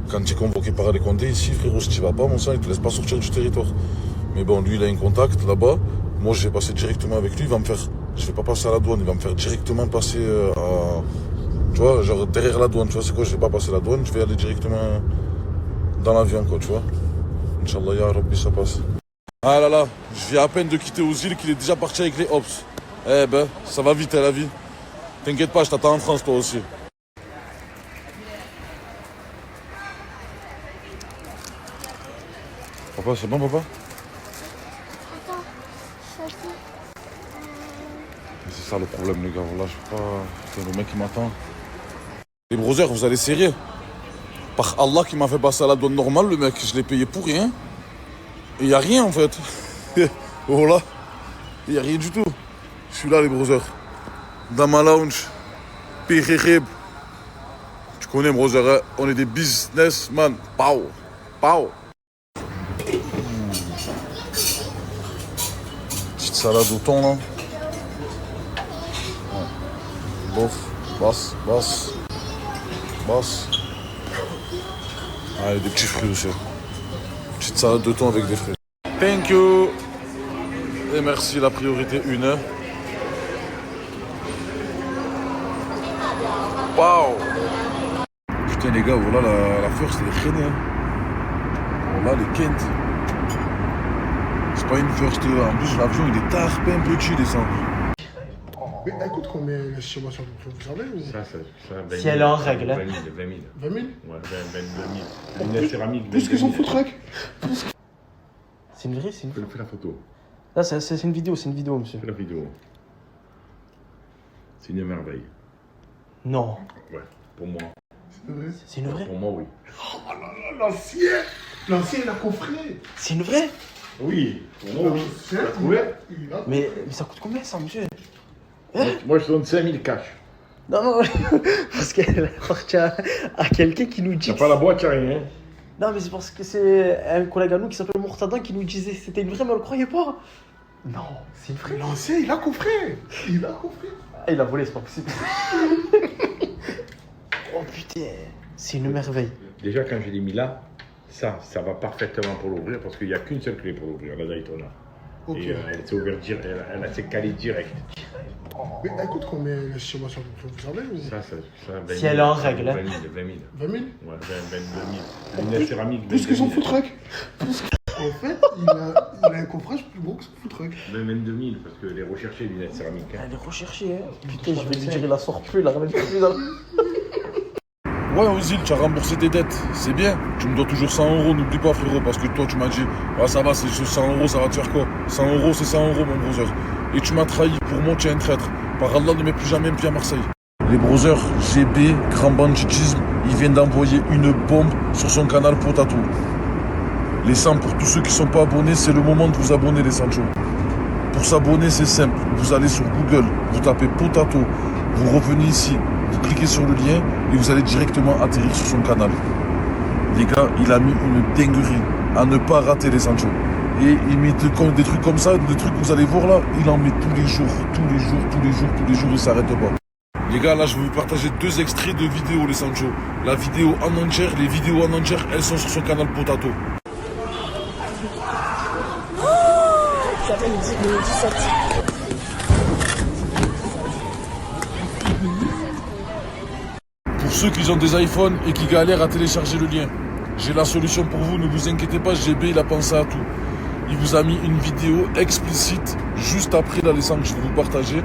[SPEAKER 15] Quand tu es convoqué par les Condés ici, frérot, si tu vas pas, mon sang, il te laisse pas sortir du territoire. Mais bon, lui il a un contact là-bas, moi je vais passer directement avec lui, il va me faire... Je vais pas passer à la douane, il va me faire directement passer à... Tu vois, genre derrière la douane, tu vois, c'est quoi? Je vais pas passer la douane, je vais aller directement dans l'avion, quoi, tu vois. Inch'Allah, ya Rabbi, ça passe. Ah là là, je viens à peine de quitter aux îles qu'il est déjà parti avec les Ops. Eh ben, ça va vite, la vie. T'inquiète pas, je t'attends en France, toi aussi. Papa, c'est bon, papa? C'est ça le problème, les gars. Voilà, je sais pas. C'est le mec qui m'attend. Les brothers, vous allez sérieux? Par Allah qui m'a fait passer à la douane normale, le mec, je l'ai payé pour rien. Et y a rien en fait. Voilà. Y a rien du tout. Je suis là, les brothers. Dans ma lounge. Pérérib. Tu connais, brother, hein? On est des businessmen. Pow. Pow. Petite salade au thon, là. Bof, basse. Ah, il y a des petits fruits aussi. Petite salade de thon avec des fruits. Thank you. Et merci, la priorité 1. Waouh. Putain les gars, voilà la first, elle est freinée. Hein. Voilà les Kent. C'est pas une first. En plus l'avion il est tarpin petit descend.
[SPEAKER 20] Mais elle coûte combien la estimation vous savez ou...
[SPEAKER 1] Ça,
[SPEAKER 7] Si elle est en règle.
[SPEAKER 1] 20 000.
[SPEAKER 20] 20 000
[SPEAKER 1] Ouais, 22 000. Lunettes céramiques.
[SPEAKER 20] Plus que son foutraque.
[SPEAKER 7] C'est une vraie, c'est une...
[SPEAKER 1] Fais la photo.
[SPEAKER 7] Là, c'est une vidéo, monsieur.
[SPEAKER 1] Fais la vidéo. C'est une merveille.
[SPEAKER 7] Non.
[SPEAKER 1] Ouais, pour moi.
[SPEAKER 20] C'est vrai?
[SPEAKER 7] C'est une vraie?
[SPEAKER 1] Pour moi, oui.
[SPEAKER 20] Oh là là, l'ancien! L'ancien, il a coffré!
[SPEAKER 7] C'est une vraie?
[SPEAKER 1] Oui, pour moi, oui. Tu l'as trouvé?
[SPEAKER 7] Mais ça coûte combien ça, monsieur?
[SPEAKER 1] Moi, je donne 5 000 cash.
[SPEAKER 7] Non, parce qu'elle appartient à quelqu'un qui nous dit.
[SPEAKER 1] T'as pas la boîte, y'a rien.
[SPEAKER 7] Non, mais c'est parce que c'est un collègue à nous qui s'appelle Mortadan qui nous disait c'était une vraie, mais on le croyait pas. Non, c'est une vraie.
[SPEAKER 20] L'ancien, il a coffré! Il a coffré!
[SPEAKER 7] Ah, il a volé, c'est pas possible. Oh putain, c'est une merveille.
[SPEAKER 1] Déjà, quand je l'ai mis là, ça va parfaitement pour l'ouvrir parce qu'il n'y a qu'une seule clé pour l'ouvrir, la Daytona.
[SPEAKER 20] Okay.
[SPEAKER 1] Et elle s'est ouverte direct, elle s'est calée direct.
[SPEAKER 20] Mais elle coûte combien l'estimation vous savez ou...
[SPEAKER 1] Ça,
[SPEAKER 7] si elle est en règle.
[SPEAKER 1] 20 000.
[SPEAKER 20] 20 000?
[SPEAKER 1] Ouais, 22 000. Lunettes céramiques.
[SPEAKER 20] Plus que son foutraque. En fait, il a un coffrage plus beau que son foutraque.
[SPEAKER 1] 22 000 parce que les recherchées, les lunettes céramiques. Hein.
[SPEAKER 7] Elle est recherchée, hein. Putain, je vais lui dire, il la sort plus, il la ramène plus dans...
[SPEAKER 15] Ouais, Ozil, tu as remboursé tes dettes, c'est bien. Tu me dois toujours 100 €, n'oublie pas frérot, parce que toi tu m'as dit, ah ça va, c'est 100 €, ça va te faire quoi? 100 €, c'est 100 € mon brother. Et tu m'as trahi, pour moi tu es un traître. Par Allah, ne mets plus jamais un pied à Marseille. Les brothers, GB, Grand Banditisme, ils viennent d'envoyer une bombe sur son canal Potato. Les 100, pour tous ceux qui ne sont pas abonnés, c'est le moment de vous abonner les Sancho. Pour s'abonner, c'est simple. Vous allez sur Google, vous tapez Potato, vous revenez ici, vous cliquez sur le lien et vous allez directement atterrir sur son canal. Les gars, il a mis une dinguerie à ne pas rater les Sancho. Et il met des trucs comme ça, des trucs que vous allez voir là, il en met tous les jours, il s'arrête pas. Les gars, là, je vais vous partager 2 extraits de vidéos, les Sancho. La vidéo en entière, les vidéos en entière, elles sont sur son canal Potato.
[SPEAKER 13] J'appelle le 17.
[SPEAKER 15] Pour ceux qui ont des iPhones et qui galèrent à télécharger le lien, j'ai la solution pour vous, ne vous inquiétez pas, GB il a pensé à tout. Il vous a mis une vidéo explicite juste après la descente que je vais vous partager.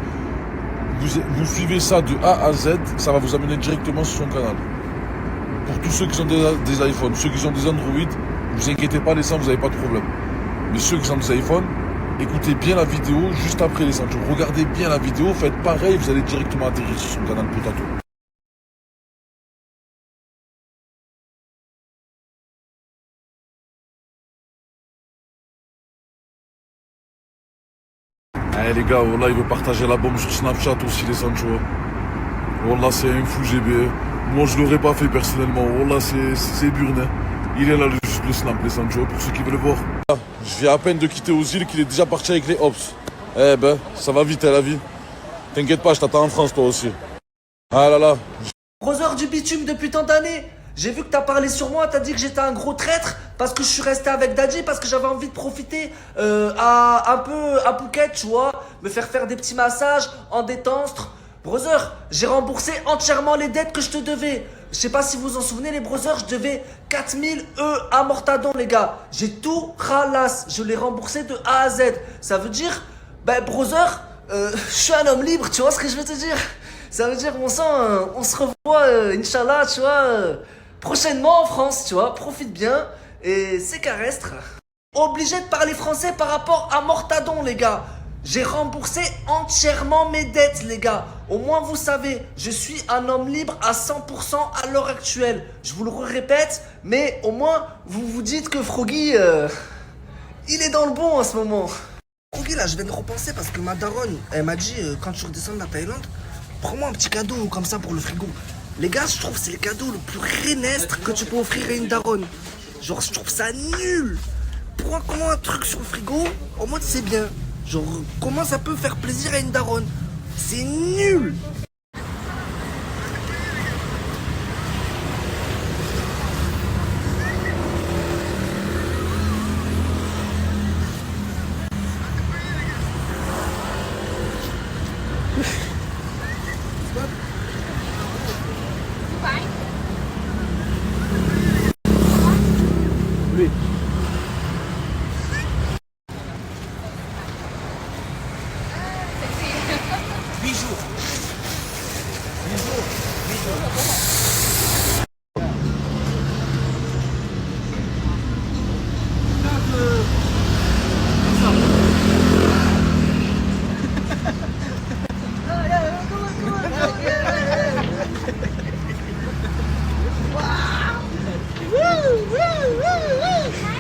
[SPEAKER 15] Vous suivez ça de A à Z, ça va vous amener directement sur son canal. Pour tous ceux qui ont des iPhones, ceux qui ont des Android, ne vous inquiétez pas, les 100, vous n'avez pas de problème. Mais ceux qui ont des iPhones, écoutez bien la vidéo juste après les 100 jours. Regardez bien la vidéo, faites pareil, vous allez directement atterrir sur son canal Potato. Allez les gars, Wallah il veut partager la bombe sur Snapchat aussi les Sancho. Wallah c'est un fou GB. Moi je l'aurais pas fait personnellement. Wallah c'est Burne. Il est là juste le snap les Sancho pour ceux qui veulent le voir. Je viens à peine de quitter Ozil qu'il est déjà parti avec les Ops. Eh ben, ça va vite la vie. T'inquiète pas, je t'attends en France toi aussi. Ah là là.
[SPEAKER 3] Brother du bitume depuis tant d'années. J'ai vu que t'as parlé sur moi, t'as dit que j'étais un gros traître parce que je suis resté avec Daddy, parce que j'avais envie de profiter un peu à Phuket, tu vois, me faire des petits massages en détente. Brother, j'ai remboursé entièrement les dettes que je te devais. Je sais pas si vous vous en souvenez les brothers, je devais 4000 € à Mortadon les gars. J'ai tout ralasse, je l'ai remboursé de A à Z. Ça veut dire, ben brother, je suis un homme libre, tu vois ce que je veux te dire? Ça veut dire, mon sang, on se revoit, Inch'Allah, tu vois, prochainement en France, tu vois, profite bien, et c'est carestre. Obligé de parler français par rapport à Mortadon, les gars. J'ai remboursé entièrement mes dettes, les gars. Au moins, vous savez, je suis un homme libre à 100% à l'heure actuelle. Je vous le répète, mais au moins, vous vous dites que Froggy, il est dans le bon en ce moment. Froggy, là, je viens de repenser parce que ma daronne, elle m'a dit, quand tu redescends de la Thaïlande, prends-moi un petit cadeau comme ça pour le frigo. Les gars, je trouve que c'est le cadeau le plus rénestre que tu peux offrir à une daronne. Genre, je trouve ça nul. Prends un truc sur le frigo, en mode c'est bien. Genre, comment ça peut faire plaisir à une daronne? C'est nul. Bijou.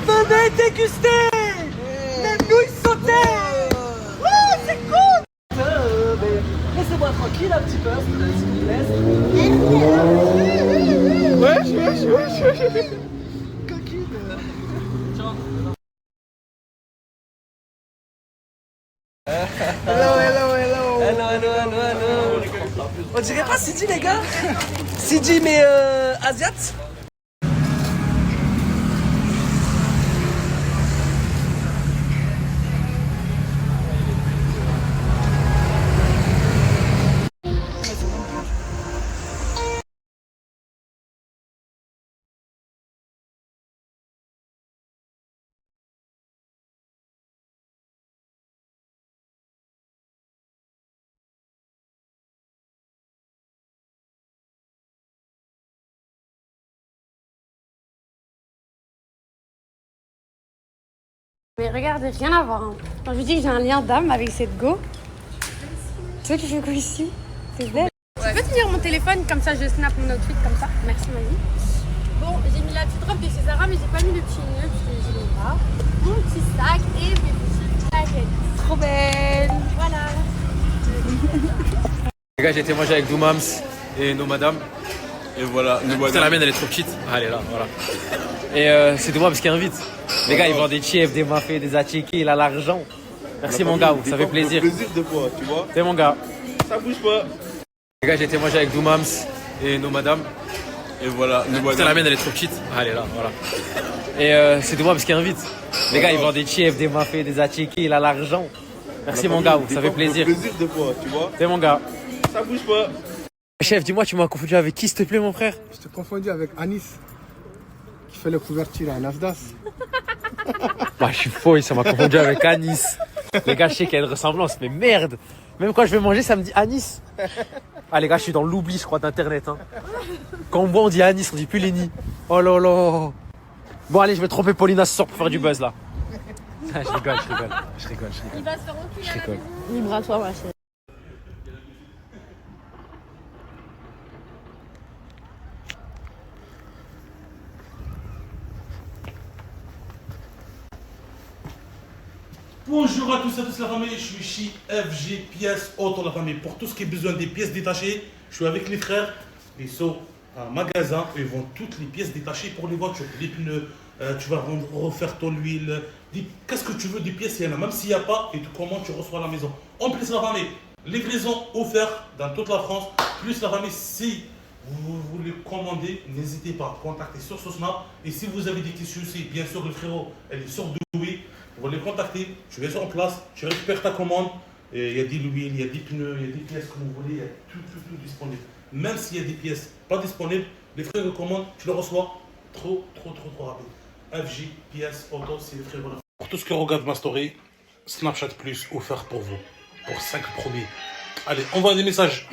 [SPEAKER 13] Venez déguster les nouilles sautées. Wouh, c'est cool.
[SPEAKER 3] Laissez-moi tranquille un petit peu, s'il vous plaît.
[SPEAKER 13] Wesh.
[SPEAKER 3] Hello. On dirait pas Sidi, les gars? Sidi, mais asiate?
[SPEAKER 23] Mais regardez, rien à voir. Hein. Quand je dis que j'ai un lien d'âme avec cette go, toi tu fais quoi ici? C'est belle. Tu peux tenir mon téléphone comme ça je snap mon outfit comme ça? Merci Magie. Bon, j'ai mis la petite robe de chez Zara mais j'ai pas mis le petit nœud parce que je l'ai pas. Mon petit sac et mes petites claquettes. Trop belle. Voilà.
[SPEAKER 24] Les gars, j'ai été manger avec Doumams et nos madames.
[SPEAKER 5] Et voilà,
[SPEAKER 24] Putain, la mienne elle est trop petite. Ah, elle est là, voilà. Et c'est Doumams qui invite. Les gars, ils vendent des chiefs, des mafés, des atchikis, il a l'argent. Merci mon gars, ça fait plaisir.
[SPEAKER 2] plaisir de voir, tu vois.
[SPEAKER 24] T'es mon gars.
[SPEAKER 2] Ça bouge pas.
[SPEAKER 24] Les gars, j'ai été manger avec Doumams et nos madames.
[SPEAKER 5] Et voilà,
[SPEAKER 24] Putain, la mienne elle est trop petite. Ah, elle est là, voilà. Et c'est Doumams qui invite. Les gars, ils vendent des chiefs, des mafés, des atchikis, il a l'argent. Merci mon gars, ça fait plaisir.
[SPEAKER 2] plaisir de voir, tu vois.
[SPEAKER 24] T'es mon gars.
[SPEAKER 2] Ça bouge pas.
[SPEAKER 24] Chef, dis-moi, tu m'as confondu avec qui, s'il te plaît, mon frère?
[SPEAKER 20] Je t'ai confondu avec Anis, qui fait la couverture à Nasdaq.
[SPEAKER 24] Bah, je suis faux, ça m'a confondu avec Anis. Les gars, je sais qu'il y a une ressemblance, mais merde. Même quand je vais manger, ça me dit Anis. Ah, les gars, je suis dans l'oubli, je crois, d'internet. Hein. Quand on boit, on dit Anis, on dit plus Lenny. Oh là là. Bon, allez, je vais tromper Paulina ce soir pour faire du buzz là. Je rigole.
[SPEAKER 23] Il va se faire enculer à la
[SPEAKER 24] rigole.
[SPEAKER 23] maison. Libre à toi, ma chérie.
[SPEAKER 17] Bonjour à tous et à tous la famille, je suis chez FG Pièces Auto la famille. Pour tout ce qui est besoin des pièces détachées, je suis avec les frères. Ils sont à un magasin, ils vendent toutes les pièces détachées pour les voitures. Les pneus, tu vas refaire ton huile. Qu'est-ce que tu veux des pièces, il y en a. Même s'il n'y a pas, et tu commandes, tu reçois à la maison. En plus la famille, livraison offerte dans toute la France. Plus la famille, si vous voulez commander, n'hésitez pas à contacter sur ce snap. Et si vous avez des questions aussi, bien sûr le frérot, elle est sur Douai. Vous les contacter, tu viens sur place, tu récupères ta commande, et il y a des huiles, il y a des pneus, il y a des pièces que vous voulez, il y a tout disponible. Même s'il y a des pièces pas disponibles, les frais de commande, tu le reçois trop rapide. FG Pièces Auto, c'est les frais de. Pour tout ce qui regarde ma story, Snapchat Plus offert pour vous, pour 5 produits. Allez, envoie des messages.